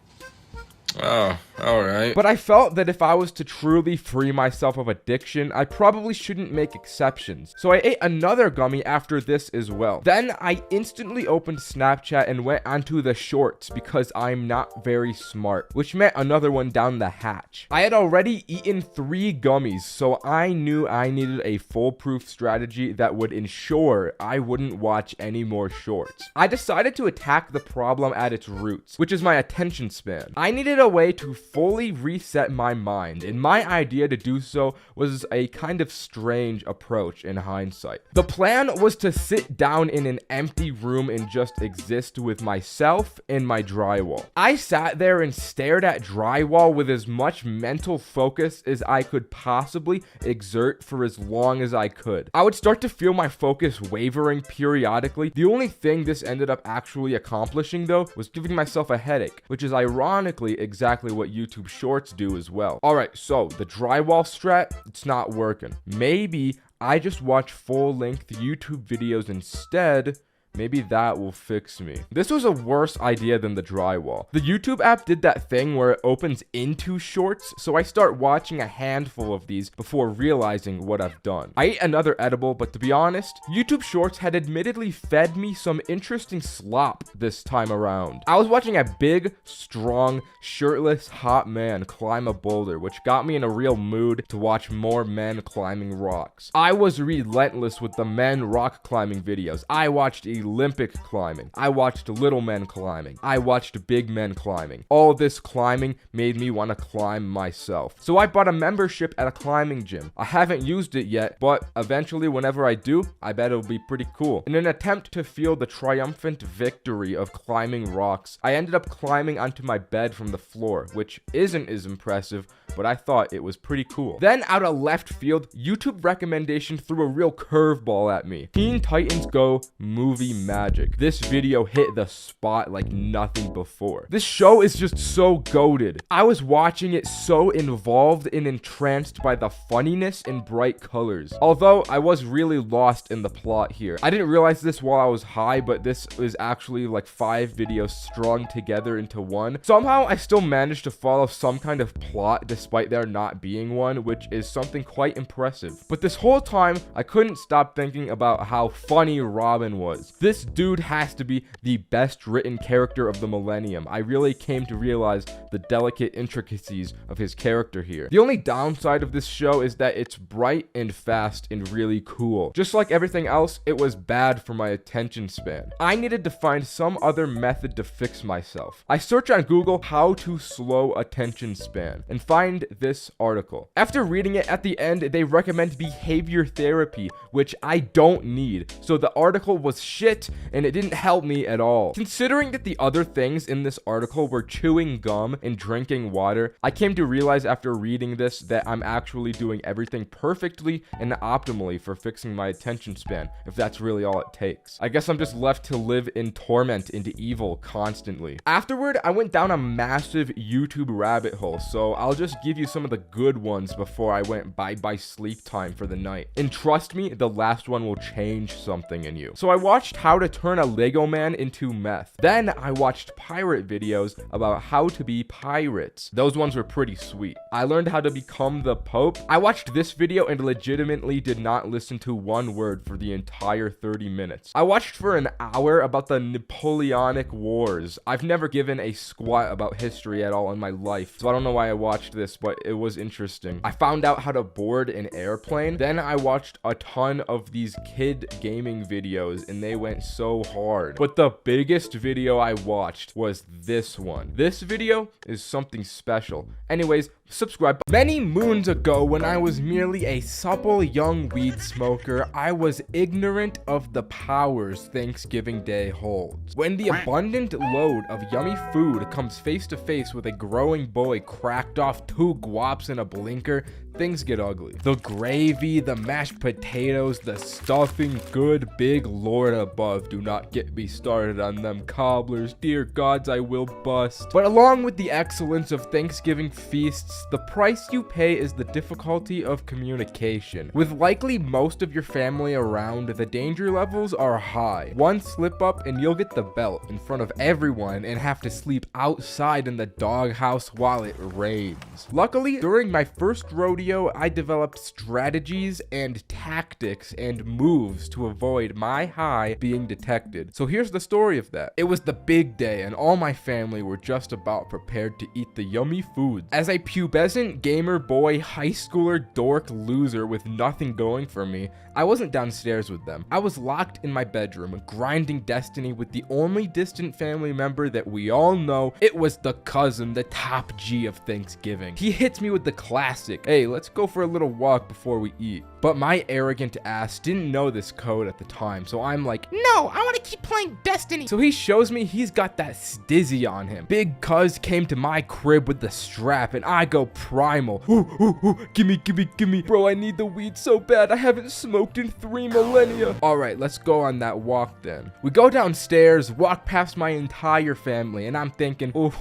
Oh, alright. But I felt that if I was to truly free myself of addiction, I probably shouldn't make exceptions. So I ate another gummy after this as well. Then I instantly opened Snapchat and went onto the shorts because I'm not very smart, which meant another one down the hatch. I had already eaten 3 gummies, so I knew I needed a foolproof strategy that would ensure I wouldn't watch any more shorts. I decided to attack the problem at its roots, which is my attention span. I needed a way to fully reset my mind, and my idea to do so was a kind of strange approach in hindsight. The plan was to sit down in an empty room and just exist with myself and my drywall. I sat there and stared at drywall with as much mental focus as I could possibly exert for as long as I could. I would start to feel my focus wavering periodically. The only thing this ended up actually accomplishing, though, was giving myself a headache, which is ironically exactly what YouTube Shorts do as well. Alright, so the drywall strat, it's not working. Maybe I just watch full-length YouTube videos instead. Maybe that will fix me. This was a worse idea than the drywall. The YouTube app did that thing where it opens into shorts, so I start watching a handful of these before realizing what I've done. I ate another edible, but to be honest, YouTube Shorts had admittedly fed me some interesting slop this time around. I was watching a big, strong, shirtless, hot man climb a boulder, which got me in a real mood to watch more men climbing rocks. I was relentless with the men rock climbing videos. I watched Olympic climbing. I watched little men climbing. I watched big men climbing. All this climbing made me want to climb myself. So I bought a membership at a climbing gym. I haven't used it yet, but eventually whenever I do, I bet it'll be pretty cool. In an attempt to feel the triumphant victory of climbing rocks, I ended up climbing onto my bed from the floor, which isn't as impressive, but I thought it was pretty cool. Then out of left field, YouTube recommendation threw a real curveball at me. Teen Titans Go movie magic. This video hit the spot like nothing before. This show is just so goated. I was watching it so involved and entranced by the funniness and bright colors. Although I was really lost in the plot here. I didn't realize this while I was high, but this is actually like 5 videos strung together into one. Somehow I still managed to follow some kind of plot despite there not being one, which is something quite impressive. But this whole time, I couldn't stop thinking about how funny Robin was. This dude has to be the best written character of the millennium. I really came to realize the delicate intricacies of his character here. The only downside of this show is that it's bright and fast and really cool. Just like everything else, it was bad for my attention span. I needed to find some other method to fix myself. I search on Google how to slow attention span and find this article. After reading it, at the end, they recommend behavior therapy, which I don't need. So the article was shit and it didn't help me at all. Considering that the other things in this article were chewing gum and drinking water, I came to realize after reading this that I'm actually doing everything perfectly and optimally for fixing my attention span, if that's really all it takes. I guess I'm just left to live in torment and evil constantly. Afterward, I went down a massive YouTube rabbit hole, so I'll just give you some of the good ones before I went bye-bye sleep time for the night. And trust me, the last one will change something in you. So I watched how to turn a Lego man into meth. Then I watched pirate videos about how to be pirates. Those ones were pretty sweet. I learned how to become the Pope. I watched this video and legitimately did not listen to one word for the entire 30 minutes. I watched for an hour about the Napoleonic Wars. I've never given a squat about history at all in my life, so I don't know why I watched this, but it was interesting. I found out how to board an airplane. Then I watched a ton of these kid gaming videos and they went so hard. But the biggest video I watched was this one. This video is something special. Anyways, subscribe. Many moons ago, when I was merely a supple young weed smoker, I was ignorant of the powers Thanksgiving Day holds. When the abundant load of yummy food comes face to face with a growing boy cracked off 2 guaps in a blinker, things get ugly. The gravy, the mashed potatoes, the stuffing, good big Lord above. Do not get me started on them cobblers. Dear gods, I will bust. But along with the excellence of Thanksgiving feasts, the price you pay is the difficulty of communication. With likely most of your family around, the danger levels are high. One slip up and you'll get the belt in front of everyone and have to sleep outside in the doghouse while it rains. Luckily, during my first rodeo, I developed strategies and tactics and moves to avoid my high being detected. So here's the story of that. It was the big day and all my family were just about prepared to eat the yummy foods. As a pubescent gamer boy, high schooler, dork, loser with nothing going for me, I wasn't downstairs with them. I was locked in my bedroom, grinding Destiny with the only distant family member that we all know. It was the cousin, the top G of Thanksgiving. He hits me with the classic, "Hey, let's go for a little walk before we eat." But my arrogant ass didn't know this code at the time, so I'm like, No, I want to keep playing Destiny. so he shows me he's got that stizzy on him. Big cuz came to my crib with the strap and I go primal. Ooh, gimme. Bro, I need the weed so bad. I haven't smoked in 3 millennia. All right, let's go on that walk then. We go downstairs, walk past my entire family, and I'm thinking, oh,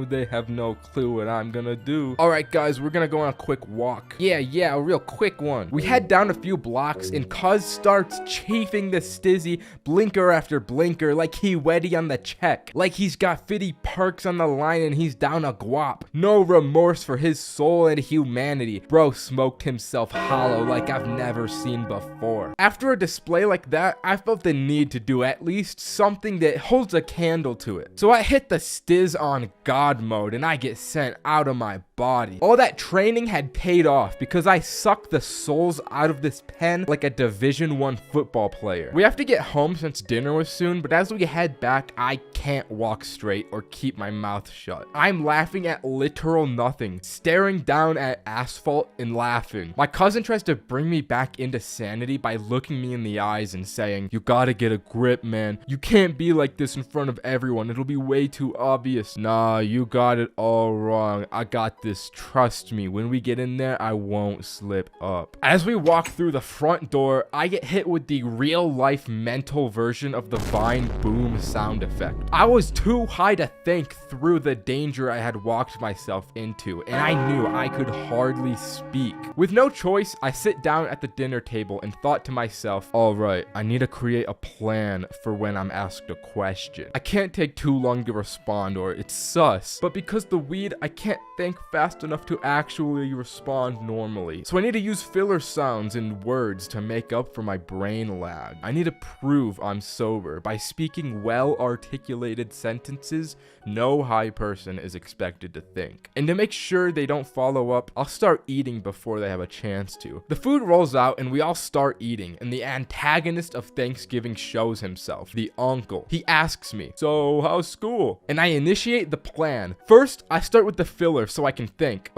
they have no clue what I'm gonna do. All right, guys, we're gonna go on a quick walk. Yeah, a real quick one. We head down a few blocks and cuz starts chafing the stizzy blinker after blinker like he weddy on the check. Like he's got 50 perks on the line and he's down a guap. No remorse for his soul and humanity. Bro smoked himself hollow like I've never seen before. After a display like that, I felt the need to do at least something that holds a candle to it. So I hit the stiz on God mode and I get sent out of my body. All that training had paid off because I sucked the souls out of this pen like a Division 1 football player. We have to get home since dinner was soon, but as we head back, I can't walk straight or keep my mouth shut. I'm laughing at literal nothing, staring down at asphalt and laughing. My cousin tries to bring me back into sanity by looking me in the eyes and saying, "You gotta get a grip, man. You can't be like this in front of everyone. It'll be way too obvious." Nah, you got it all wrong. I got this. Trust me. When we get in there, I won't slip up. As we walk through the front door, I get hit with the real-life mental version of the Vine boom sound effect. I was too high to think through the danger I had walked myself into, and I knew I could hardly speak. With no choice, I sit down at the dinner table and thought to myself, all right, I need to create a plan for when I'm asked a question. I can't take too long to respond or it's sus, but because the weed, I can't think fast enough to actually respond normally. So I need to use filler sounds and words to make up for my brain lag. I need to prove I'm sober by speaking well-articulated sentences no high person is expected to think. And to make sure they don't follow up, I'll start eating before they have a chance to. The food rolls out and we all start eating, and the antagonist of Thanksgiving shows himself, the uncle. He asks me, "So how's school?" And I initiate the plan. First, I start with the filler so I can think.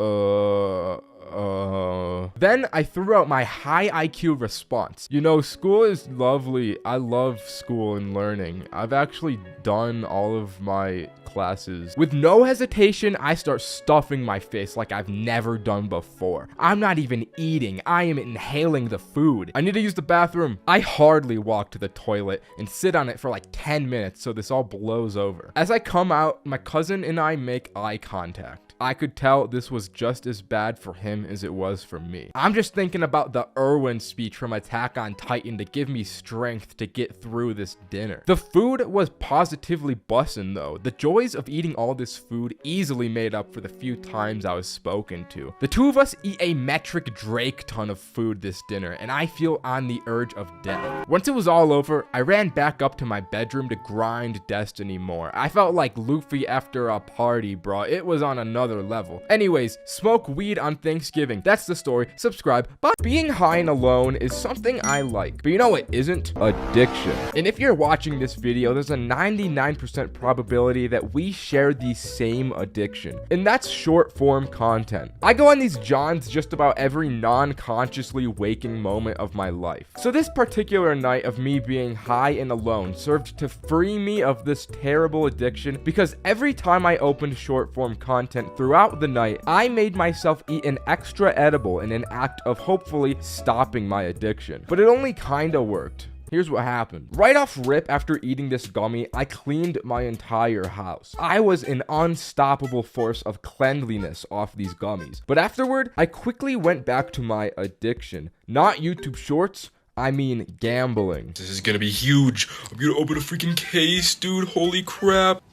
Then I threw out my high IQ response. You know, school is lovely. I love school and learning. I've actually done all of my classes. With no hesitation, I start stuffing my face like I've never done before. I'm not even eating. I am inhaling the food. I need to use the bathroom. I hardly walk to the toilet and sit on it for like 10 minutes so this all blows over. As I come out, my cousin and I make eye contact. I could tell this was just as bad for him same as it was for me. I'm just thinking about the Irwin speech from Attack on Titan to give me strength to get through this dinner. The food was positively bussin' though. The joys of eating all this food easily made up for the few times I was spoken to. The two of us eat a metric Drake ton of food this dinner, and I feel on the urge of death. Once it was all over, I ran back up to my bedroom to grind Destiny more. I felt like Luffy after a party, bro. It was on another level. Anyways, smoke weed on Thanksgiving. That's the story. Subscribe. But being high and alone is something I like. But you know what isn't? Addiction. And if you're watching this video, there's a 99% probability that we share the same addiction. And that's short form content. I go on these jaunts just about every non-consciously waking moment of my life. So this particular night of me being high and alone served to free me of this terrible addiction, because every time I opened short form content throughout the night, I made myself eat an extra edible in an act of hopefully stopping my addiction. But it only kinda worked. Here's what happened. Right off rip, after eating this gummy, I cleaned my entire house. I was an unstoppable force of cleanliness off these gummies. But afterward, I quickly went back to my addiction. Not YouTube Shorts, I mean gambling. This is gonna be huge. I'm gonna open a freaking case, dude. Holy crap.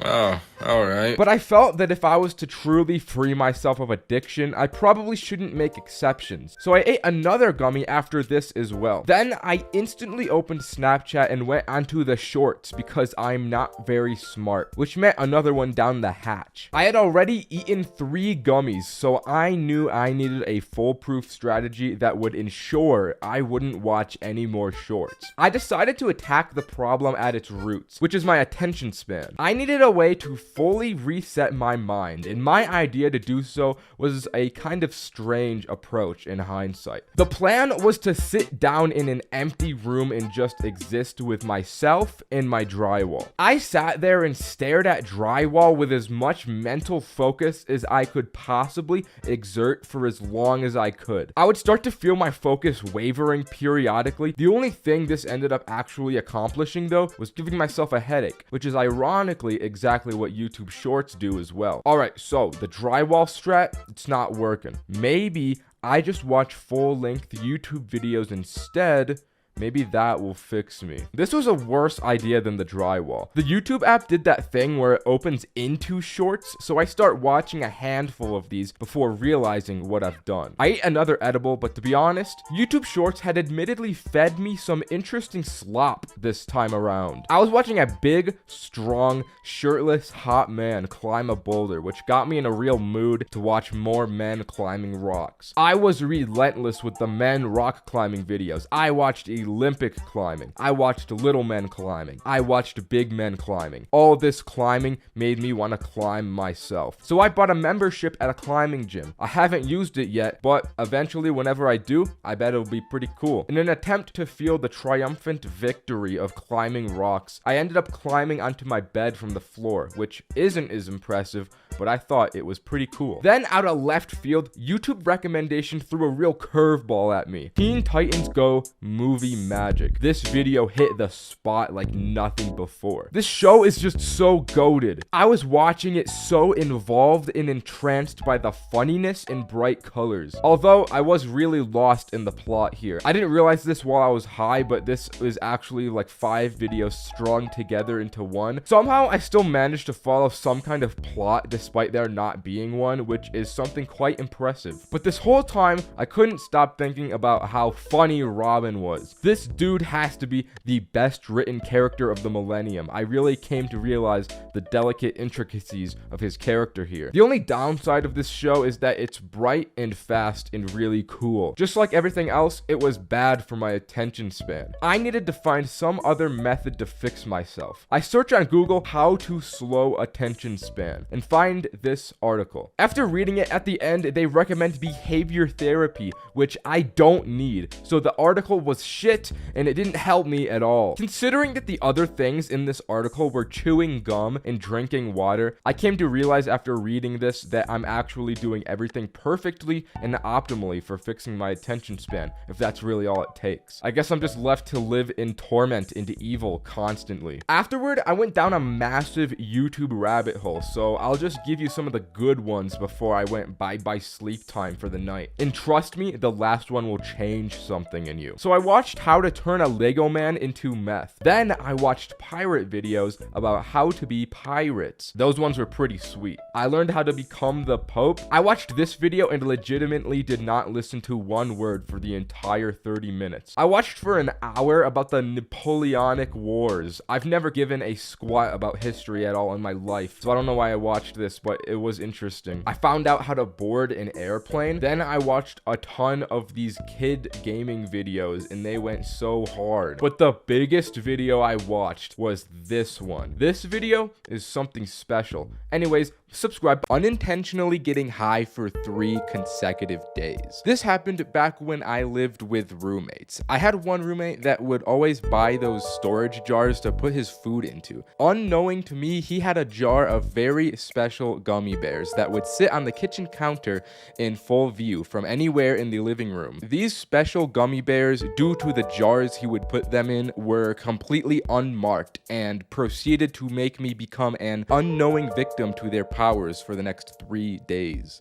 Oh, alright. But I felt that if I was to truly free myself of addiction, I probably shouldn't make exceptions. So I ate another gummy after this as well. Then I instantly opened Snapchat and went onto the shorts because I'm not very smart, which meant another one down the hatch. I had already eaten 3 gummies, so I knew I needed a foolproof strategy that would ensure I wouldn't watch any more shorts. I decided to attack the problem at its roots, which is my attention span. I needed a way to fully reset my mind, and my idea to do so was a kind of strange approach in hindsight. The plan was to sit down in an empty room and just exist with myself and my drywall. I sat there and stared at drywall with as much mental focus as I could possibly exert for as long as I could. I would start to feel my focus wavering periodically. The only thing this ended up actually accomplishing though was giving myself a headache, which is ironically exactly what YouTube Shorts do as well. Alright, so the drywall strat, it's not working. Maybe I just watch full-length YouTube videos instead. Maybe that will fix me. This was a worse idea than the drywall. The YouTube app did that thing where it opens into shorts, so I start watching a handful of these before realizing what I've done. I ate another edible, but to be honest, YouTube Shorts had admittedly fed me some interesting slop this time around. I was watching a big, strong, shirtless, hot man climb a boulder, which got me in a real mood to watch more men climbing rocks. I was relentless with the men rock climbing videos. I watched Olympic climbing. I watched little men climbing. I watched big men climbing. All this climbing made me want to climb myself. So I bought a membership at a climbing gym. I haven't used it yet, but eventually whenever I do, I bet it'll be pretty cool. In an attempt to feel the triumphant victory of climbing rocks, I ended up climbing onto my bed from the floor, which isn't as impressive, but I thought it was pretty cool. Then out of left field, YouTube recommendation threw a real curveball at me. Teen Titans Go movie magic. This video hit the spot like nothing before. This show is just so goated. I was watching it so involved and entranced by the funniness and bright colors. Although I was really lost in the plot here. I didn't realize this while I was high, but this is actually like 5 videos strung together into one. Somehow I still managed to follow some kind of plot despite there not being one, which is something quite impressive. But this whole time, I couldn't stop thinking about how funny Robin was. This dude has to be the best written character of the millennium. I really came to realize the delicate intricacies of his character here. The only downside of this show is that it's bright and fast and really cool. Just like everything else, it was bad for my attention span. I needed to find some other method to fix myself. I search on Google how to slow attention span and find this article. After reading it, at the end, they recommend behavior therapy, which I don't need. So the article was shit and it didn't help me at all. Considering that the other things in this article were chewing gum and drinking water, I came to realize after reading this that I'm actually doing everything perfectly and optimally for fixing my attention span, if that's really all it takes. I guess I'm just left to live in torment and evil constantly. Afterward, I went down a massive YouTube rabbit hole, so I'll just give you some of the good ones before I went bye-bye sleep time for the night. And trust me, the last one will change something in you. So I watched how to turn a Lego man into meth. Then I watched pirate videos about how to be pirates. Those ones were pretty sweet. I learned how to become the Pope. I watched this video and legitimately did not listen to one word for the entire 30 minutes. I watched for an hour about the Napoleonic Wars. I've never given a squat about history at all in my life, so I don't know why I watched this, but it was interesting. I found out how to board an airplane. Then I watched a ton of these kid gaming videos and they went so hard. But the biggest video I watched was this one. This video is something special. Anyways, subscribe. Unintentionally getting high for 3 consecutive days. This happened back when I lived with roommates. I had one roommate that would always buy those storage jars to put his food into. Unknowing to me, he had a jar of very special gummy bears that would sit on the kitchen counter in full view from anywhere in the living room. These special gummy bears, due to the jars he would put them in, were completely unmarked and proceeded to make me become an unknowing victim to their powers for the next 3 days.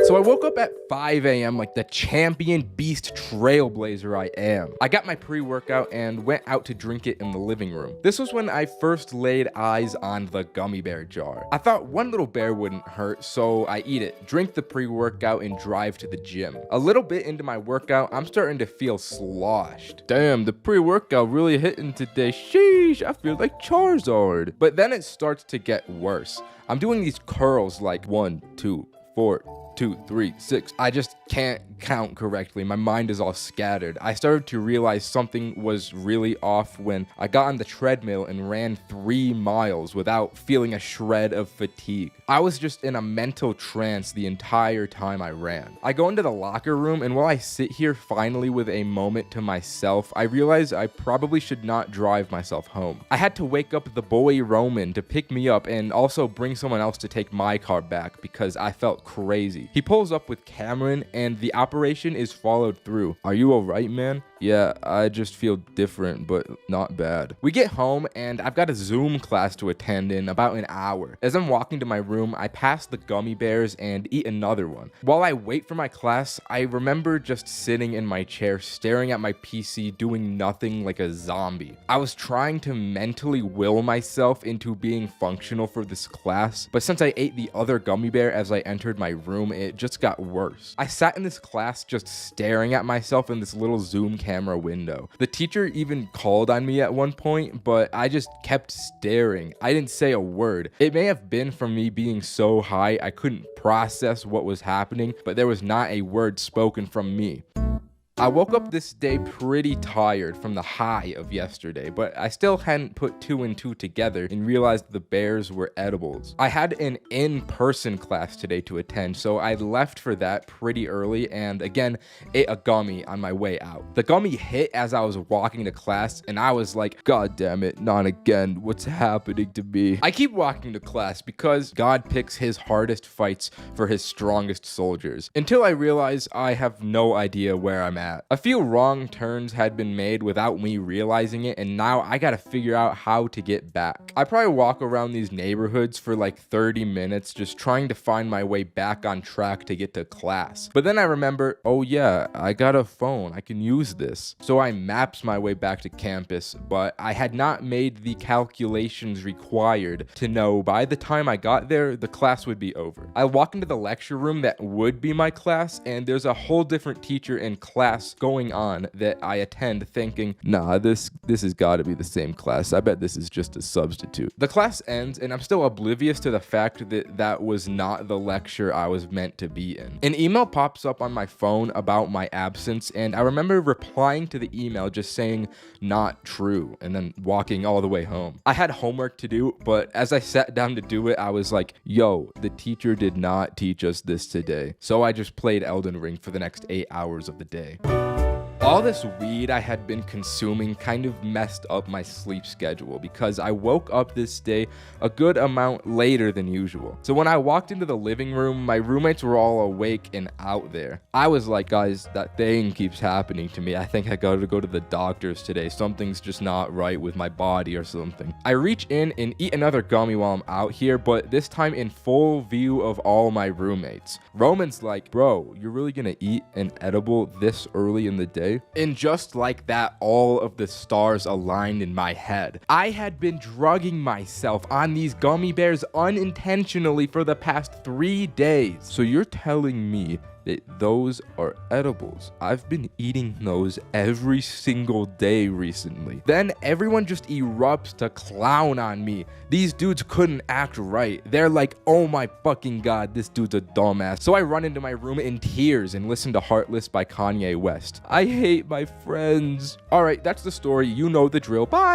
So I woke up at 5 a.m. like the champion beast trailblazer I am. I got my pre-workout and went out to drink it in the living room. This was when I first laid eyes on the gummy bear jar. I thought one little bear wouldn't hurt, so I eat it, drink the pre-workout, and drive to the gym. A little bit into my workout, I'm starting to feel sloshed. Damn, the pre-workout really hitting today. Sheesh, I feel like Charizard. But then it starts to get worse. I'm doing these curls like 1, 2, 4, 2, 3, 6. I just can't count correctly. My mind is all scattered. I started to realize something was really off when I got on the treadmill and ran 3 miles without feeling a shred of fatigue. I was just in a mental trance the entire time I ran. I go into the locker room, and while I sit here finally with a moment to myself, I realize I probably should not drive myself home. I had to wake up the boy Roman to pick me up and also bring someone else to take my car back because I felt crazy. He pulls up with Cameron and the operation is followed through. Are you alright, man? Yeah, I just feel different, but not bad. We get home and I've got a Zoom class to attend in about an hour. As I'm walking to my room, I pass the gummy bears and eat another one. While I wait for my class, I remember just sitting in my chair, staring at my PC, doing nothing like a zombie. I was trying to mentally will myself into being functional for this class, but since I ate the other gummy bear as I entered my room, it just got worse. I sat in this class just staring at myself in this little Zoom camera window. The teacher even called on me at one point, but I just kept staring. I didn't say a word. It may have been from me being so high I couldn't process what was happening, but there was not a word spoken from me. I woke up this day pretty tired from the high of yesterday, but I still hadn't put 2 and 2 together and realized the bears were edibles. I had an in-person class today to attend, so I left for that pretty early and again ate a gummy on my way out. The gummy hit as I was walking to class and I was like, God damn it, not again, what's happening to me? I keep walking to class because God picks his hardest fights for his strongest soldiers, until I realize I have no idea where I'm at. A few wrong turns had been made without me realizing it, and now I gotta figure out how to get back. I probably walk around these neighborhoods for like 30 minutes just trying to find my way back on track to get to class. But then I remember, oh yeah, I got a phone, I can use this. So I maps my way back to campus, but I had not made the calculations required to know by the time I got there, the class would be over. I walk into the lecture room that would be my class, and there's a whole different teacher in class going on that I attend thinking, nah, this has got to be the same class. I bet this is just a substitute. The class ends and I'm still oblivious to the fact that that was not the lecture I was meant to be in. An email pops up on my phone about my absence and I remember replying to the email just saying not true and then walking all the way home. I had homework to do, but as I sat down to do it, I was like, yo, the teacher did not teach us this today. So I just played Elden Ring for the next 8 hours of the day. All this weed I had been consuming kind of messed up my sleep schedule because I woke up this day a good amount later than usual. So when I walked into the living room, my roommates were all awake and out there. I was like, guys, that thing keeps happening to me. I think I gotta go to the doctors today. Something's just not right with my body or something. I reach in and eat another gummy while I'm out here, but this time in full view of all my roommates. Roman's like, bro, you're really gonna eat an edible this early in the day? And just like that, all of the stars aligned in my head. I had been drugging myself on these gummy bears unintentionally for the past 3 days. So you're telling me that those are edibles? I've been eating those every single day recently. Then everyone just erupts to clown on me. These dudes couldn't act right. They're like, oh my fucking god, this dude's a dumbass. So I run into my room in tears and listen to Heartless by Kanye West. I hate my friends. All right, that's the story. You know the drill. Bye.